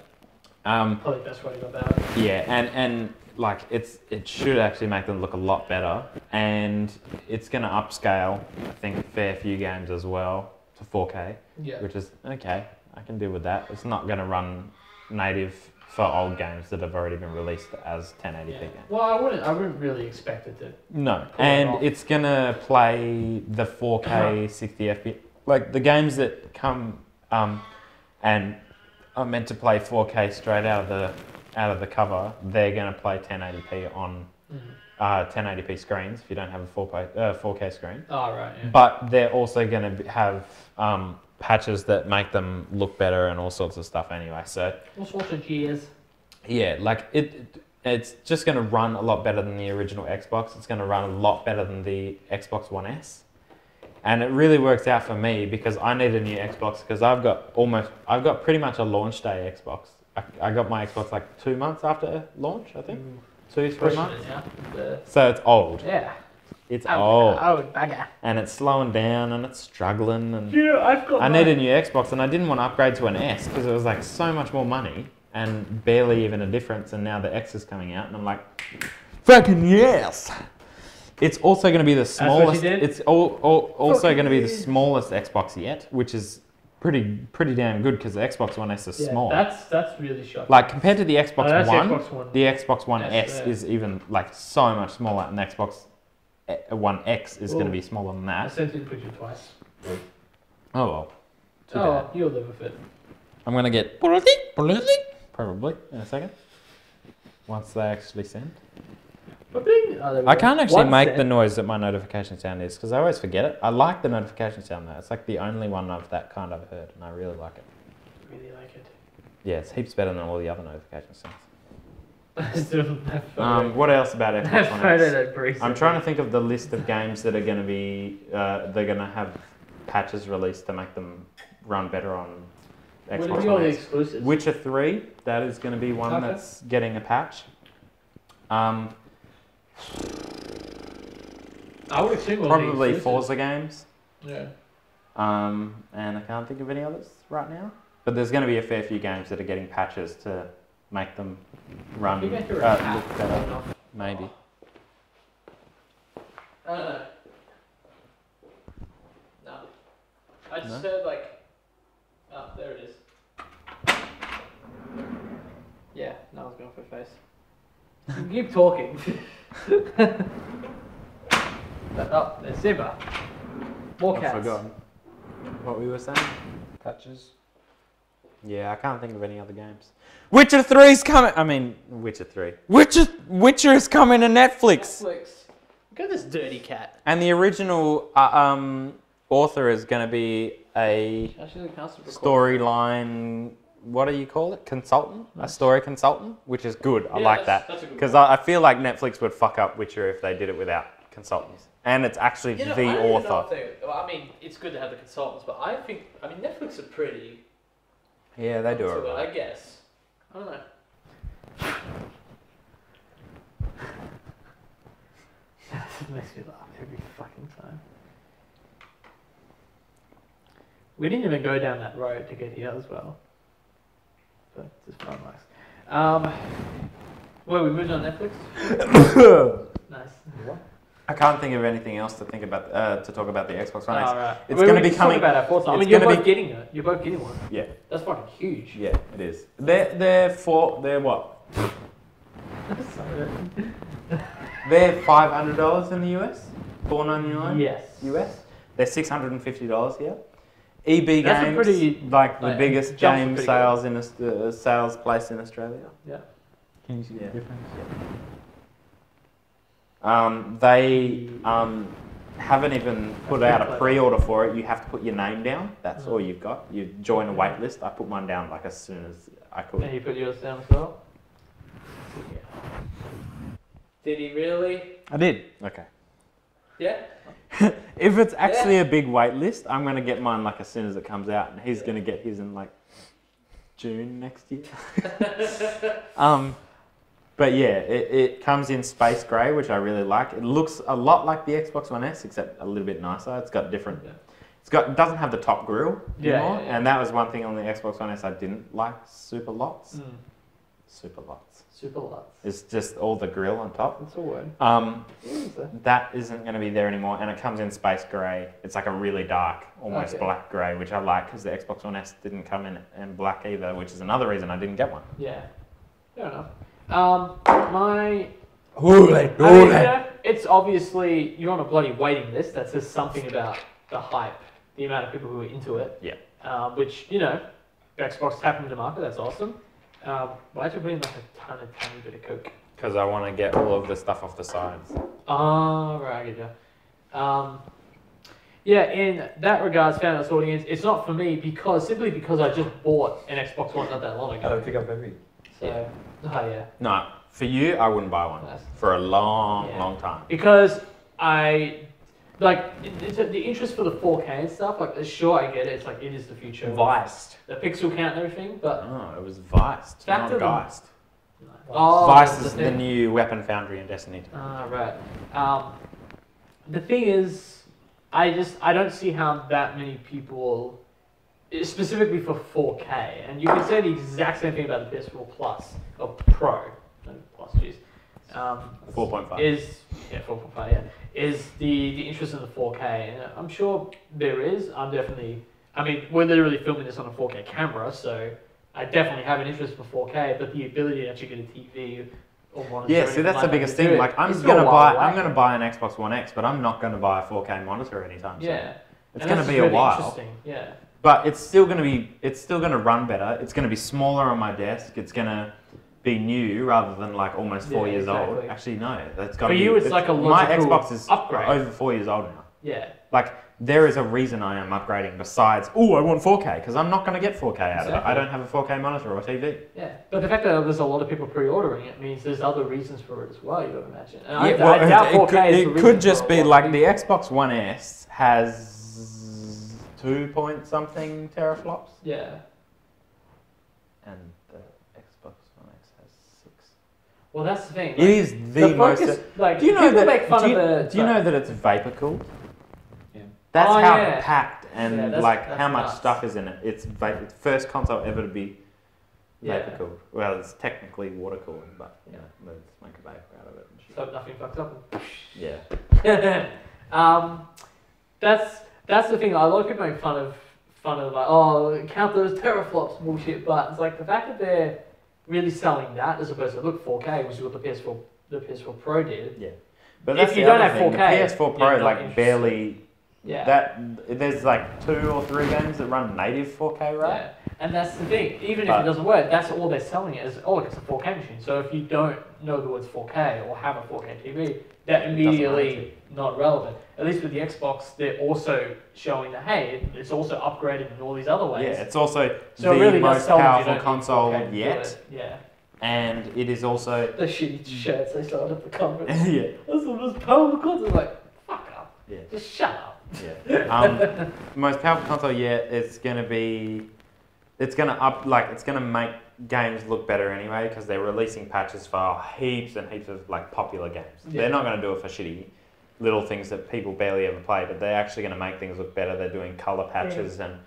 S2: Probably the best way to go about it.
S1: Yeah, and like it should actually make them look a lot better, and it's going to upscale, I think, a fair few games as well to 4K.
S2: Yeah.
S1: Which is okay. I can deal with that. It's not going to run native for old games that have already been released as 1080p games.
S2: Well, I wouldn't really expect it to.
S1: No, and it's gonna play the 4K 60 FPS. Like the games that come and are meant to play 4K straight out of the cover, they're gonna play 1080p on 1080p screens if you don't have a 4K screen.
S2: Oh right. Yeah.
S1: But they're also gonna have patches that make them look better and all sorts of stuff anyway. So
S2: What's watching Gears?
S1: yeah, like it's just going to run a lot better than the original Xbox. It's going to run a lot better than the Xbox One S. And it really works out for me because I need a new Xbox because I've got pretty much a launch day Xbox. I got my Xbox like 2 months after launch, I think. 2-3 months. So it's old.
S2: Yeah.
S1: It's old.
S2: Old bugger.
S1: And it's slowing down and it's struggling. And
S2: Yeah,
S1: I need a new Xbox and I didn't want to upgrade to an S because it was like so much more money and barely even a difference. And now the X is coming out and I'm like, fucking yes. It's also going to be the smallest. It's also going to be the smallest Xbox yet, which is pretty damn good because the Xbox One S is small.
S2: That's really shocking.
S1: Like compared to the Xbox
S2: One,
S1: the Xbox One S is even like so much smaller, and the Xbox One X is going to be smaller than
S2: I
S1: that.
S2: sent you the picture twice.
S1: Oh well. Too bad.
S2: You'll live with it.
S1: I'm going to get probably in a second once they actually send. I can't actually make the noise that my notification sound is because I always forget it. I like the notification sound though. It's like the only one of that kind I've heard and I really like it.
S2: Really like it.
S1: Yeah, it's heaps better than all the other notification sounds.
S2: That
S1: What else about Xbox One X?
S2: breeze.
S1: I'm trying to think of the list of games that are going to be, they're going to have patches released to make them run better on Xbox
S2: What are all
S1: One
S2: the
S1: X.
S2: exclusives?
S1: Witcher 3, that is going to be one that's getting a patch.
S2: I would assume
S1: Probably Forza games.
S2: Yeah.
S1: And I can't think of any others right now. But there's going to be a fair few games that are getting patches to make them run, look better. Maybe.
S2: No. I just heard like, oh, there it is. Yeah, no one's going for face. Keep talking. Oh, there's Simba. More cats.
S1: I've forgotten what we were saying. Patches. Yeah, I can't think of any other games. Witcher 3's coming. I mean, Witcher 3. Witcher is coming to Netflix.
S2: Look at this dirty cat.
S1: And the original author is going to be a storyline. What do you call it? Consultant? A story consultant, which is good. I like that because I feel like Netflix would fuck up Witcher if they did it without consultants. And it's actually the author.
S2: I mean, it's good to have the consultants, but I think Netflix are pretty.
S1: Yeah, they do it.
S2: I guess. I don't know. That makes me laugh every fucking time. We didn't even go down that road to get here as well. But just fun nice. Well, we moved on Netflix. Nice.
S1: I can't think of anything else to think about to talk about the Xbox One X.
S2: Right.
S1: It's going to be coming.
S2: About our fourth. I mean, you're both getting it. You're both getting one.
S1: Yeah.
S2: That's fucking huge.
S1: Yeah, it is. They're what? They're $500 in the US. $499.
S2: Yes.
S1: US. They're $650 here. EB
S2: That's a
S1: Games,
S2: pretty,
S1: like the
S2: like,
S1: biggest
S2: jumps are
S1: game
S2: pretty
S1: sales in sales place in Australia.
S2: Yeah.
S3: Can you see
S1: Yeah.
S3: the difference?
S1: They haven't even put out a pre-order for it. You have to put your name down. That's all you've got. You join a wait list. I put mine down like as soon as I could.
S2: And you put yours down as well? Did he really?
S1: I did. Okay.
S2: Yeah?
S1: If it's actually a big wait list, I'm going to get mine like as soon as it comes out, and he's going to get his in like June next year. But yeah, it comes in space grey, which I really like. It looks a lot like the Xbox One S, except a little bit nicer. It's got different. It doesn't have the top grille anymore, and that was one thing on the Xbox One S I didn't like. Super lots. Super lots.
S2: Super lots.
S1: It's just all the grille on top.
S2: That's a word.
S1: That isn't going to be there anymore, and it comes in space grey. It's like a really dark, almost black grey, which I like because the Xbox One S didn't come in black either, which is another reason I didn't get one.
S2: Yeah. Fair enough. It's obviously, you're on a bloody waiting list. That says something about the hype, the amount of people who are into it.
S1: Yeah.
S2: Which, Xbox tapping into the market, that's awesome. Why'd you put in like a tiny bit of Coke?
S1: Because I want to get all of the stuff off the sides.
S2: Oh, right, I get you. Yeah, in that regards, found us audience, it's not for me simply because I just bought an Xbox One not that long
S3: I
S2: ago.
S3: don't think I've ever.
S2: So, yeah.
S1: No, for you, I wouldn't buy one for a long time.
S2: Because the interest for the 4K and stuff, sure, I get it. It's like, it is the future.
S1: Viced.
S2: The pixel count and everything, but...
S1: No, it was Viced,
S2: Back
S1: not
S2: to the-
S1: Geist.
S2: Oh,
S1: Vice is
S2: the
S1: the
S2: thing.
S1: new weapon foundry in Destiny 2.
S2: Right. The thing is, I don't see how that many people, specifically for 4K, and you can say the exact same thing about the PS4 Plus, or Pro, no Plus, jeez.
S1: 4.5.
S2: Is 4.5, yeah. Is the interest in the 4K, and I'm sure there is. We're literally filming this on a 4K camera, so I definitely have an interest for 4K, but the ability to actually get a TV or monitor.
S1: Yeah, see, that's the biggest thing. Like, I'm gonna buy an Xbox One X, but I'm not gonna buy a 4K monitor anytime soon.
S2: Yeah,
S1: it's gonna be a while.
S2: Yeah,
S1: but it's still gonna run better. It's gonna be smaller on my desk. It's gonna be new rather than like almost 4 years old. Actually, no, that's got to be.
S2: For you, it's like a logical
S1: my Xbox is
S2: upgrade.
S1: over 4 years old now.
S2: Yeah.
S1: Like, there is a reason I am upgrading besides, I want 4K, because I'm not going to get 4K out of it. I don't have a 4K monitor or TV.
S2: Yeah, but the fact that there's a lot of people pre-ordering it means there's other reasons for it as well, you would imagine. And I doubt 4K is the reason
S1: could just be like the Xbox One S has 2 point something teraflops.
S2: Yeah.
S1: And the Xbox One X has 6.
S2: Well, that's the thing.
S1: It is the most...
S2: focus,
S1: do you know that?
S2: make fun
S1: Do you,
S2: of the,
S1: do you know that it's vapor cooled? That's how packed and that's how much
S2: nuts.
S1: stuff is in it. It's the first console ever to be vapor cooled. Well, it's technically water cooled, but let's make a vapor out of it. And shit.
S2: So nothing fucks up.
S1: Yeah.
S2: That's the thing. A lot of people make fun of like, count those teraflops bullshit. But it's like the fact that they're really selling that as opposed to 4K, which is what the PS4 Pro did.
S1: Yeah. But
S2: if
S1: that's
S2: you
S1: the
S2: don't
S1: other
S2: have
S1: thing.
S2: 4K,
S1: the PS4 Pro
S2: you're not
S1: like barely.
S2: Yeah.
S1: There's like 2 or 3 games that run native 4K, right?
S2: Yeah. And that's the thing. Even if it doesn't work, that's all they're selling it as. Oh, it's a 4K machine. So if you don't know the words 4K or have a 4K TV, that immediately not relevant. At least with the Xbox, they're also showing that hey, it's also upgraded in all these other ways.
S1: Yeah, it's also
S2: so
S1: the
S2: really
S1: most powerful console yet.
S2: Yeah.
S1: And it is also
S2: The shitty shirts they sold at the conference.
S1: yeah.
S2: That's the most powerful console. Like, fuck up.
S1: Yeah.
S2: Just shut up.
S1: Yeah. Most powerful console yet. It's gonna make games look better anyway because they're releasing patches for heaps and heaps of like popular games.
S2: Yeah.
S1: They're not gonna do it for shitty little things that people barely ever play, but they're actually gonna make things look better. They're doing color patches and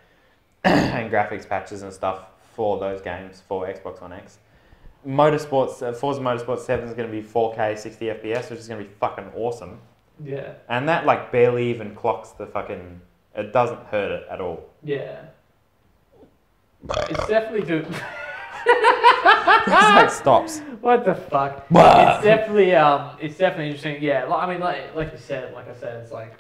S1: and graphics patches and stuff for those games for Xbox One X. Motorsports, Forza Motorsport 7 is going to be 4K 60 FPS, which is going to be fucking awesome.
S2: Yeah.
S1: And that like barely even clocks the fucking. It doesn't hurt it at all.
S2: Yeah. It's definitely good.
S1: It's like stops.
S2: What the fuck? It's definitely interesting. Yeah, like you said, like I said, it's like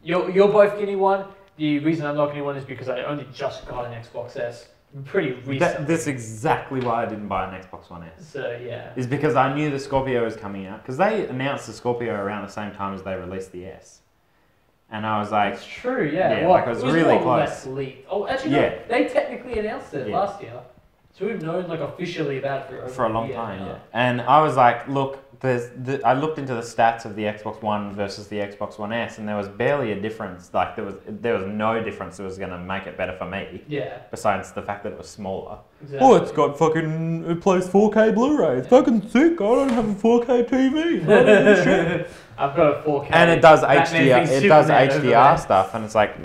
S2: You're both getting one. The reason I'm not getting one is because I only just got an Xbox S pretty recently.
S1: That's exactly why I didn't buy an Xbox One S.
S2: So yeah.
S1: Is because I knew the Scorpio was coming out. Because they announced the Scorpio around the same time as they released the S. And I was like...
S2: That's true, yeah.
S1: Yeah,
S2: well,
S1: like it was really
S2: more or
S1: close.
S2: less leaked. Oh, actually,
S1: Yeah.
S2: no. They technically announced it
S1: Yeah.
S2: last year. So we've known like officially about it
S1: For a long
S2: year
S1: time,
S2: now.
S1: yeah. And I was like, look, I looked into the stats of the Xbox One versus the Xbox One S, and there was barely a difference. Like there was no difference that was going to make it better for me.
S2: Yeah.
S1: Besides the fact that it was smaller.
S2: Exactly.
S1: Oh, it's got fucking, it plays 4K Blu-ray. It's fucking sick. I don't have a 4K TV. I don't give a shit.
S2: I've got a 4K.
S1: And it does
S2: Batman
S1: HDR.
S2: v
S1: It does
S2: Superman over
S1: HDR
S2: there.
S1: stuff, and it's like,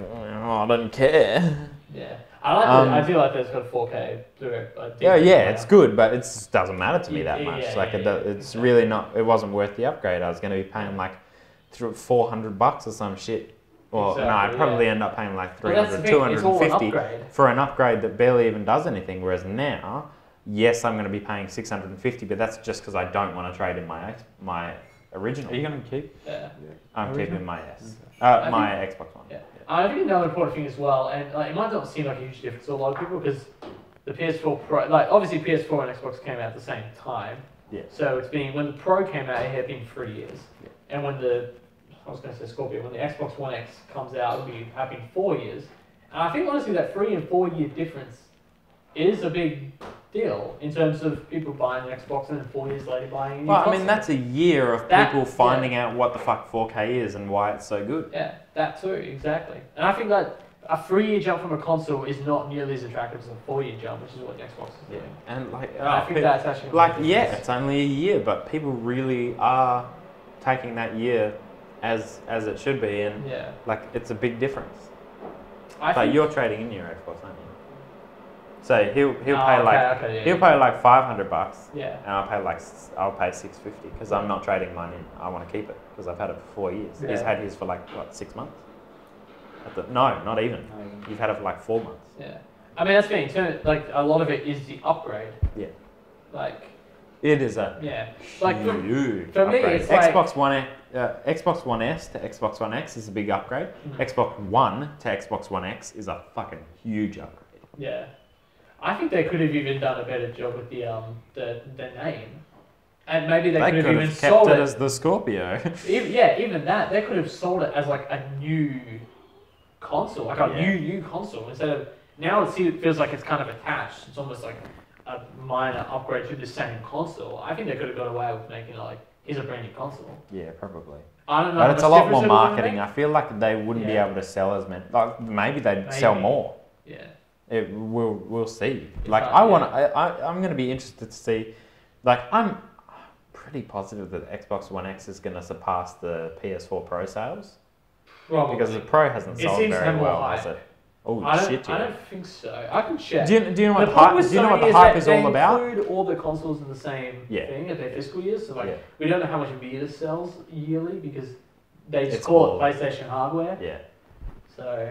S1: oh, I don't care.
S2: Yeah. I feel like there's got a 4K Blu-ray.
S1: Yeah, it's good, but it just doesn't matter to me that
S2: Yeah,
S1: much.
S2: yeah,
S1: Like,
S2: yeah,
S1: it's
S2: exactly.
S1: really not. It wasn't worth the upgrade. I was going to be paying like $400 or some shit. Or no, I'd
S2: Exactly,
S1: probably
S2: yeah.
S1: end up paying like
S2: Well, that's the
S1: 300,
S2: thing, it's all an
S1: 250
S2: upgrade.
S1: for an upgrade that barely even does anything. Whereas now, yes, I'm going to be paying 650, but that's just because I don't want to trade in my original.
S3: Are you going to keep?
S2: Yeah.
S1: I'm
S3: original?
S1: keeping my S.
S2: I
S1: My Xbox One.
S2: Yeah. I think another important thing as well, and like, it might not seem like a huge difference to a lot of people because the PS4 Pro, like obviously PS4 and Xbox came out at the same time.
S1: Yeah.
S2: So it's been, when the Pro came out, it had been 3 years.
S1: Yeah.
S2: And when I was going to say Scorpio, when the Xbox One X comes out, it'll be having 4 years. And I think honestly that 3 and 4 year difference is a big deal in terms of people buying an Xbox and then 4 years later buying a new
S1: Well, I
S2: console.
S1: mean, that's a year of
S2: That-
S1: people finding out what the fuck 4K is and why it's so good.
S2: Yeah, that too, exactly. And I think that a 3 year jump from a console is not nearly as attractive as a 4 year jump, which is what the Xbox is doing.
S1: And like,
S2: And I think that's actually
S1: like, yeah, it's only a year, but people really are taking that year as it should be, and
S2: Yeah.
S1: like, it's a big difference.
S2: I
S1: But
S2: think
S1: you're trading in your Xbox, aren't you? So he'll
S2: Oh,
S1: pay
S2: okay,
S1: like
S2: okay, yeah,
S1: he'll
S2: yeah.
S1: pay like $500,
S2: Yeah.
S1: and I'll pay $650 because I'm not trading mine in. I want to keep it because I've had it for 4 years. He's
S2: Yeah.
S1: had his for like what, 6 months? No, not even. You've had it for like 4 months.
S2: Yeah. I mean, that's the thing, like, a lot of it is the upgrade.
S1: Yeah.
S2: Like,
S1: It is a
S2: yeah. Like,
S1: huge
S2: for me,
S1: upgrade.
S2: it's like-
S1: Xbox One S to Xbox One X is a big upgrade. Xbox One to Xbox One X is a fucking huge upgrade.
S2: yeah. I think they could have even done a better job with the name. And maybe they could have even
S1: kept
S2: sold
S1: it
S2: it.
S1: as the Scorpio.
S2: Even that. They could have sold it as like a new console, like a
S1: Yeah.
S2: new console. Instead of, now it feels like it's kind of attached. It's almost like a minor upgrade to the same console. I think they could have got away with making it like, here's a brand new console.
S1: Yeah, probably.
S2: I don't know.
S1: But
S2: how
S1: it's a
S2: much
S1: lot
S2: difference
S1: more
S2: it would
S1: marketing.
S2: make.
S1: I feel like they wouldn't be
S2: Yeah.
S1: able to sell as many. Like maybe they'd sell
S2: Maybe.
S1: more.
S2: Yeah.
S1: We'll see.
S2: It's
S1: Like
S2: hard,
S1: I'm going to be interested to see. Like I'm pretty positive that Xbox One X is going to surpass the PS4 Pro sales
S2: Probably.
S1: because the Pro hasn't
S2: It
S1: sold
S2: seems to
S1: very
S2: have more
S1: well,
S2: hype.
S1: has it? Oh
S2: I don't,
S1: shit!
S2: I
S1: Yeah.
S2: don't think so. I can check.
S1: Do you know
S2: The
S1: what
S2: problem
S1: hype?
S2: with
S1: Do you know what
S2: Sony
S1: the hype
S2: that
S1: is all
S2: they
S1: about?
S2: include all the consoles in the same
S1: Yeah.
S2: thing at their fiscal years. So like,
S1: Yeah.
S2: we don't know how much Vita sells yearly because they just
S1: It's
S2: call
S1: all-
S2: it PlayStation hardware.
S1: Yeah.
S2: So.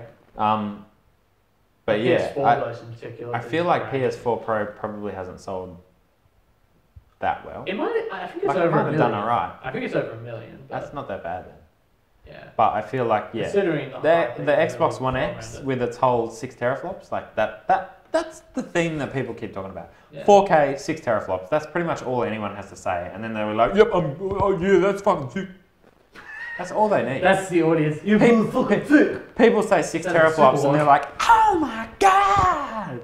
S1: But yeah,
S2: PS4 those in particular.
S1: I feel like PS4 Pro probably hasn't sold that well.
S2: It might. I think it's
S1: Like, it
S2: over
S1: might
S2: a
S1: have
S2: million.
S1: done alright.
S2: I think it's over a million. But
S1: That's not that bad then.
S2: yeah.
S1: But I feel like yeah.
S2: Considering
S1: The
S2: hype
S1: the
S2: they
S1: Xbox
S2: put
S1: One
S2: around
S1: X
S2: it.
S1: with its whole 6 teraflops, like that's the thing that people keep talking about.
S2: Yeah.
S1: 4K, 6 teraflops. That's pretty much all anyone has to say. And then they were like, "Yep, oh yeah, that's fucking sick." That's all they need.
S2: That's the audience. You
S1: People-
S2: fucking sick.
S1: People say 6
S2: That's
S1: teraflops
S2: super
S1: and they're like, "Oh my god!"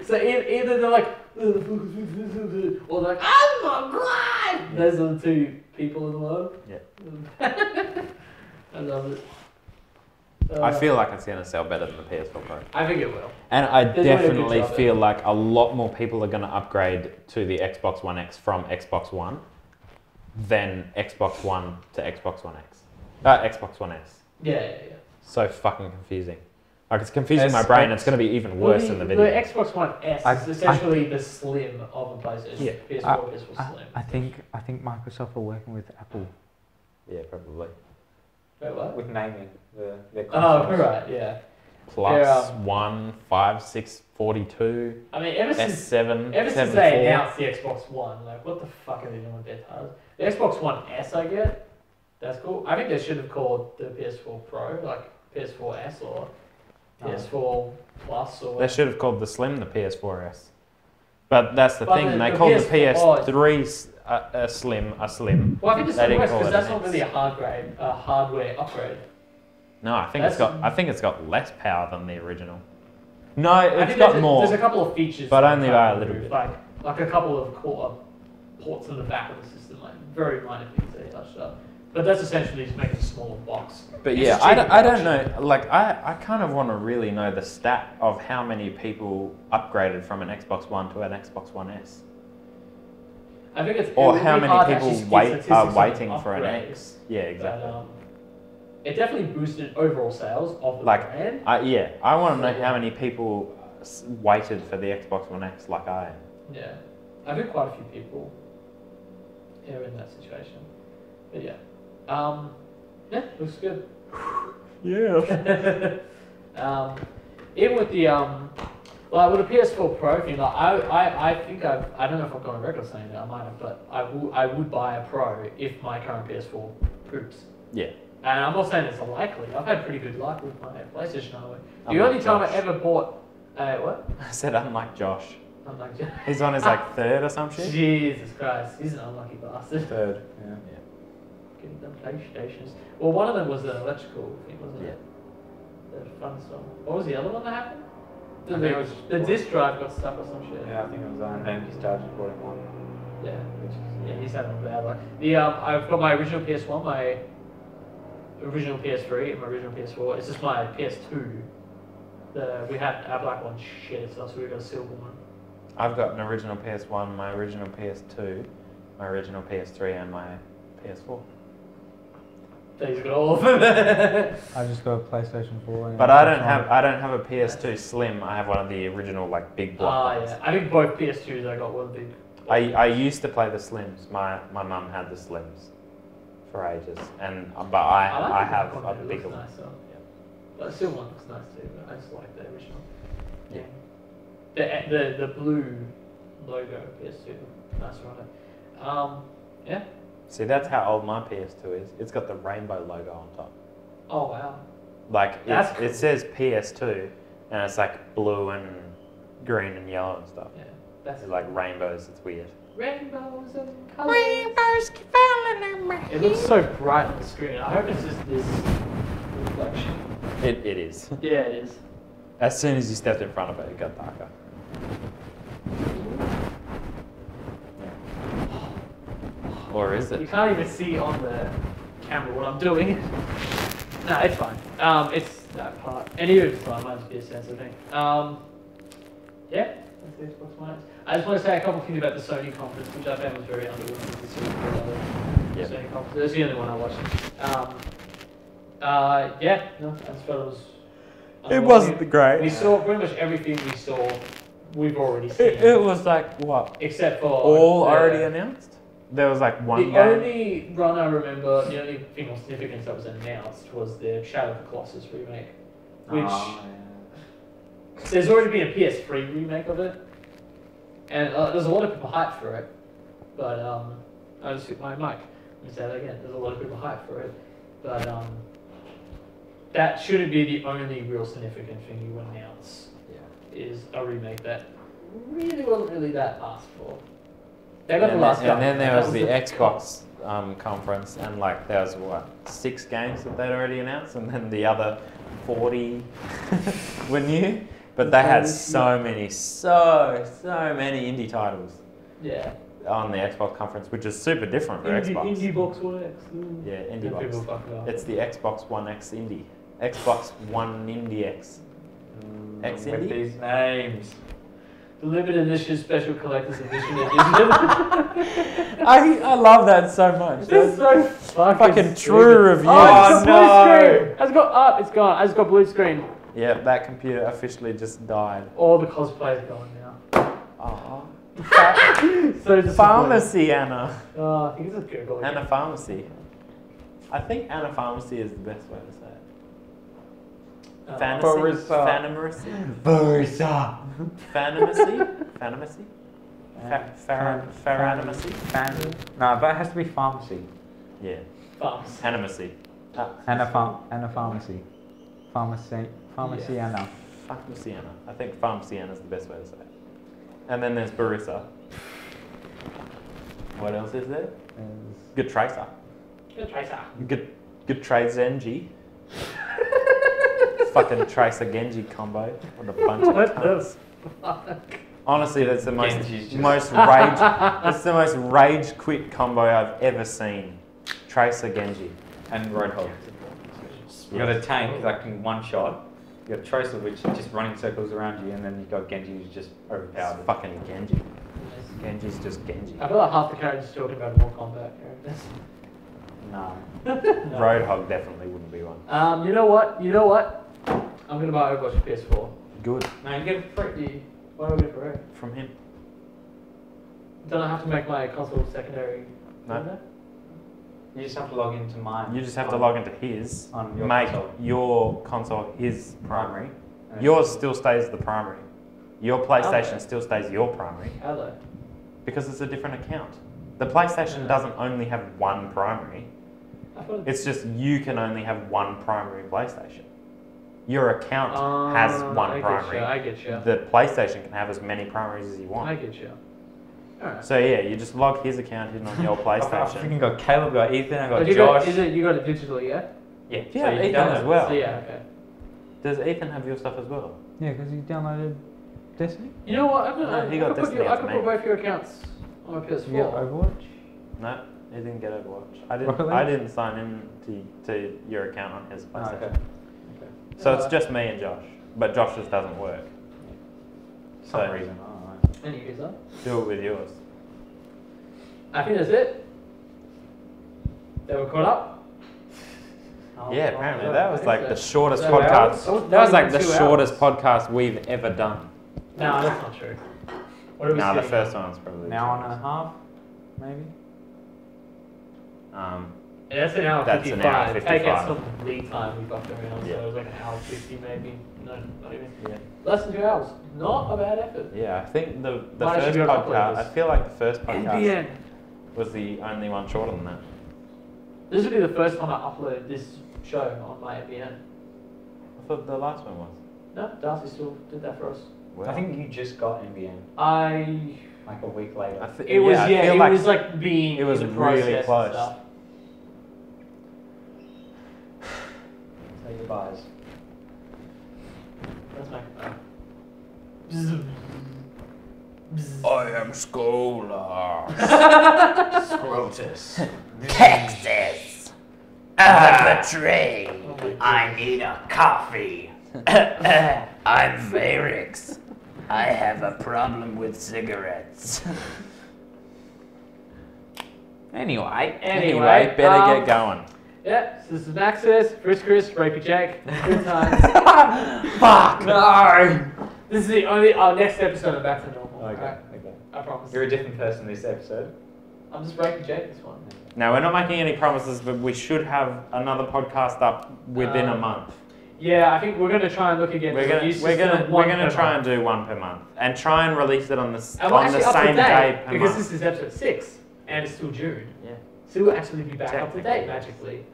S2: So either they're like, or they're like, oh my god! Those are the two people in the world.
S1: Yeah.
S2: I love it.
S1: I feel like it's gonna sell better than the PS4 Pro.
S2: I think it will.
S1: And I
S2: They're doing a good
S1: definitely
S2: job
S1: feel like a lot more people are going to upgrade to the Xbox One X from Xbox One than Xbox One to Xbox One X. Xbox One S.
S2: Yeah.
S1: So fucking confusing. Like it's confusing
S3: Yes,
S1: my brain. It's going to be even worse in the video.
S2: The Xbox One S is essentially the slim of a PlayStation.
S1: Yeah.
S2: PS4 is for slim.
S3: I think Microsoft are working with Apple
S1: Yeah, probably.
S2: Wait, what?
S3: with naming their
S2: Oh,
S3: consoles.
S2: right, yeah.
S1: Plus
S2: Yeah,
S1: 1, 5, 6, 42,
S2: I mean, ever since
S1: S7,
S2: they
S1: 7,
S2: announced the Xbox One, like, what the fuck are they doing with their titles? The Xbox One S, I get. That's cool. I think they should have called the PS4 Pro, like PS4S or PS4 Plus or...
S1: They should have called the Slim the PS4S. But that's the
S2: But
S1: thing, they
S2: the
S1: called the
S2: PS4
S1: PS3 a Slim.
S2: Well, I think it's
S1: They didn't
S2: worse
S1: call
S2: because
S1: it
S2: that's
S1: an
S2: not
S1: X.
S2: really a hardware upgrade.
S1: No, I think
S2: That's-
S1: it's got less power than the original. No,
S2: I
S1: it's
S2: think
S1: got more.
S2: There's a couple of features,
S1: but
S2: that
S1: only
S2: can't
S1: by a
S2: be
S1: little
S2: removed,
S1: bit.
S2: like a couple of ports in the back of the system, like very minor things they touched up. But that's essentially just making a smaller box.
S1: But
S2: It's
S1: yeah,
S2: a cheaper
S1: I don't
S2: production.
S1: know. Like, I kind of want to really know the stat of how many people upgraded from an Xbox One to an Xbox One S.
S2: I think it's
S1: Or
S2: it would
S1: how
S2: be
S1: many
S2: hard to
S1: people
S2: actually give
S1: are
S2: statistics on
S1: waiting for an
S2: upgrades,
S1: X. Yeah, exactly.
S2: But, it definitely boosted overall sales of the
S1: Like,
S2: brand.
S1: I want to know how many people waited for the Xbox One X like I am.
S2: Yeah, I think quite a few people are in that situation. But yeah, yeah, looks good.
S1: Yeah.
S2: Even with the like with the PS4 Pro thing, like I think I don't know if I've gone on record saying that, I might have, but I would buy a Pro if my current PS4 poops.
S1: Yeah.
S2: And I'm not saying it's unlikely. I've had pretty good luck with my PlayStation hardware. The
S1: Unlike
S2: only time
S1: Josh.
S2: I ever bought what?
S1: I said unlike Josh.
S2: I'm like,
S1: He's on his like third or some shit.
S2: Jesus Christ, he's an unlucky bastard.
S3: Third, yeah.
S2: Getting them PlayStations. Well, one of them was the electrical thing, wasn't
S1: Yeah.
S2: it? The fun stuff. What was the other one that happened?
S3: I think it was-
S2: The disk drive got stuck or some shit.
S3: Yeah, I think it was that, and he started recording one.
S2: Yeah, yeah, he's having a bad luck. The I've got my original PS1, my original PS3, and my original PS4. It's just my PS2. We had our black one shit itself, so we got a silver one.
S1: I've got an original PS1, my original PS2, my original PS3, and my PS4.
S2: So he's got all of them.
S3: I just got a PlayStation 4. And
S1: But I don't have a PS2 Slim. I have one of the original like big black ones.
S2: Yeah. I think both PS2s I got were big.
S1: I used to play the Slims. My mum had the Slims for ages, and but I
S2: like the
S1: have
S2: black
S1: a
S2: one, it
S1: bigger
S2: looks
S1: one.
S2: nice, though. But the silver one looks nice too, but I just like the original.
S1: Yeah.
S2: The blue logo PS2, nice on it. Yeah.
S1: See, that's how old my PS2 is. It's got the rainbow logo on top.
S2: Oh wow.
S1: Like
S2: That's
S1: it
S2: cool.
S1: says PS2, and it's like blue and green and yellow and stuff.
S2: Yeah. That's
S1: It's like rainbows. It's weird.
S2: rainbows and colors. Rainbows falling on my head. It looks so bright on the screen. I hope it's just this reflection.
S1: It is.
S2: Yeah, it is.
S1: As soon as you stepped in front of it, it got darker. Or is
S2: You
S1: it?
S2: can't even see on the camera what I'm doing. No, it's fine. It's that part. And even if it's fine, might just be a sense of thing. Yeah, that's the Xbox One X. I just want to say a couple of things about the Sony conference, which I found was very underwhelming considering the other
S1: Yep.
S2: Sony conference. That's the only one I watched. Yeah, no, I just felt it was.
S1: It wasn't great.
S2: We saw pretty much everything we saw. We've already seen.
S1: It was like what?
S2: Except for
S1: All
S2: the-
S1: already announced? There was like one
S2: The
S1: game.
S2: only run I remember, the only thing of significance that was announced was the Shadow of the Colossus remake, which there's already been a PS3 remake of it, and there's a lot of people hyped for it. But I just hit my mic. Let me say that again. There's a lot of people hyped for it, but that shouldn't be the only real significant thing you announce. Is a remake that really wasn't really that asked for. They got the last
S1: and then there
S2: That
S1: was the
S2: the
S1: Xbox conference, and like there was what 6 games that they'd already announced, and then the other 40 were new. But they had so many indie titles
S2: Yeah.
S1: on the Xbox conference, which is super different for Xbox.
S2: Indie Box One X.
S1: Yeah, Indie
S2: And people
S1: Box.
S2: fuck it up.
S1: It's the Xbox One X Indie. Xbox One Indie X. X
S3: With
S1: Indie?
S3: these names.
S2: The limited edition special collector's edition.
S1: I love that so much.
S2: It's so
S1: fucking
S2: stupid.
S1: true review.
S2: Oh, it's got
S1: no.
S2: blue screen. It's got up. It's gone. It's got blue screen.
S1: Yeah, that computer officially just died.
S2: All the cosplay's gone now.
S1: Oh.
S2: So disappointing.
S1: Pharmacy, Anna.
S2: Oh, I think it's a Google.
S1: Anna Pharmacy. I think Anna Pharmacy is the best way to say it. Fantasy? Fantasy?
S3: Bursa.
S1: Fantasy? Faranimacy?
S3: No, but it has to be pharmacy.
S1: Yeah.
S2: Farms.
S1: Animacy.
S3: And a pharmacy. Pharmaciana.
S1: Pharmaciana. I think Pharmaciana is the best way to say it. And then there's Barissa. What else is there? Good Tracer.
S2: Good Tracer.
S1: Good Trazenji. Fucking Tracer Genji combo. What a bunch of cunts. Honestly, that's the most rage quit combo I've ever seen. Tracer Genji.
S3: And Roadhog. You got a tank that can one shot. You got Tracer, which is just running circles around you, and then you got Genji, who's just overpowered.
S1: It's fucking Genji. Genji's just Genji.
S2: I feel like half the characters talking about more combat characters.
S3: No.
S1: Roadhog definitely wouldn't be one.
S2: You know what? I'm gonna buy Overwatch for PS4.
S1: Good.
S3: No, you get it free.
S2: Why would I get it for free?
S1: From him.
S2: Don't I have to make my console secondary?
S1: No.
S3: You just have to log into mine.
S1: You just have to log into his.
S3: On your
S1: make
S3: console.
S1: your console his primary. Yours still stays the primary. Your PlayStation still stays your primary.
S2: Hello.
S1: Because it's a different account. The PlayStation doesn't only have one primary. It's just you can only have one primary PlayStation. Your account has one primary.
S2: I get you.
S1: The PlayStation can have as many primaries as you want.
S2: I get you. Alright.
S1: So yeah, you just log his account in on your
S3: I've
S1: PlayStation.
S3: freaking got Caleb, got Ethan, I got
S2: But you
S3: Josh.
S2: you got it digitally, yeah?
S3: Yeah,
S1: Yeah,
S3: so you
S1: Ethan
S3: download
S1: as
S3: it.
S1: well.
S2: So yeah, okay.
S1: Does Ethan have your stuff as well?
S3: Yeah, because you downloaded Destiny.
S2: You know what?
S1: He got Destiny
S2: I
S1: off
S2: could
S1: me.
S2: put both your accounts on my PS4.
S3: You got Overwatch.
S1: No, he didn't get Overwatch.
S3: Rocket
S1: I
S3: League?
S1: didn't sign in to your account on his
S3: Oh,
S1: PlayStation.
S3: okay.
S1: So it's just me and Josh. But Josh's doesn't work.
S3: For
S1: So
S3: some reason, I don't know.
S2: Any user?
S1: do it with yours.
S2: I think that's it. They were caught up.
S1: Yeah, apparently that was like the shortest
S2: So
S1: podcast.
S2: hours?
S1: That was like the
S2: 2 hours.
S1: shortest podcast we've ever done.
S2: No, that's not true. What are we
S1: No, the
S2: sitting
S1: first
S2: at?
S1: one was probably
S3: An hour and a half, maybe.
S2: Yeah, that's an hour
S1: That's
S2: 55.
S1: an hour
S2: Take out
S1: 55.
S2: some lead time we fucked around, so
S1: Yeah.
S2: it was like an hour 50 maybe. No, not even.
S1: Yeah.
S2: Less than 2 hours. Not a bad effort.
S1: Yeah, I think the
S2: Might actually
S1: first
S2: be able to upload
S1: podcast. I
S2: this.
S1: feel like the first podcast
S2: NBN.
S1: was the only one shorter than that.
S2: This will be the first time I upload this show on my NBN.
S1: I thought the last one was.
S2: No, Darcy still did that for us.
S1: Well,
S3: I think you just got NBN like a week later.
S2: It was
S1: I
S2: yeah,
S1: feel
S2: it
S1: like
S2: was like being
S1: it was
S2: in the
S1: really
S2: process and
S1: close.
S2: stuff.
S3: Say your buys.
S2: That's my.
S1: I am Scholar.
S7: Scrotus.
S1: Texas.
S7: Betray. I need a coffee. I'm Varix. I have a problem with cigarettes.
S1: Anyway,
S2: Anyway,
S1: better get going.
S2: Yeah, so this is Maxus, FrisKris, RapeyJake. Good times.
S1: Fuck!
S2: No! This is the only our next episode of Back to Normal.
S3: Okay,
S2: Alright?
S3: okay.
S2: I promise.
S3: You're a different person this episode.
S2: I'm just RapeyJake this one.
S1: Now, we're not making any promises, but we should have another podcast up within a month.
S2: Yeah, I think we're gonna try and look again.
S1: We're gonna try and do one per month and try and release it on the
S2: And we're
S1: on the
S2: actually up to
S1: same
S2: date,
S1: day per
S2: because
S1: month.
S2: this is episode 6 and it's still June.
S1: Yeah.
S2: So we'll actually be back up to date
S1: Technically.
S2: magically.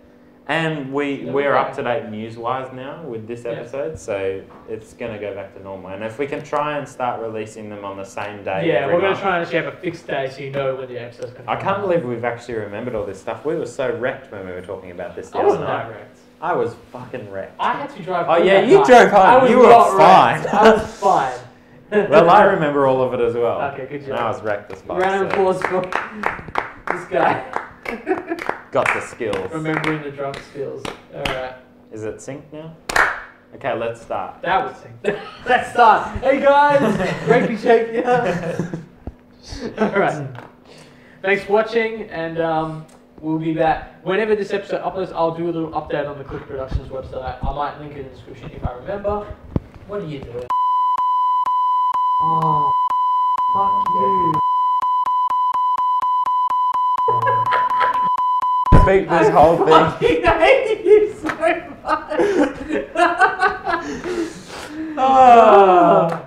S1: And we're up to date news wise now with this
S2: Yeah.
S1: episode, so it's gonna go back to normal. And if we can try and start releasing them on the same day,
S2: Yeah,
S1: every
S2: we're gonna
S1: month.
S2: try and actually have a fixed day so you know when the episode's coming.
S1: I can't believe we've actually remembered all this stuff. We were so wrecked when we were talking about this the
S2: I
S1: other
S2: wasn't
S1: night.
S2: that wrecked.
S1: I was fucking wrecked.
S2: I had to drive
S1: Oh,
S2: home
S1: yeah,
S2: that
S1: you
S2: night.
S1: drove home.
S2: I was
S1: You were
S2: not
S1: fine.
S2: wrecked. I was fine.
S1: Well, I remember all of it as well.
S2: Okay, good job.
S1: And I was wrecked as fuck.
S2: Round of
S1: so
S2: applause for this guy.
S1: got the skills.
S2: Remembering the drunk skills. Alright.
S1: Is it synced now? Okay, let's start.
S2: That was sick. Let's start. Hey guys! RapeyJake here. Alright. Thanks for watching, and we'll be back. Whenever this episode uploads, I'll do a little update on the Click Productions website. I might link it in the description if I remember. What are you doing? Oh, fuck you.
S1: Beat this whole thing.
S2: fucking hate you so much.
S1: Oh.